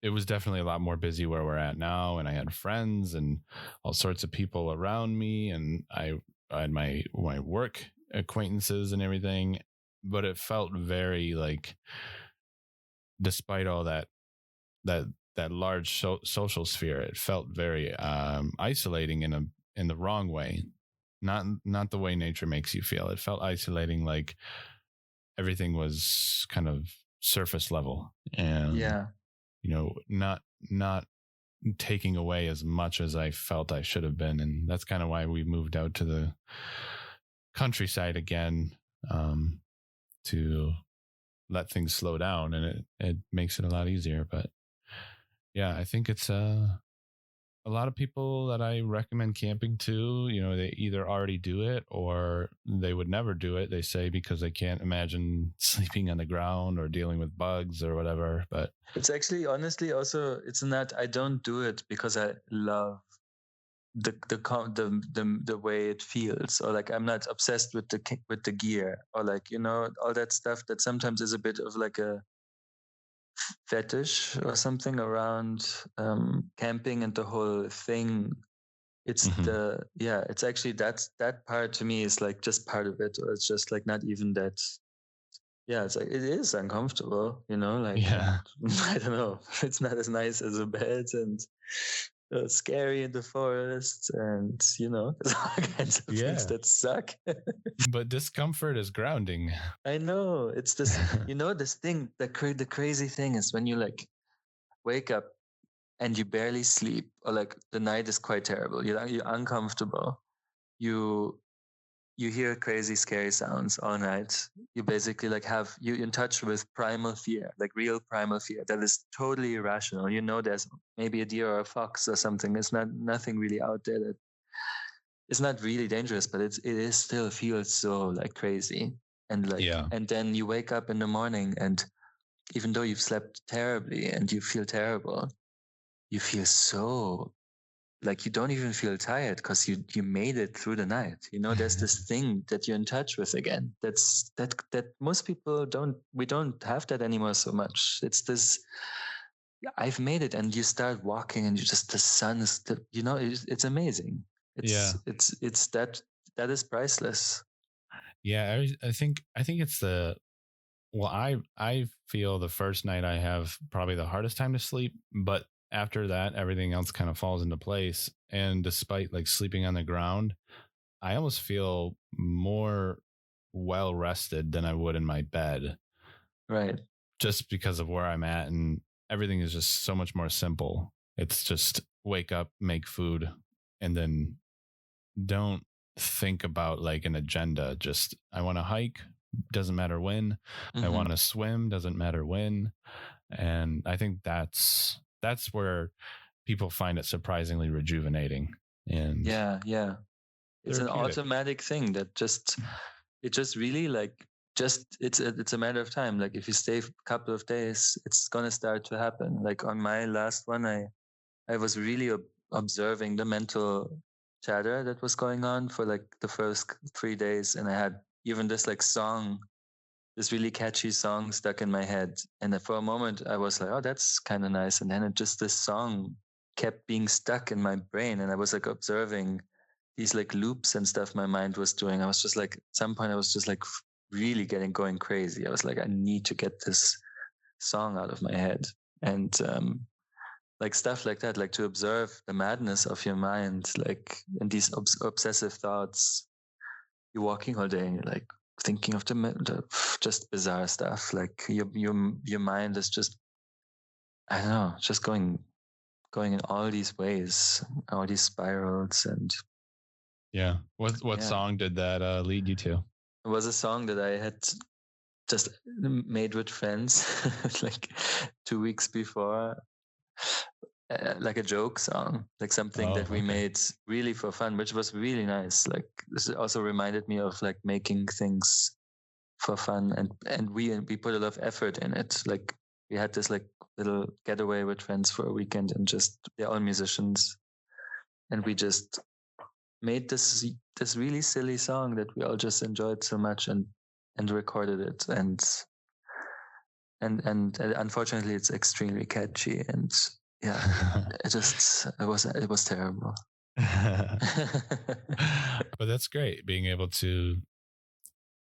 it was definitely a lot more busy where we're at now, and I had friends and all sorts of people around me, and I had my work acquaintances and everything, but it felt very like, despite all that large social sphere, it felt very isolating in the wrong way, not the way nature makes you feel. It felt isolating, like everything was kind of surface level, and not taking away as much as I felt I should have been. And that's kind of why we moved out to the countryside again. to let things slow down, and it makes it a lot easier. But yeah, I think it's a lot of people that I recommend camping to, they either already do it or they would never do it. They say because they can't imagine sleeping on the ground or dealing with bugs or whatever. But it's actually, honestly, also, it's not, I don't do it because I love the way it feels, or like I'm not obsessed with the gear, or like, all that stuff that sometimes is a bit of like a fetish or something around camping and the whole thing. It's it's actually, that part to me is like just part of it, or it's just like not even that. Yeah, it's like, it is uncomfortable, like, yeah, I don't know, it's not as nice as a bed, and scary in the forest, and there's all kinds of things that suck. but discomfort is grounding. I know, it's this, this thing, the crazy thing is when you like wake up and you barely sleep, or like the night is quite terrible, you're uncomfortable, you hear crazy scary sounds all night, you basically like you're in touch with primal fear, like real primal fear that is totally irrational. There's maybe a deer or a fox or something, it's nothing really out there that it's not really dangerous, but it is still feels so like crazy. And like, and then you wake up in the morning, and even though you've slept terribly and you feel terrible, you feel so like you don't even feel tired because you made it through the night. There's this thing that you're in touch with again. That most people we don't have that anymore so much. It's this, I've made it, and you start walking, and you just, the sun is, it's amazing. It's that is priceless. Yeah, I think it's well, I feel the first night I have probably the hardest time to sleep, but after that, everything else kind of falls into place. And despite like sleeping on the ground, I almost feel more well rested than I would in my bed. Right. Just because of where I'm at, and everything is just so much more simple. It's just wake up, make food, and then don't think about like an agenda. Just, I want to hike, doesn't matter when. I want to swim, doesn't matter when. And I think that's where people find it surprisingly rejuvenating. And yeah, it's an automatic thing that it just really like, it's a matter of time. Like if you stay a couple of days, it's gonna start to happen. Like on my last one, I was really observing the mental chatter that was going on for like the first 3 days, and I had even this like song, this really catchy song stuck in my head. And for a moment I was like, oh, that's kind of nice. And then this song kept being stuck in my brain, and I was like observing these like loops and stuff my mind was doing. I was just like, at some point I was just like really going crazy. I was like, I need to get this song out of my head. And like stuff like that, like to observe the madness of your mind, like in these obsessive thoughts. You're walking all day and you're like thinking of the just bizarre stuff. Like your mind is just, I don't know, just going in all these ways, all these spirals. And yeah, what song did that lead you to? It was a song that I had just made with friends like 2 weeks before. Like a joke song, like something that we made really for fun, which was really nice. Like this also reminded me of like making things for fun, and we put a lot of effort in it. Like we had this like little getaway with friends for a weekend, and just, they're all musicians, and we just made this really silly song that we all just enjoyed so much, and recorded it, and unfortunately it's extremely catchy, and yeah, it was terrible. But that's great, being able to,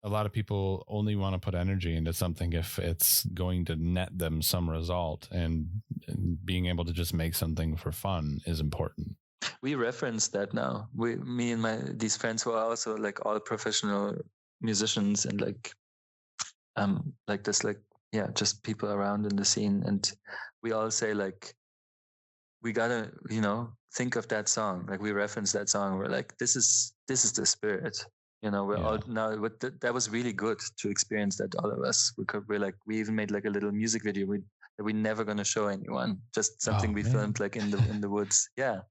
a lot of people only want to put energy into something if it's going to net them some result, and being able to just make something for fun is important. We reference that now. Me and these friends who are also like all professional musicians, and like this, like, yeah, just people around in the scene, and we all say like, we gotta, think of that song. Like we reference that song. We're like, this is the spirit. We're Yeah. all now. That was really good to experience that, all of us. We even made like a little music video that we're never gonna show anyone. Just something we filmed like in the woods. Yeah,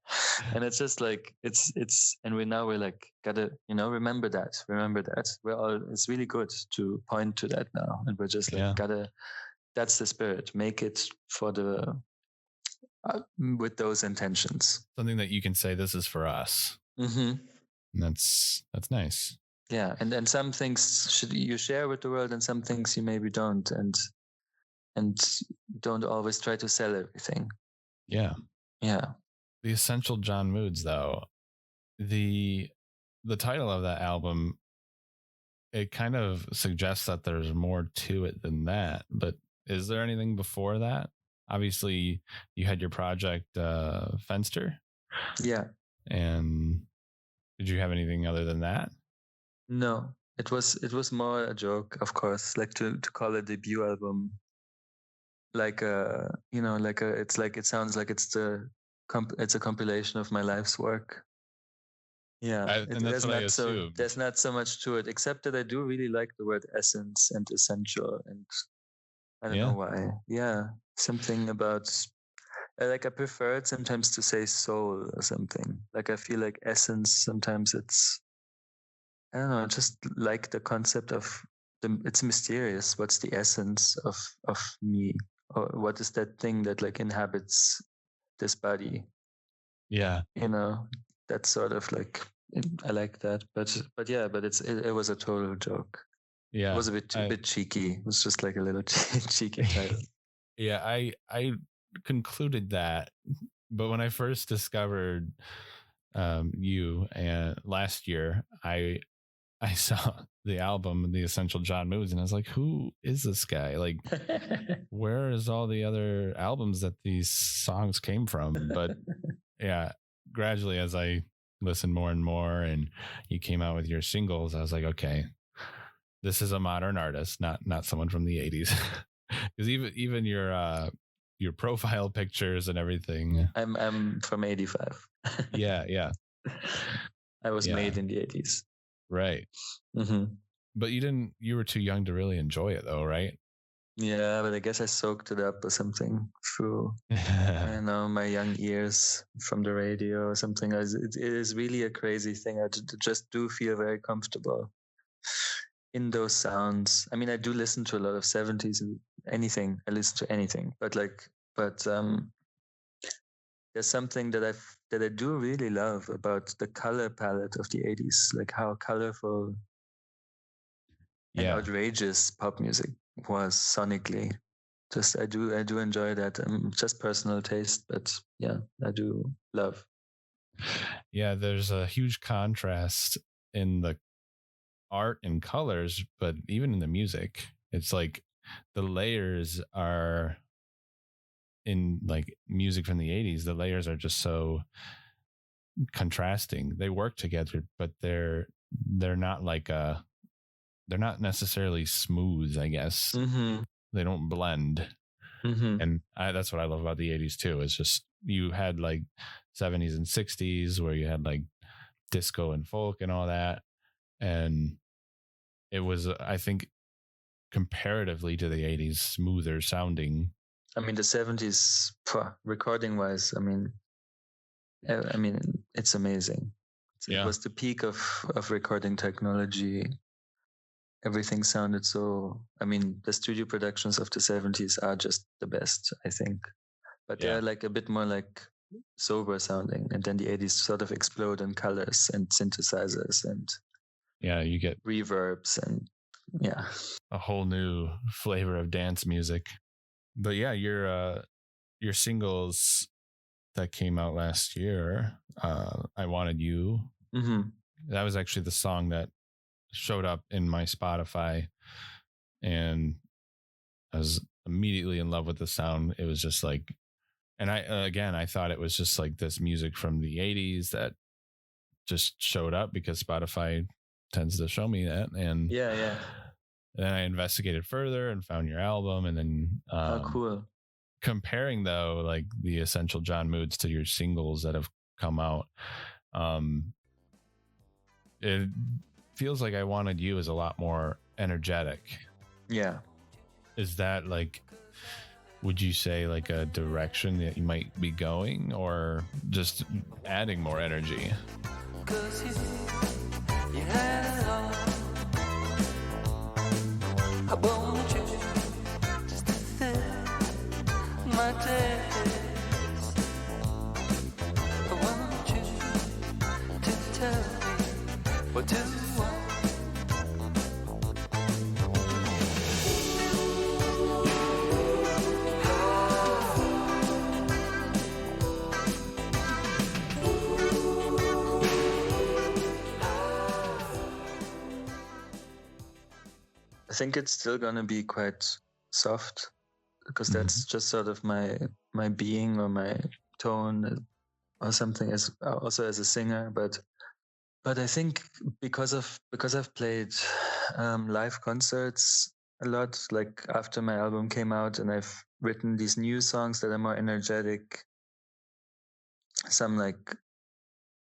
and it's just like it's and we're like gotta remember that. We're all. It's really good to point to that now, and we're just like gotta. That's the spirit. Make it for the with those intentions. Something that you can say, this is for us. Mm-hmm. And that's nice. Yeah, and some things should you share with the world, and some things you maybe don't, and don't always try to sell everything. Yeah. Yeah. The Essential John Moods, though, the title of that album, it kind of suggests that there's more to it than that. But is there anything before that? Obviously, you had your project Fenster. Yeah. And did you have anything other than that? No, it was more a joke, of course, like to call a debut album like it sounds like it's a compilation of my life's work. Yeah, there's not so much to it, except that I do really like the word essence and essential, and I don't know why. Yeah, something about I prefer it sometimes to say soul or something. Like I feel like essence sometimes it's I don't know, I just like the concept of it's mysterious. What's the essence of me? Or what is that thing that like inhabits this body? Yeah. That's sort of like I like that. But it was a total joke. Yeah. It was a bit cheeky. It was just like a little cheeky title. Yeah, I concluded that, but when I first discovered you and last year, I saw the album, The Essential John Moods, and I was like, who is this guy? Like, where is all the other albums that these songs came from? But yeah, gradually as I listened more and more and you came out with your singles, I was like, okay, this is a modern artist, not someone from the 80s. Because even your profile pictures and everything. I'm from 85. Yeah. I was made in the 80s. Right. Mm-hmm. But you were too young to really enjoy it though, right? Yeah, but I guess I soaked it up or something through, I don't know, my young ears from the radio or something. It is really a crazy thing. I just do feel very comfortable in those sounds. I mean, I do listen to a lot of 70s and anything. I listen to anything, but there's something that I do really love about the color palette of the 80s, like how colorful and outrageous pop music was sonically. Just I do enjoy that. Just personal taste, but yeah, I do love. Yeah, there's a huge contrast in the art and colors, but even in the music, it's like the layers are in like music from the 80s. The layers are just so contrasting. They work together, but they're not they're not necessarily smooth, I guess. Mm-hmm. They don't blend. Mm-hmm. And that's what I love about the 80s too. It's just you had like 70s and 60s where you had like disco and folk and all that. And it was, I think, comparatively to the 80s, smoother sounding. I mean, the 70s, recording wise, I mean, it's amazing. It was the peak of recording technology. Everything sounded so. I mean, the studio productions of the 70s are just the best, I think. But they're like a bit more like sober sounding, and then the 80s sort of explode in colors and synthesizers and you get reverbs and a whole new flavor of dance music. But yeah, your singles that came out last year, I Wanted You. Mm-hmm. That was actually the song that showed up in my Spotify, and I was immediately in love with the sound. It was just like, and I thought it was just like this music from the 80s that just showed up because Spotify tends to show me that. And then I investigated further and found your album, and then cool. Comparing though, like the Essential John Moods to your singles that have come out, it feels like I Wanted You is a lot more energetic. Yeah. Is that like, would you say like a direction that you might be going, or just adding more energy? 'Cause you had it all. I want you just to fill my days. I want you to tell me what to want. I think it's still gonna be quite soft, because that's just sort of my being or my tone or something, as also as a singer. But I think because I've played live concerts a lot, like after my album came out, and I've written these new songs that are more energetic. Some like,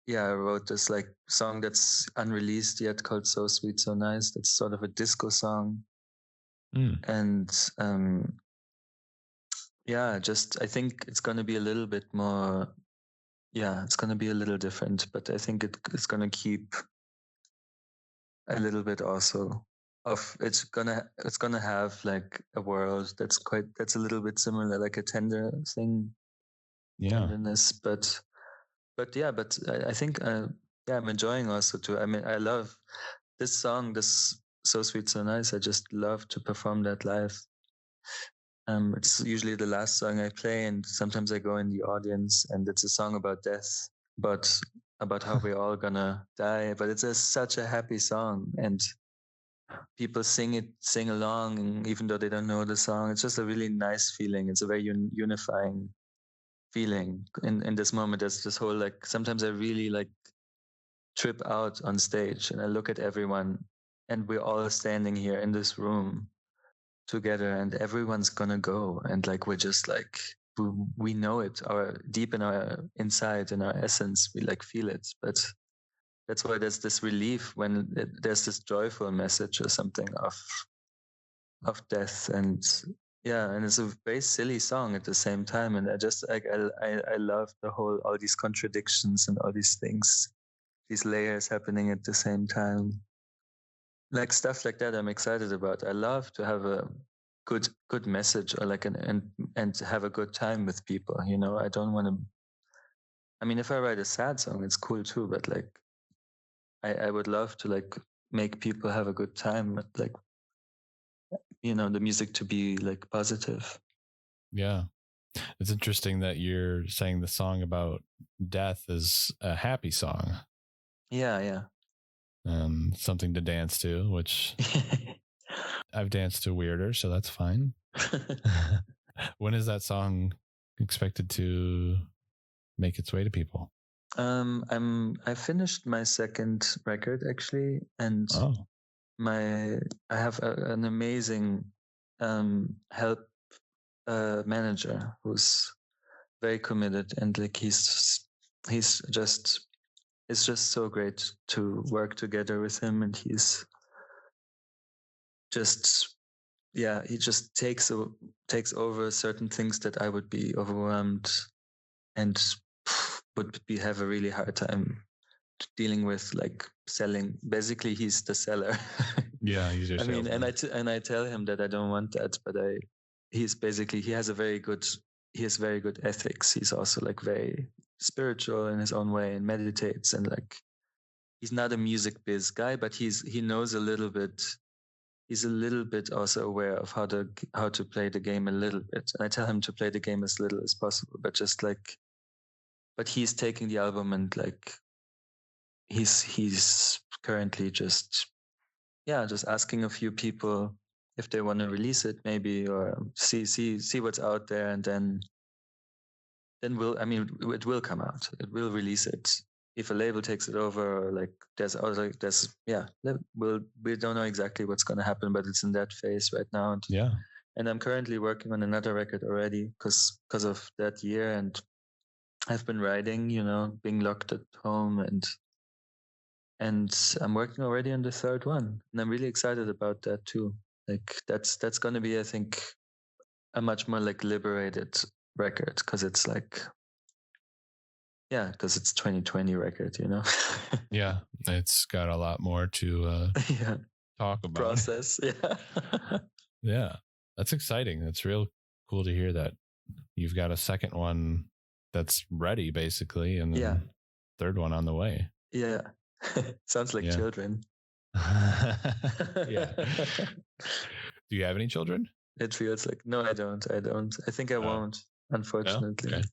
yeah, I wrote this like song that's unreleased yet called So Sweet So Nice. That's sort of a disco song. And yeah, just I think it's going to be a little bit more, yeah, it's going to be a little different, but I think it's going to keep a little bit also of, it's gonna have like a world that's a little bit similar, like a tender thing, tenderness, but yeah, but I think yeah, I'm enjoying also too. I mean, I love this song, this So Sweet So Nice. I just love to perform that live. It's usually the last song I play, and sometimes I go in the audience, and it's a song about death, but about how we're all gonna die. But it's such a happy song, and people sing along, even though they don't know the song. It's just a really nice feeling. It's a very unifying feeling in this moment. There's this whole, like, sometimes I really like trip out on stage, and I look at everyone, and we're all standing here in this room together, and everyone's gonna go, and like we're just like, we know it, our deep in our inside, in our essence, we like feel it. But that's why there's this relief when there's this joyful message or something of death. And yeah, and it's a very silly song at the same time, and I just like I love all these contradictions and all these things, these layers happening at the same time. Like stuff like that I'm excited about. I love to have a good message, or like and have a good time with people, you know. I don't want to, I mean, if I write a sad song, it's cool too, but like I would love to like make people have a good time, but like, you know, the music to be like positive. Yeah. It's interesting that you're saying the song about death is a happy song. Yeah. Something to dance to, which I've danced to weirder, so that's fine. When is that song expected to make its way to people? I finished my second record actually, and I have an amazing help manager who's very committed, and like it's just so great to work together with him, and he's just, yeah, he just takes over certain things that I would be overwhelmed and would have a really hard time dealing with, like selling. Basically, he's the seller. Yeah, he's your salesman. I mean, and I tell him that I don't want that, but he has very good ethics. He's also like very spiritual in his own way, and meditates, and like he's not a music biz guy, but he knows a little bit. He's a little bit also aware of how to play the game a little bit. And I tell him to play the game as little as possible, but just like, but he's taking the album, and like he's currently just asking a few people if they want to release it, maybe, or see what's out there, and then it will come out. It will release it. If a label takes it over, or like we don't know exactly what's going to happen, but it's in that phase right now. And I'm currently working on another record already because of that year, and I've been writing, you know, being locked at home, and I'm working already on the third one, and I'm really excited about that too. Like that's going to be, I think, a much more like liberated record, because it's like, yeah, because it's 2020 record, you know. Yeah, it's got a lot more to Yeah, talk about. process. Yeah. Yeah, that's exciting. That's real cool to hear that you've got a second one that's ready, basically, and then Yeah. third one on the way. Yeah. Sounds like Yeah. children. Yeah. Do you have any children? It feels like, no, I don't. I think I won't, unfortunately. No? Okay.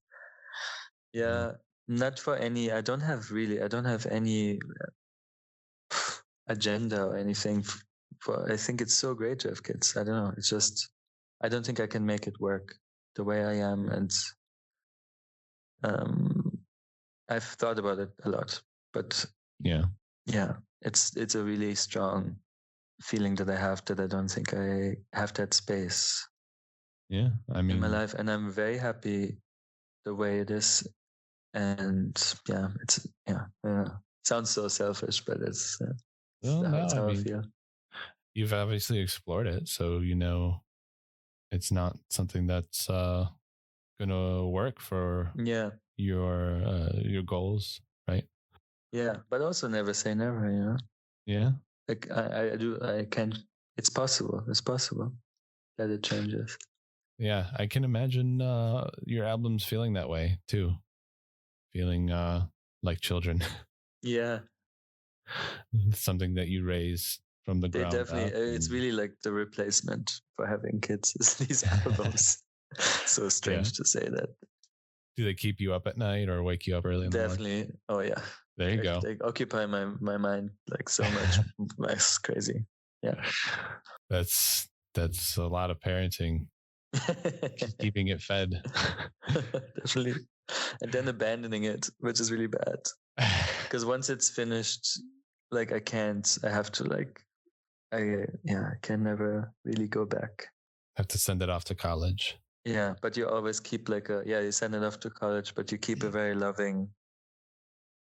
Yeah, not for any. I don't have any agenda or anything. I think it's so great to have kids. I don't know. It's just, I don't think I can make it work the way I am, and I've thought about it a lot. But yeah, it's a really strong feeling that I have, that I don't think I have that space. Yeah, I mean, in my life, and I'm very happy the way it is. And yeah, it's sounds so selfish, but it's that's how I feel. You've obviously explored it, so you know it's not something that's gonna work for your goals, right? Yeah, but also never say never, you know. Yeah, like I can. It's possible that it changes. Yeah, I can imagine your albums feeling that way too, feeling like children. Yeah, something that you raise from the ground definitely up. It's really like the replacement for having kids is these albums. So strange to say that. Do they keep you up at night or wake you up early in the morning? Definitely. Oh yeah, there you go. They occupy my mind like so much. That's crazy. Yeah, that's a lot of parenting. Keeping it fed. Definitely. And then abandoning it, which is really bad, because once it's finished, like I have to like I can never really go back. Have to send it off to college. Yeah, but you always keep like you send it off to college, but you keep a very loving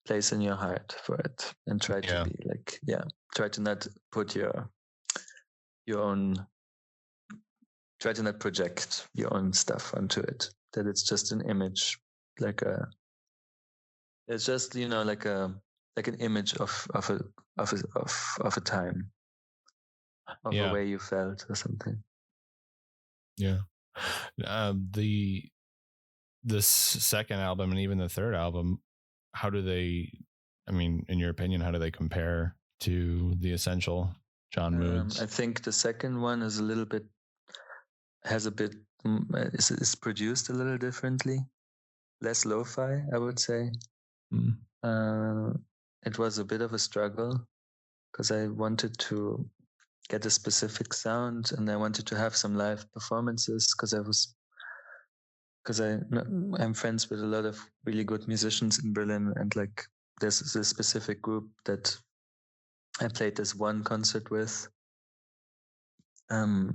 place in your heart for it, and try to be like, try to not put your own, try to not project your own stuff onto it, that it's just an image, it's just, you know, like an image of a time, of a way you felt or something. Yeah. The second album and even the third album, how do they, I mean, in your opinion, how do they compare to the Essential John Moods? I think the second one is is produced a little differently, less lo-fi, I would say. It was a bit of a struggle, because I wanted to get a specific sound, and I wanted to have some live performances, because I'm friends with a lot of really good musicians in Berlin, and like there's this specific group that I played this one concert with, and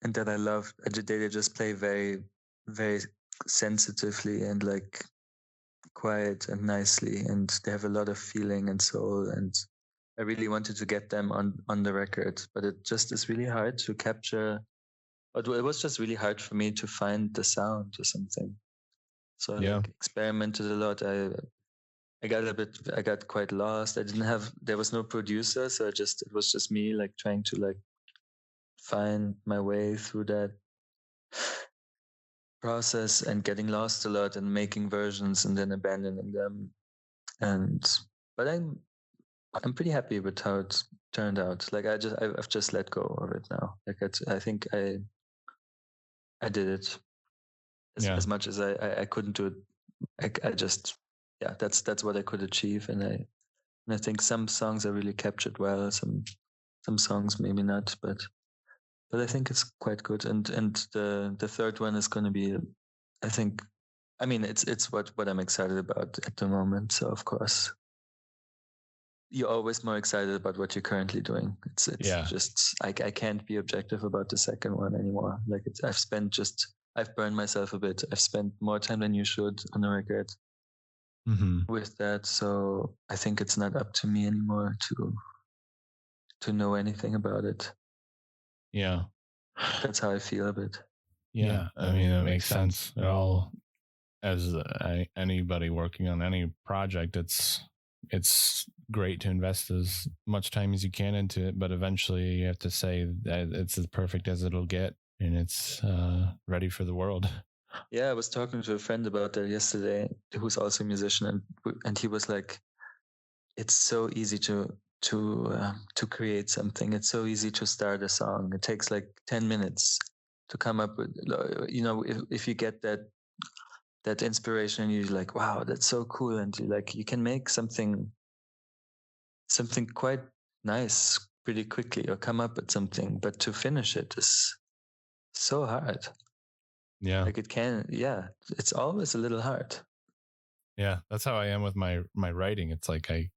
that I love. They just play very, very sensitively and like quiet and nicely, and they have a lot of feeling and soul, and I really wanted to get them on the record, but it just is really hard to capture. It was just really hard for me to find the sound or something. So I experimented a lot. I got quite lost. There was no producer, so it was just me like trying to like find my way through that process, and getting lost a lot, and making versions and then abandoning them. But I'm pretty happy with how it turned out. Like I've just let go of it now. Like I think I did it as much as I couldn't do it. I just that's what I could achieve, and I think some songs I really captured well. Some songs maybe not, but I think it's quite good. And the third one is going to be, I think, I mean, it's what I'm excited about at the moment. So of course, you're always more excited about what you're currently doing. It's just I can't be objective about the second one anymore. Like I've burned myself a bit. I've spent more time than you should on a record. with that. So I think it's not up to me anymore to know anything about it. Yeah. That's how I feel a bit. Yeah. I mean, that makes sense. It all, as anybody working on any project, it's great to invest as much time as you can into it, but eventually you have to say that it's as perfect as it'll get and it's ready for the world. Yeah, I was talking to a friend about that yesterday, who's also a musician, and he was like, "It's so easy to create something. It's so easy to start a song. It takes like 10 minutes to come up with, if you get that inspiration, and you're like, wow, that's so cool, and you can make something quite nice pretty quickly, or come up with something. But to finish it is so hard. Yeah. Like it's always a little hard. Yeah, that's how I am with my writing. It's like I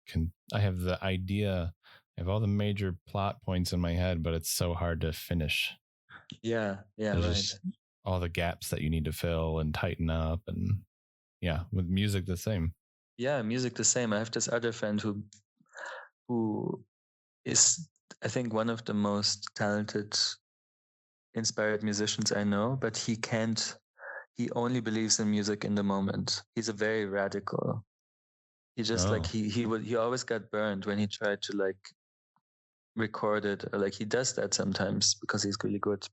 have the idea, I have all the major plot points in my head, but it's so hard to finish. Yeah, There's right. just all the gaps that you need to fill and tighten up, and yeah, with music the same. Yeah, music the same. I have this other friend who is, I think, one of the most talented, inspired musicians I know, but he only believes in music in the moment. He's a very radical. He just he always got burned when he tried to record it, or he does that sometimes because he's really good,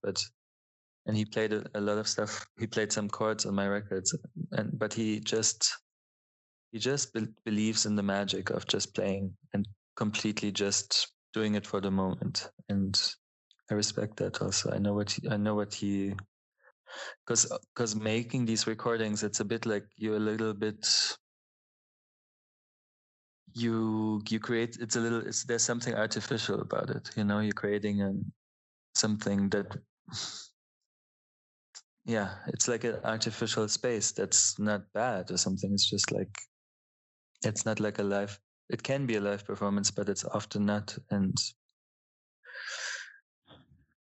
and he played a lot of stuff. He played some chords on my records, but he just believes in the magic of just playing and completely just doing it for the moment. And I respect that also. I know what he, because making these recordings, it's a bit like you're a little bit, you create, there's something artificial about it, you're creating something that, yeah, it's like an artificial space that's not bad or something. It's just like, it's not like a live, it can be a live performance, but it's often not. And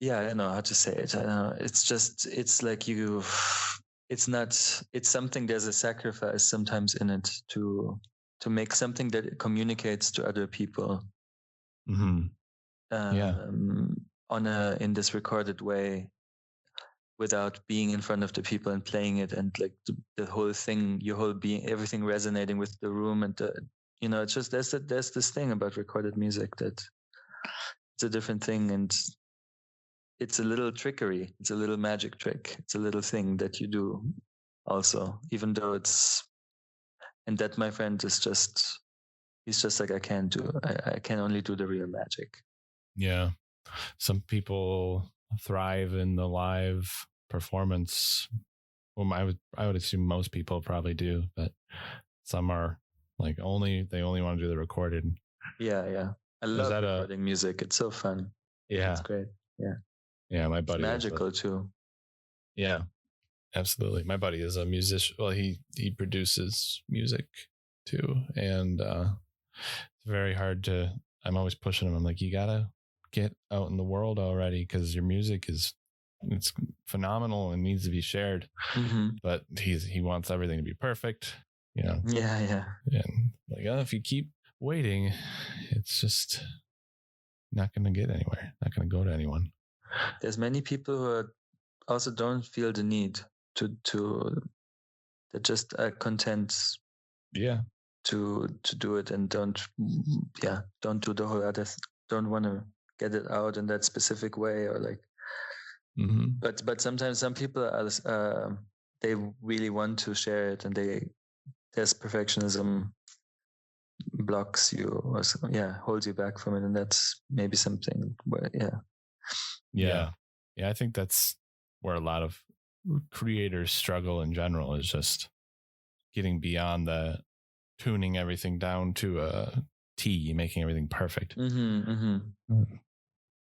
yeah, I don't know how to say it. I don't know. It's like it's something, there's a sacrifice sometimes in it to make something that communicates to other people. Yeah. In this recorded way, without being in front of the people and playing it, and the whole thing, your whole being, everything resonating with the room, and it's just, there's this thing about recorded music that it's a different thing, and it's a little trickery. It's a little magic trick. It's a little thing that you do also, even though and that my friend is he's just like, I can only do the real magic. Yeah. Some people thrive in the live performance. Well, I would assume most people probably do, but some are like they only want to do the recorded. Yeah. I love recording music. It's so fun. Yeah. It's great. Yeah. Yeah, my buddy. It's magical too. Yeah, absolutely. My buddy is a musician. Well, he produces music too, and it's very hard to. I'm always pushing him. I'm like, you gotta get out in the world already, because your music it's phenomenal and needs to be shared. Mm-hmm. But he wants everything to be perfect. Yeah. And if you keep waiting, it's just not going to get anywhere. Not going to go to anyone. There's many people who also don't feel the need to that just are content. Yeah. To do it, and don't do the whole other. Don't want to get it out in that specific way, or Mm-hmm. But sometimes some people are they really want to share it, and there's perfectionism blocks you, or holds you back from it, and that's maybe something where yeah, I think that's where a lot of creators struggle in general, is just getting beyond the tuning everything down to a T, making everything perfect.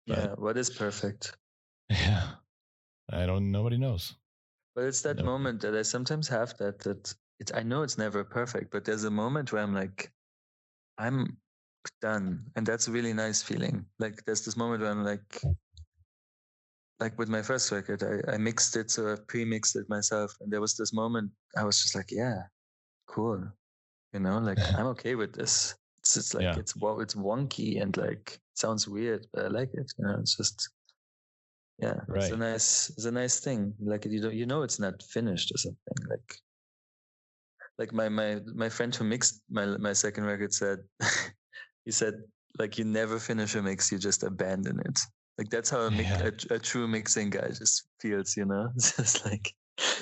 Yeah, what is perfect? Yeah, nobody knows. But it's that moment that I sometimes have I know it's never perfect, but there's a moment where I'm like, I'm done. And that's a really nice feeling. Like, there's this moment where I'm like with my first record, I mixed it, so I pre-mixed it myself. And there was this moment I was just like, yeah, cool. you know, like I'm okay with this. It's like it's wonky and like sounds weird, but I like it. You know, it's just Right. it's a nice thing. Like you know it's not finished or something. Like my friend who mixed my second record said he said like you never finish a mix, you just abandon it. Like that's how a true mixing guy just feels, you know. It's just like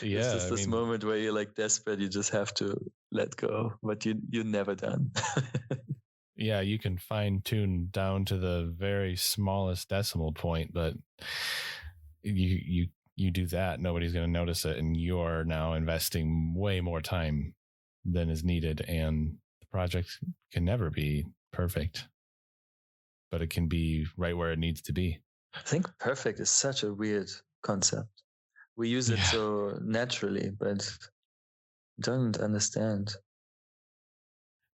it's just this moment where you're like desperate, you just have to let go, but you're never done. Yeah, you can fine tune down to the very smallest decimal point, but you do that, nobody's going to notice it, and you're now investing way more time than is needed, and the project can never be perfect, but it can be right where it needs to be. I think perfect is such a weird concept. We use it so naturally, but don't understand.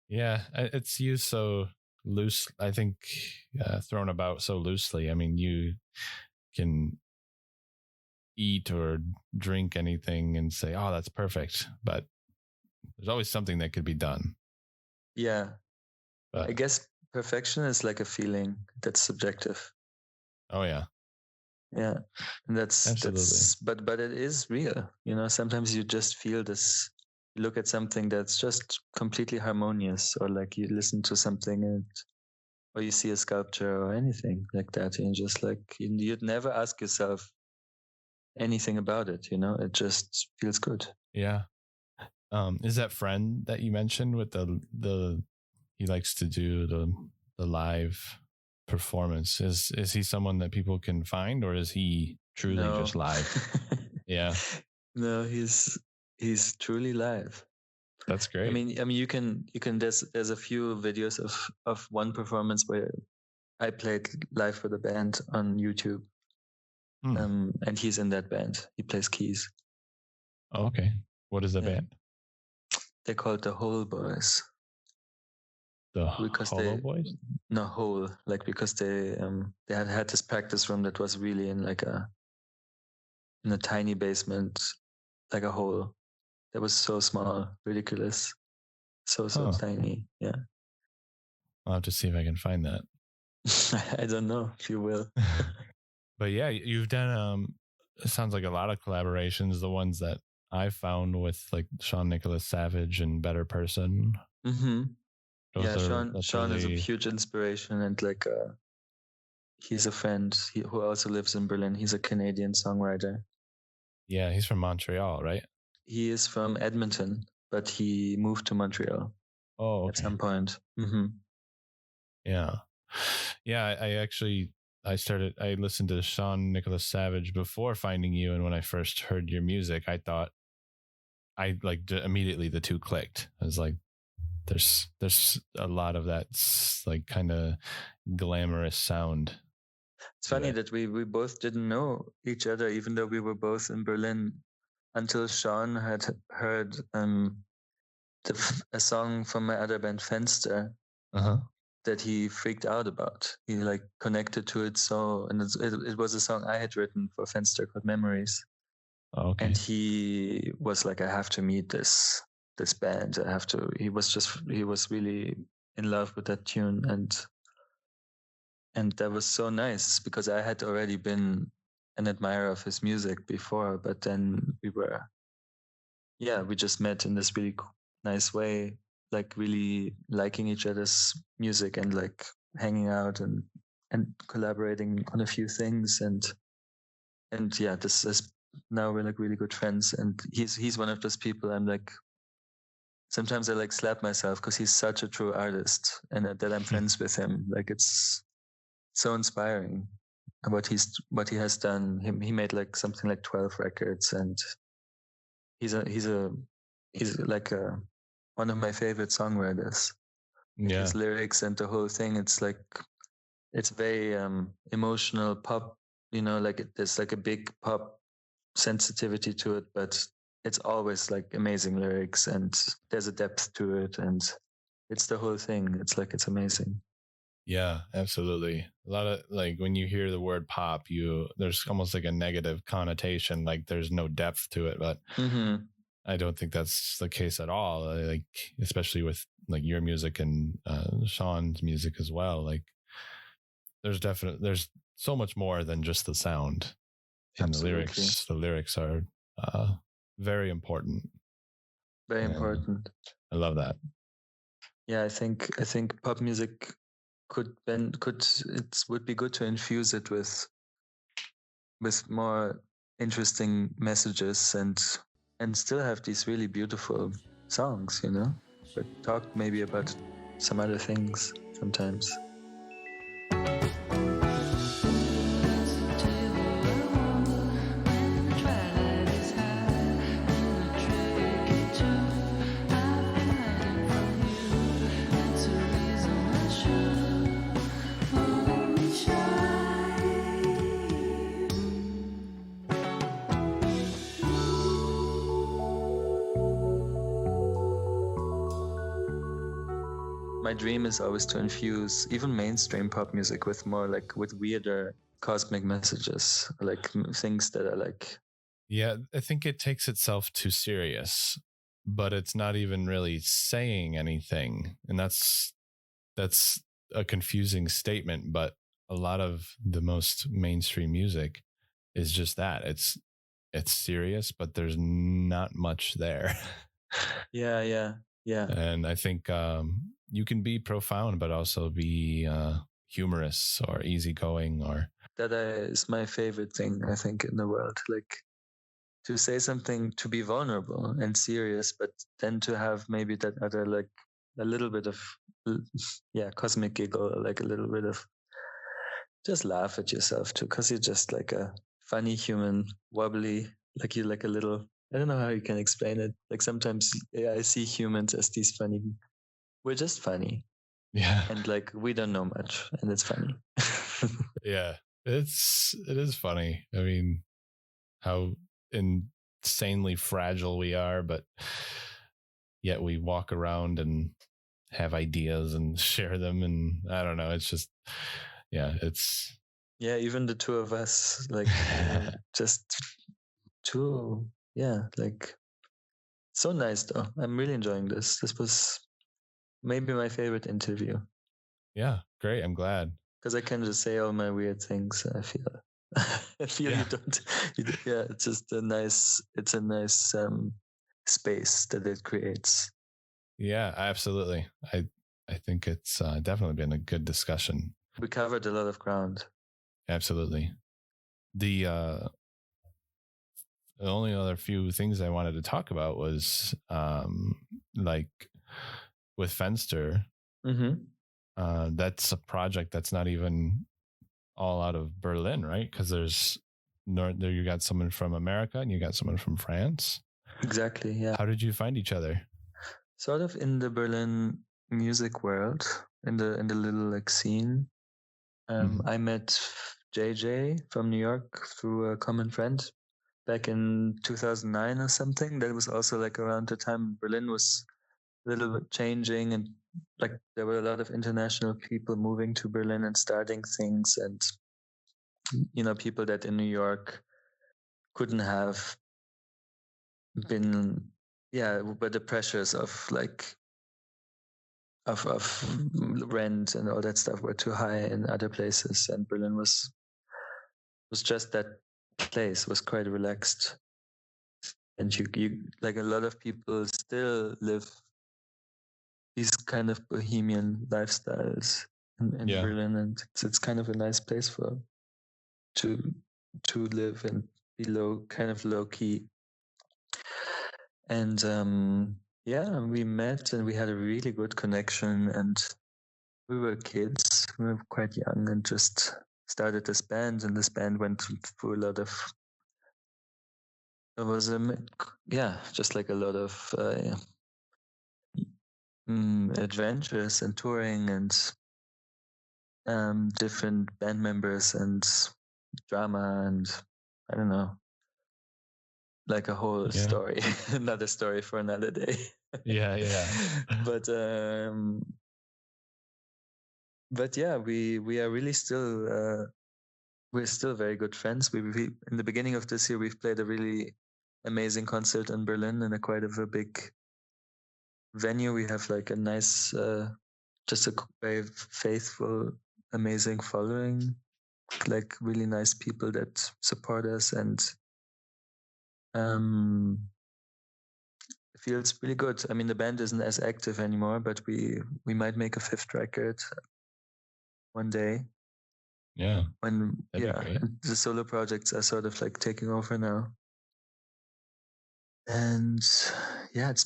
Yeah, it's used so loose. I think thrown about so loosely. I mean, you can eat or drink anything and say, "Oh, that's perfect," but there's always something that could be done. Yeah, but I guess perfection is like a feeling that's subjective. Oh yeah. Yeah, and absolutely. But it is real. You know, sometimes you just feel this. You look at something that's just completely harmonious, or like you listen to something or you see a sculpture or anything like that, and just like you'd never ask yourself anything about it. You know, it just feels good. Yeah. Is that friend that you mentioned with the he likes to do the live performance, is he someone that people can find, or is he truly just live? Yeah. No, he's truly live. That's great. I mean you can there's a few videos of one performance where I played live for the band on YouTube. And he's in that band. He plays keys. Oh, okay. What is the band? They're called the Hole Boys. The Holo Boys? No, Hole, like because they had this practice room that was really in a tiny basement, like a hole that was so small, ridiculous, so tiny. Yeah. I'll have to see if I can find that. I don't know if you will. But yeah, you've done it sounds like a lot of collaborations. The ones that I found with like Sean Nicholas Savage and Better Person. Mm-hmm. Sean is a huge inspiration, and like he's a friend who also lives in Berlin. He's a Canadian songwriter. Yeah, he's from Montreal, right? He is from Edmonton, but he moved to Montreal. Oh, okay. At some point. Mm-hmm. Yeah. I listened to Sean Nicholas Savage before finding you, and when I first heard your music, I thought immediately the two clicked. I was like, there's a lot of that like kind of glamorous sound. It's funny that we both didn't know each other, even though we were both in Berlin, until Sean had heard a song from my other band Fenster that he freaked out about. He like connected to it and it was a song I had written for Fenster called Memories. Oh, okay. And he was like, I have to meet this band. He was really in love with that tune, and that was so nice because I had already been an admirer of his music before, but then we just met in this really nice way, like really liking each other's music and like hanging out and collaborating on a few things, and this is now we're like really good friends, and he's one of those people I'm like, sometimes I like slap myself because he's such a true artist, and that I'm friends with him. Like it's so inspiring what he has done. He made like something like 12 records, and he's like one of my favorite songwriters. Yeah. His lyrics and the whole thing, it's very emotional pop, you know, like there's like a big pop sensitivity to it, but it's always like amazing lyrics, and there's a depth to it, and it's the whole thing. It's amazing. Yeah, absolutely. A lot of like when you hear the word pop, there's almost like a negative connotation, like there's no depth to it. But I don't think that's the case at all. Like, especially with like your music and Sean's music as well. Like, there's so much more than just the sound in the Absolutely. lyrics. The lyrics are very important. Very important. I love that. Yeah, I think pop music would be good to infuse it with more interesting messages and still have these really beautiful songs, you know, but talk maybe about some other things sometimes. My dream is always to infuse even mainstream pop music with weirder cosmic messages, like things that are like. Yeah, I think it takes itself too serious, but it's not even really saying anything, and that's a confusing statement. But a lot of the most mainstream music is just that. It's serious, but there's not much there. Yeah. And I think you can be profound, but also be humorous or easygoing. Or that is my favorite thing, I think, in the world. Like to say something, to be vulnerable and serious, but then to have maybe that other, like a little bit of, cosmic giggle, like a little bit of just laugh at yourself too, because you're just like a funny human, wobbly, like you're like a little. I don't know how you can explain it. Like sometimes I see humans as these funny. We're just funny. Yeah. And like we don't know much, and it's funny. Yeah. It is funny. I mean, how insanely fragile we are, but yet we walk around and have ideas and share them. And I don't know. It's just, it's. Yeah, even the two of us, like just two. Yeah, like so nice though. I'm really enjoying this. This was maybe my favorite interview. Yeah, great. I'm glad. Because I can just say all my weird things. I feel you don't. Yeah, it's just a nice. It's a nice space that it creates. Yeah, absolutely. I think it's definitely been a good discussion. We covered a lot of ground. Absolutely. The only other few things I wanted to talk about was like with Fenster. Mm-hmm. That's a project that's not even all out of Berlin, right? Because there's there you got someone from America and you got someone from France. Exactly. Yeah. How did you find each other? Sort of in the Berlin music world, in the little like scene. I met JJ from New York through a common friend back in 2009 or something. That was also like around the time Berlin was a little bit changing, and like there were a lot of international people moving to Berlin and starting things, and people that in New York couldn't have been, but the pressures of like of rent and all that stuff were too high in other places, and Berlin was just that place, was quite relaxed, and you like a lot of people still live these kind of bohemian lifestyles in Berlin, and it's kind of a nice place to live and be kind of low key. And we met and we had a really good connection, and we were kids, we were quite young, and just started this band, and this band went through a lot of, it was just like a lot of adventures and touring and different band members and drama, and I don't know, like a whole story. Another story for another day. But yeah, we are really still we're still very good friends. We in the beginning of this year we've played a really amazing concert in Berlin in a quite of a big venue. We have like a nice, just a very faithful, amazing following, like really nice people that support us, and it feels really good. I mean, the band isn't as active anymore, but we might make a 5th record one day. Yeah. When That'd be great. the solo projects are sort of like taking over now. And yeah, it's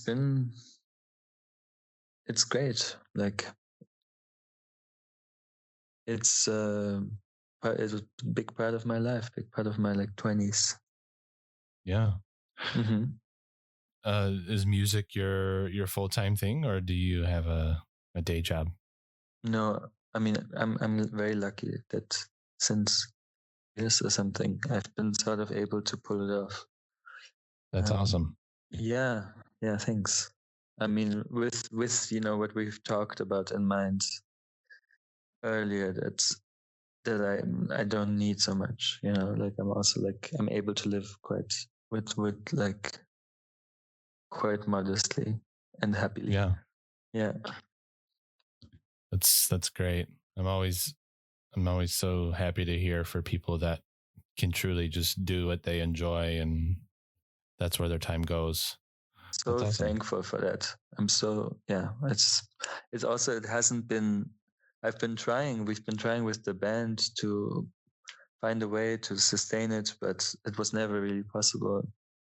great. Like it's a big part of my life, big part of my like 20s. Yeah. Mm-hmm. Is music your full-time thing, or do you have a day job? No, I mean, I'm very lucky that since years or something, I've been sort of able to pull it off. That's awesome. Yeah, thanks. I mean, with what we've talked about in mind earlier, that I don't need so much, like I'm also like I'm able to live quite with like quite modestly and happily. Yeah. That's great. I'm always so happy to hear for people that can truly just do what they enjoy, and that's where their time goes. So awesome. Thankful for that. I'm so it's also, it hasn't been, we've been trying with the band to find a way to sustain it, but it was never really possible.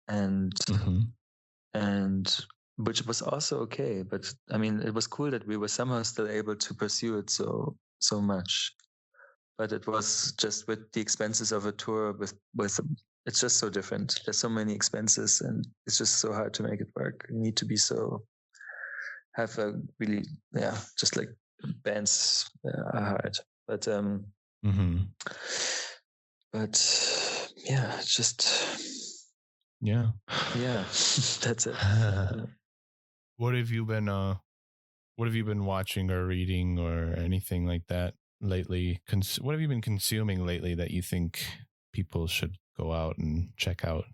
And which was also okay, but I mean, it was cool that we were somehow still able to pursue it so much. But it was just with the expenses of a tour with it's just so different. There's so many expenses, and it's just so hard to make it work. You need to be have a really, just like bands are hard. But but yeah, it's just that's it. What have you been watching or reading or anything like that lately? What have you been consuming lately that you think people should go out and check out?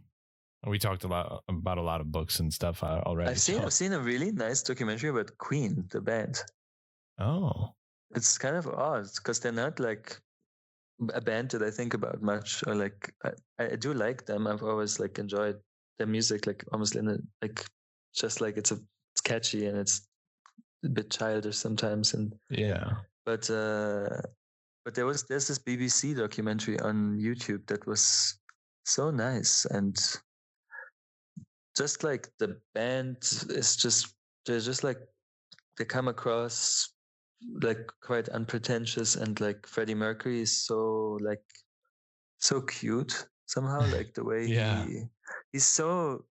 We talked about a lot of books and stuff already. I've seen a really nice documentary about Queen, the band. Oh, it's kind of odd because they're not like a band that I think about much, or like I do like them. I've always like enjoyed their music, like almost in a like just like it's catchy and it's a bit childish sometimes, and but there's this BBC documentary on YouTube that was so nice, and just like the band is just, they're just like, they come across like quite unpretentious, and like Freddie Mercury is so like so cute somehow, like the way he's so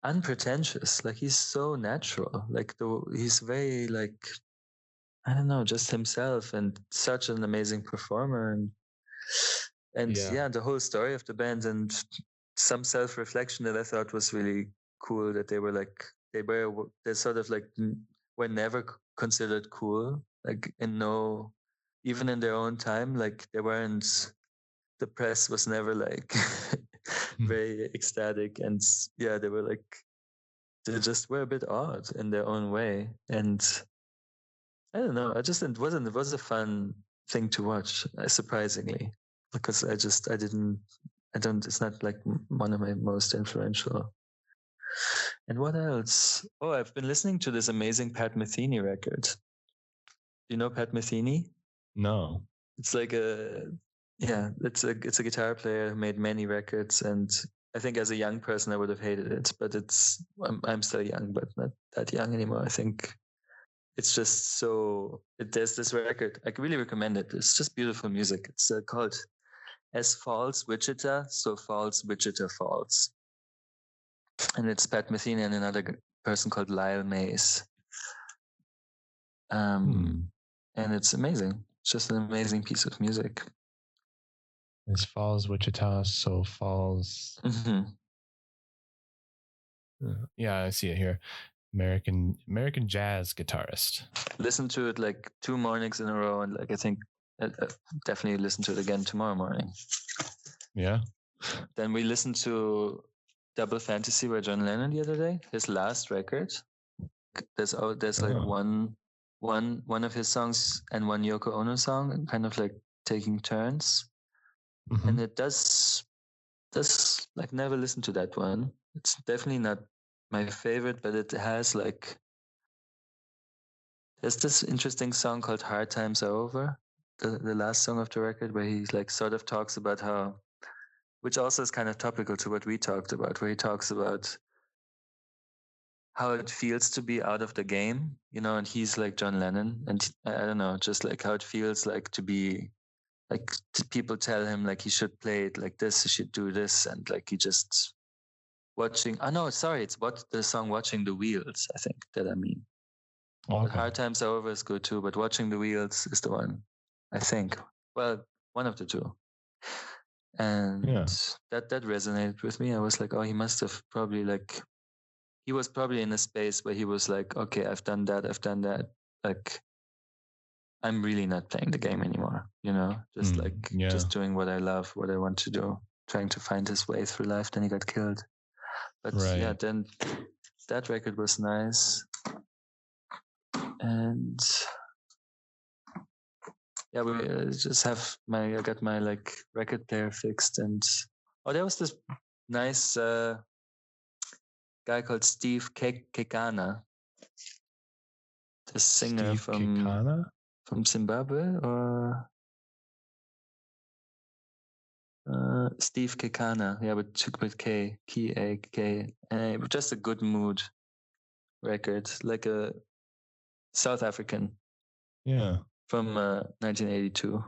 unpretentious, like he's so natural, like he's very like, I don't know, just himself, and such an amazing performer, and the whole story of the band, and some self-reflection that I thought was really cool, that they were like they're sort of like were never considered cool, like even in their own time, like they weren't, the press was never like very ecstatic, and they were like, they just were a bit odd in their own way, and I don't know, it was a fun thing to watch, surprisingly, because it's not like one of my most influential. And what else? Oh, I've been listening to this amazing Pat Metheny record. Do you know Pat Metheny? No. It's like it's a guitar player who made many records, and I think as a young person I would have hated it, but I'm still young, but not that young anymore. I think it's just there's this record, I really recommend it. It's just beautiful music. It's called As Falls Wichita, So Falls Wichita Falls. And it's Pat Metheny and another person called Lyle Mays. And it's amazing. It's just an amazing piece of music. As Falls Wichita, So Falls. Mm-hmm. Yeah, I see it here. American jazz guitarist. Listen to it like 2 mornings in a row, and like I think definitely listen to it again tomorrow morning. Yeah. Then we listen to Double Fantasy by John Lennon the other day, his last record. There's like one of his songs and one Yoko Ono song, kind of like taking turns. Mm-hmm. And it does like, never listen to that one. It's definitely not my favorite, but it has like, there's this interesting song called Hard Times Are Over, the last song of the record, where he like sort of talks about how, which also is kind of topical to what we talked about, where he talks about how it feels to be out of the game, you know, and he's like John Lennon, and I don't know, just like how it feels like to be like, people tell him like he should play it like this, he should do this, and like he just watching. Oh no, sorry, it's what the song "Watching the Wheels," I think that I mean. Okay. Hard Times Are Over is good too, but "Watching the Wheels" is the one, I think. Well, one of the two. And that resonated with me. I was like, oh, he must have probably like, he was probably in a space where he was like, okay, I've done that. Like, I'm really not playing the game anymore, you know, just just doing what I love, what I want to do, trying to find his way through life. Then he got killed. But yeah, then that record was nice. And yeah, we just have I got my like record player fixed, and there was this nice guy called Steve Kekana, the singer from Zimbabwe, or Steve Kekana, yeah, with K, K-A-K, just a good mood record, like a South African, from 1982.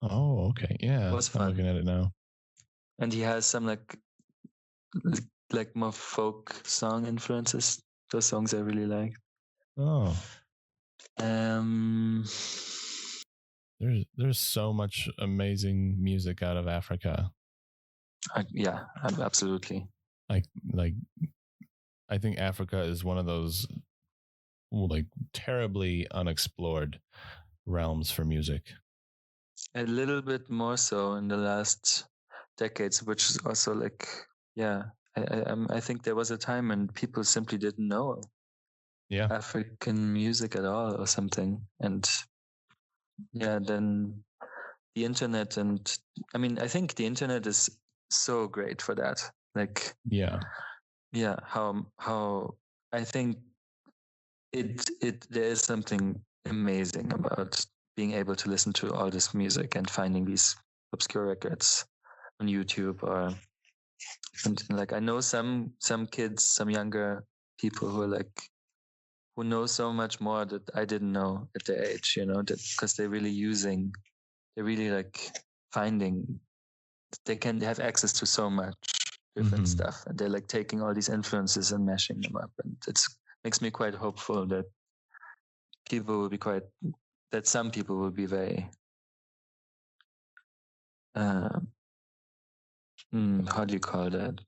Oh, okay, yeah, was fun. I'm looking at it now, and he has some like more folk song influences. Those songs I really like. There's so much amazing music out of Africa. Yeah, absolutely. Like I think Africa is one of those like terribly unexplored realms for music. A little bit more so in the last decades, which is also like, yeah, I think there was a time when people simply didn't know African music at all or something. And yeah, then the internet, and I mean, I think the internet is so great for that. Like, yeah, how I think there is something amazing about being able to listen to all this music and finding these obscure records on YouTube, and like, I know some kids, some younger people who are like, who know so much more that I didn't know at their age, you know, that because they're really like finding, they have access to so much different stuff, and they're like taking all these influences and mashing them up, and it makes me quite hopeful that some people will be very how do you call that,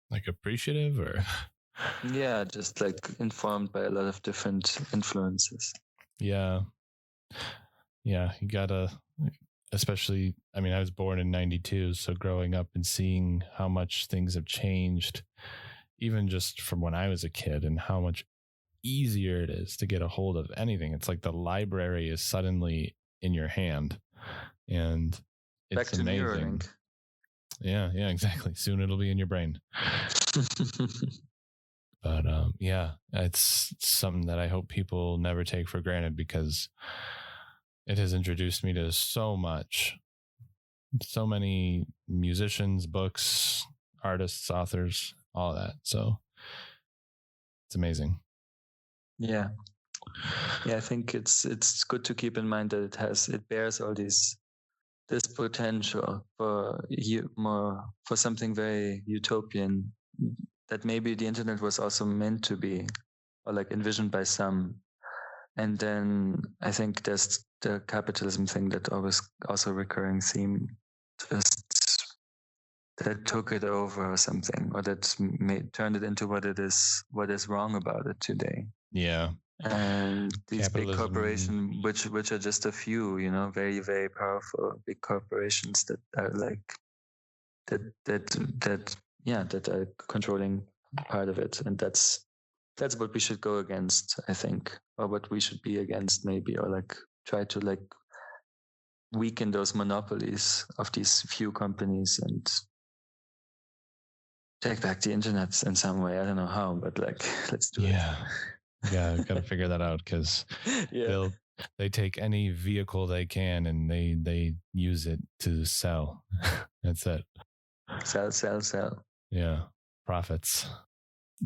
like appreciative, or yeah, just like informed by a lot of different influences. Yeah, you gotta, especially, I mean, I was born in 92, so growing up and seeing how much things have changed, even just from when I was a kid, and how much easier it is to get a hold of anything. It's like the library is suddenly in your hand, and it's amazing. Neuralink. Yeah, exactly. Soon it'll be in your brain. But yeah, it's something that I hope people never take for granted, because it has introduced me to so many musicians, books, artists, authors, all of that. So it's amazing. Yeah, I think it's good to keep in mind that it bears all this potential for something very utopian, that maybe the internet was also meant to be, or like envisioned by some. And then I think there's the capitalism thing that always also recurring theme, just that took it over or something, or that turned it into what is wrong about it today. Yeah. And these big corporations, which are just a few, you know, very, very powerful big corporations that are like that are controlling part of it, and that's what we should go against, I think, or what we should be against, maybe, or like try to like weaken those monopolies of these few companies and take back the internet in some way. I don't know how, but like, let's do it. Yeah, got to figure that out, because they take any vehicle they can and they use it to sell. That's it. Sell. Yeah, profits.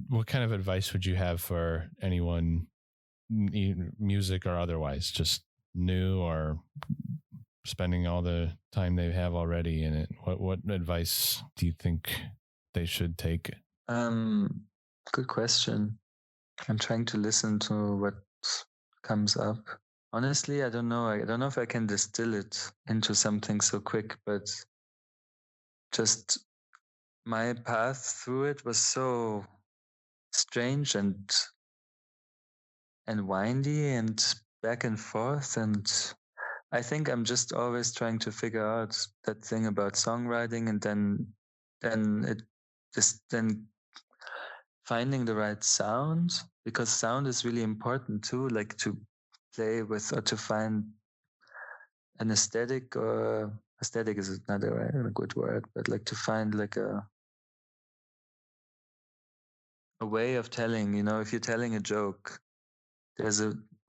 What kind of advice would you have for anyone, music or otherwise, just new or spending all the time they have already in it? What advice do you think they should take? Good question. I'm trying to listen to what comes up. Honestly, I don't know. I don't know if I can distill it into something so quick, but just my path through it was so strange and windy and back and forth, and I think I'm just always trying to figure out that thing about songwriting, and then finding the right sound, because sound is really important too, like to play with or to find an aesthetic, or aesthetic is not a good word, but like to find like a way of telling, if you're telling a joke,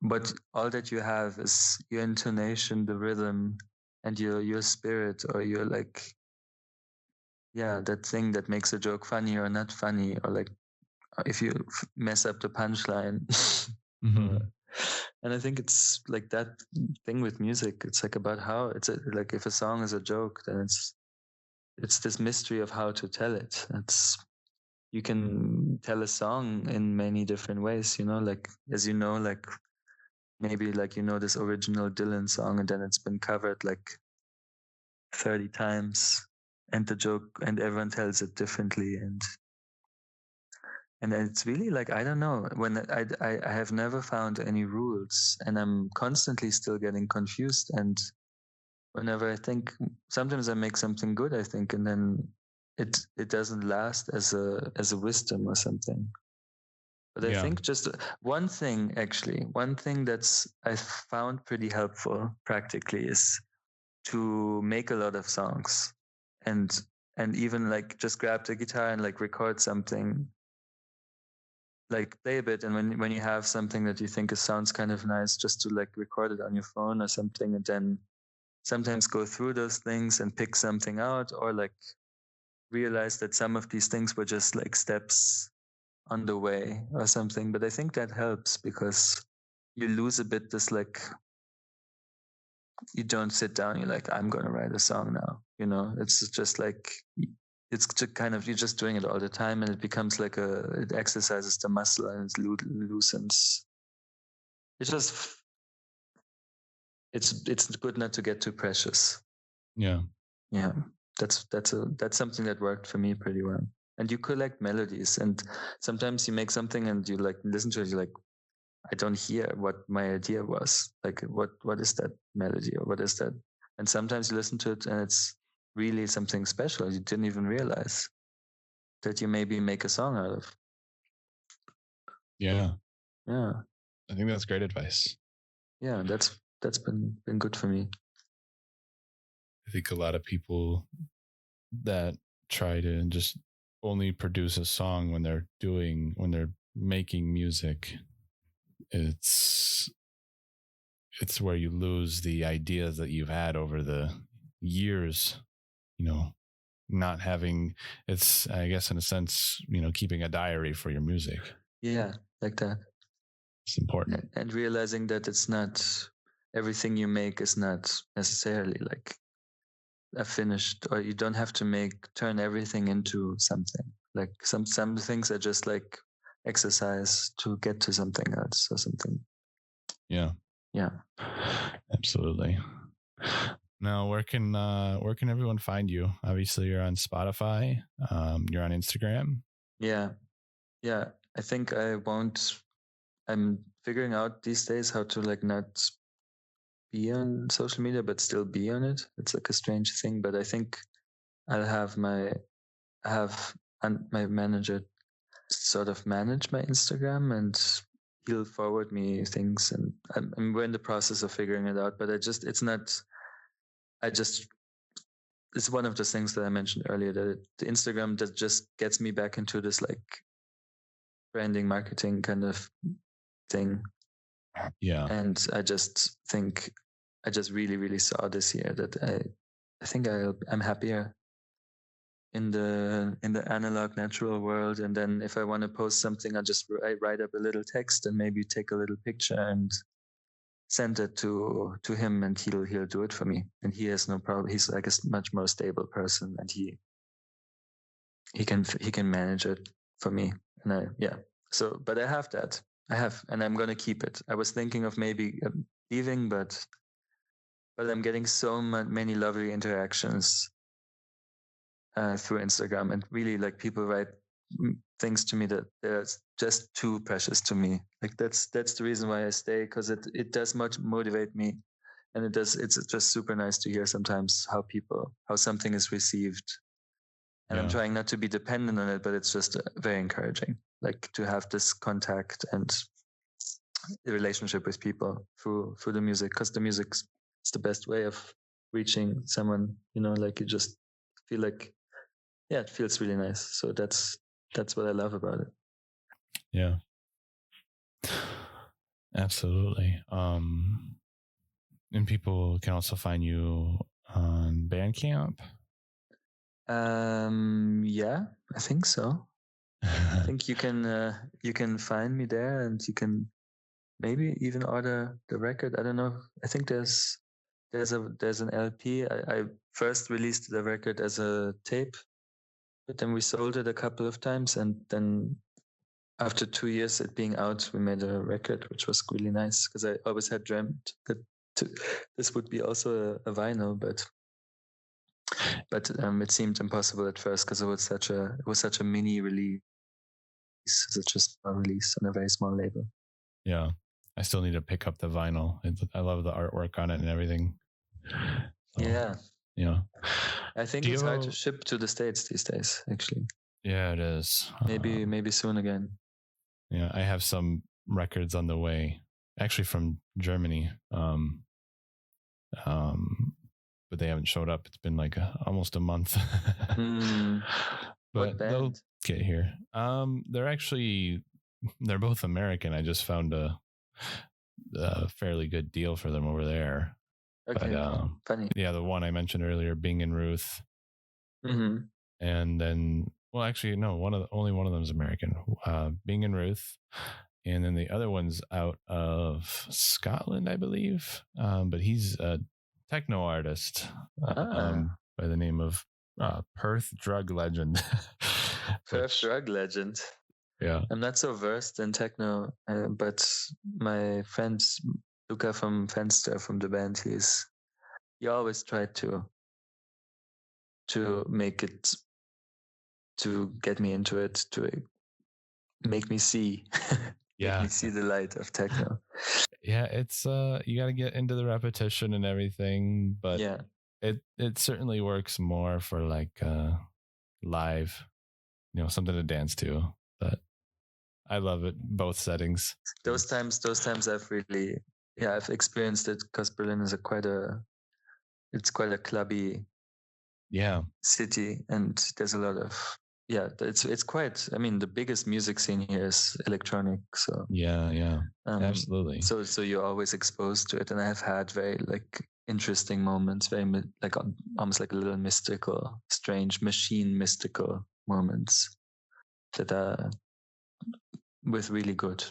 but all that you have is your intonation, the rhythm, and your spirit, or your like, that thing that makes a joke funny or not funny, or like if you mess up the punchline. Mm-hmm. And I think it's like that thing with music. It's like about how like if a song is a joke, then it's this mystery of how to tell it. You can tell a song in many different ways, like, as like maybe like, this original Dylan song, and then it's been covered like 30 times, and the joke, and everyone tells it differently. And it's really like, I don't know, when I have never found any rules, and I'm constantly still getting confused. And whenever I think, sometimes I make something good, I think, and then it doesn't last as a wisdom or something. But I think just one thing that's I found pretty helpful practically is to make a lot of songs, and even like just grab the guitar and like record something, like play a bit, and when you have something that you think sounds kind of nice, just to like record it on your phone or something, and then sometimes go through those things and pick something out, or like realize that some of these things were just like steps on the way or something. But I think that helps, because you lose a bit this, like, you don't sit down, you're like, I'm going to write a song now, it's just like, it's just kind of, you're just doing it all the time, and it becomes like it exercises the muscle, and it loosens. It's just, it's good not to get too precious. Yeah. That's something that worked for me pretty well. And you collect melodies, and sometimes you make something and you like listen to it, you're like, I don't hear what my idea was. Like, what is that melody, or what is that? And sometimes you listen to it and it's really something special. You didn't even realize that you maybe make a song out of. Yeah. Yeah. I think that's great advice. Yeah, that's been good for me. I think a lot of people that try to just only produce a song when they're making music, it's where you lose the ideas that you've had over the years, not having, it's, I guess, in a sense, keeping a diary for your music. Yeah, like that. It's important. And realizing that it's not, everything you make is not necessarily like a finished, or you don't have to turn everything into something. Like some things are just like exercise to get to something else or something. Yeah. Absolutely. Now, where can everyone find you? Obviously, you're on Spotify. You're on Instagram. Yeah. I think I'm figuring out these days how to like not be on social media but still be on it. It's like a strange thing, but I think I'll have my manager sort of manage my Instagram, and he'll forward me things, and we're in the process of figuring it out. But it's one of those things that I mentioned earlier, that the Instagram that just gets me back into this like branding, marketing kind of thing. Yeah. And I just think I just really, really saw this year that I think I'm happier in the analog natural world. And then if I want to post something, I just write up a little text and maybe take a little picture and send it to him, and he'll do it for me. And he has no problem. He's like a much more stable person, and he can manage it for me. And so, but I have that. And I'm gonna keep it. I was thinking of maybe leaving, but I'm getting so many lovely interactions through Instagram, and really like people write things to me that they're just too precious to me. Like that's the reason why I stay, because it does much motivate me, and it's just super nice to hear sometimes how something is received. And I'm trying not to be dependent on it, but it's just very encouraging, like to have this contact and the relationship with people through the music, because the music's the best way of reaching someone. Like you just feel like, it feels really nice. So that's what I love about it. Yeah, absolutely. And people can also find you on Bandcamp. Yeah, I think so. I think you can find me there, and you can maybe even order the record. I don't know. I think there's an LP. I first released the record as a tape, but then we sold it a couple of times, and then after 2 years it being out, we made a record, which was really nice, because I always had dreamt that this would be also a vinyl, but it seemed impossible at first, because it was such a mini release, such a small release on a very small label. Yeah, I still need to pick up the vinyl. I love the artwork on it and everything. So, yeah. I think it's hard to ship to the States these days, actually. Yeah, it is. Maybe soon again. Yeah, I have some records on the way, actually from Germany. But they haven't showed up. It's been like almost a month. But they'll get here. They're both American. I just found a fairly good deal for them over there. Okay, but, funny. Yeah, the one I mentioned earlier, Bing and Ruth. Mm-hmm. And then, well, actually, no, only one of them is American. Bing and Ruth. And then the other one's out of Scotland, I believe. But he's a techno artist by the name of Perth Drug Legend. Perth Drug Legend. Yeah. I'm not so versed in techno, but my friend Luca from Fenster, from the band, he always tried to make it, to get me into it, to make me see make me see the light of techno. Yeah, it's you got to get into the repetition and everything, but it certainly works more for like live, something to dance to. But I love it, both settings. Those times I've experienced it, because Berlin is quite a clubby city, and there's a lot of it's quite, I mean, the biggest music scene here is electronic, so absolutely. So you're always exposed to it, and I have had very like interesting moments, very like almost like a little mystical, strange mystical moments that are with really good,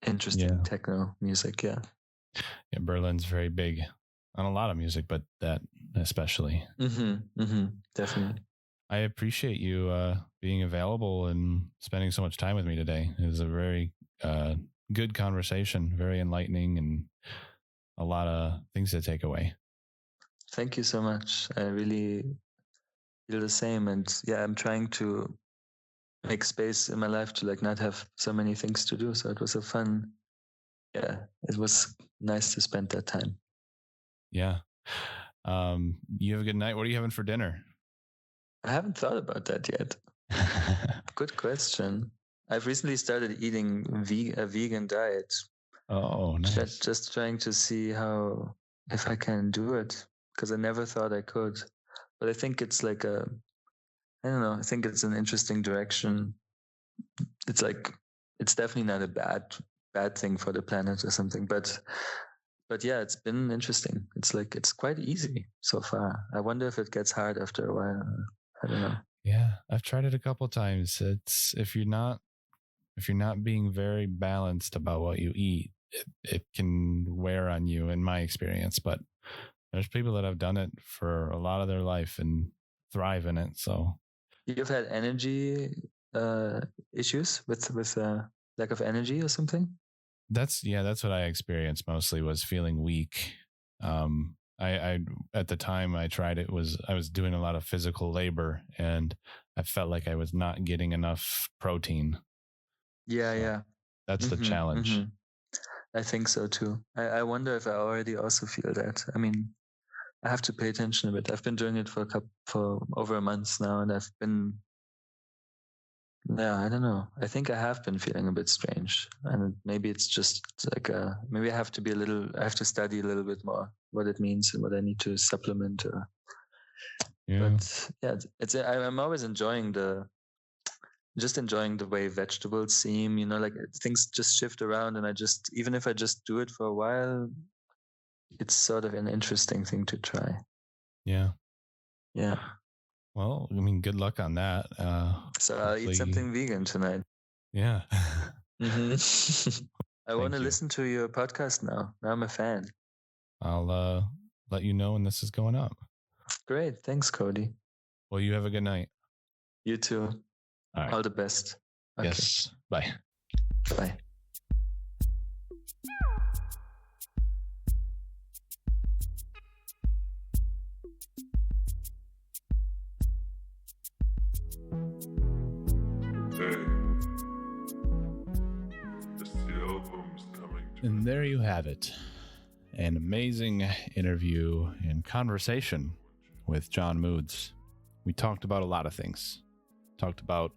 interesting techno music. Yeah, Berlin's very big on a lot of music, but that especially. Definitely. I appreciate you being available and spending so much time with me today. It was a very good conversation, very enlightening, and a lot of things to take away. Thank you so much. I really feel the same. And I'm trying to make space in my life to like not have so many things to do. So it was it was nice to spend that time. Yeah. You have a good night. What are you having for dinner? I haven't thought about that yet. Good question. I've recently started eating a vegan diet. Oh, nice. Just trying to see if I can do it, because I never thought I could. But I think it's like I don't know. I think it's an interesting direction. It's like it's definitely not a bad thing for the planet or something. But yeah, it's been interesting. It's like it's quite easy so far. I wonder if it gets hard after a while. I don't know. Yeah, I've tried it a couple times. It's if you're not being very balanced about what you eat, it can wear on you in my experience. But there's people that have done it for a lot of their life and thrive in it. So you've had energy issues with lack of energy or something? That's what I experienced mostly, was feeling weak. I at the time I tried it, I was doing a lot of physical labor, and I felt like I was not getting enough protein. Yeah. That's the challenge. I think so too. I wonder if I already also feel that. I mean, I have to pay attention a bit. I've been doing it for over a month now, and I've been, I don't know. I think I have been feeling a bit strange, and maybe it's just like maybe I have to study a little bit more what it means and what I need to supplement. But yeah, I'm always enjoying the way vegetables seem, like things just shift around, and even if I just do it for a while, it's sort of an interesting thing to try. Yeah. Yeah. Well, I mean, good luck on that. So I'll eat something vegan tonight. Yeah. I want to listen to your podcast now. Now I'm a fan. I'll let you know when this is going up. Great. Thanks, Cody. Well, you have a good night. You too. All right. All the best. Okay. Yes. Bye. Bye. And there you have it. An amazing interview and conversation with John Moods. We talked about a lot of things. Talked about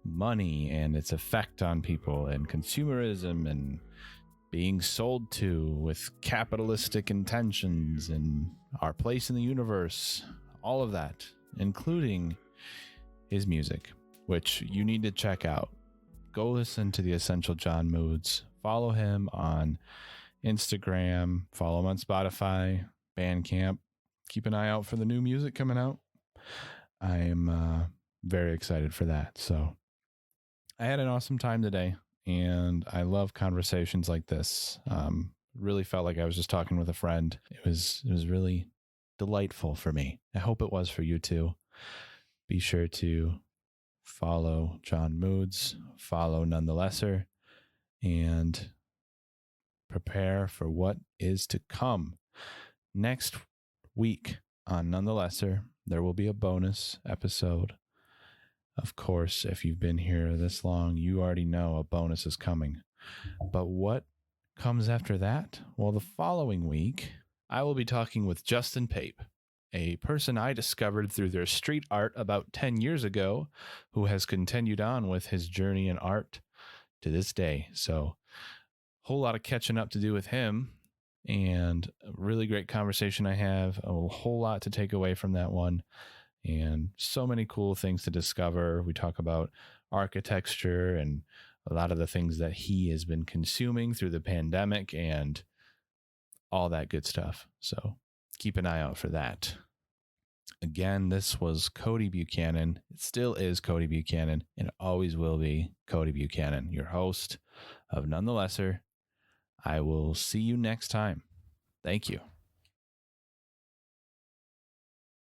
money and its effect on people, and consumerism, and being sold to with capitalistic intentions, and our place in the universe. All of that, including his music, which you need to check out. Go listen to the Essential John Moods. Follow him on Instagram. Follow him on Spotify, Bandcamp. Keep an eye out for the new music coming out. I am very excited for that. So I had an awesome time today, and I love conversations like this. Really felt like I was just talking with a friend. It was really delightful for me. I hope it was for you too. Be sure to follow John Moods, follow None the Lesser, and prepare for what is to come. Next week on None the Lesser, there will be a bonus episode. Of course, if you've been here this long, you already know a bonus is coming. But what comes after that? Well, the following week, I will be talking with Justin Pape, a person I discovered through their street art about 10 years ago, who has continued on with his journey in art to this day. So a whole lot of catching up to do with him, and a really great conversation I have, a whole lot to take away from that one, and so many cool things to discover. We talk about architecture and a lot of the things that he has been consuming through the pandemic and all that good stuff. So keep an eye out for that. Again, this was Cody Buchanan. It still is Cody Buchanan, and it always will be Cody Buchanan, your host of None the Lesser. I will see you next time. Thank you.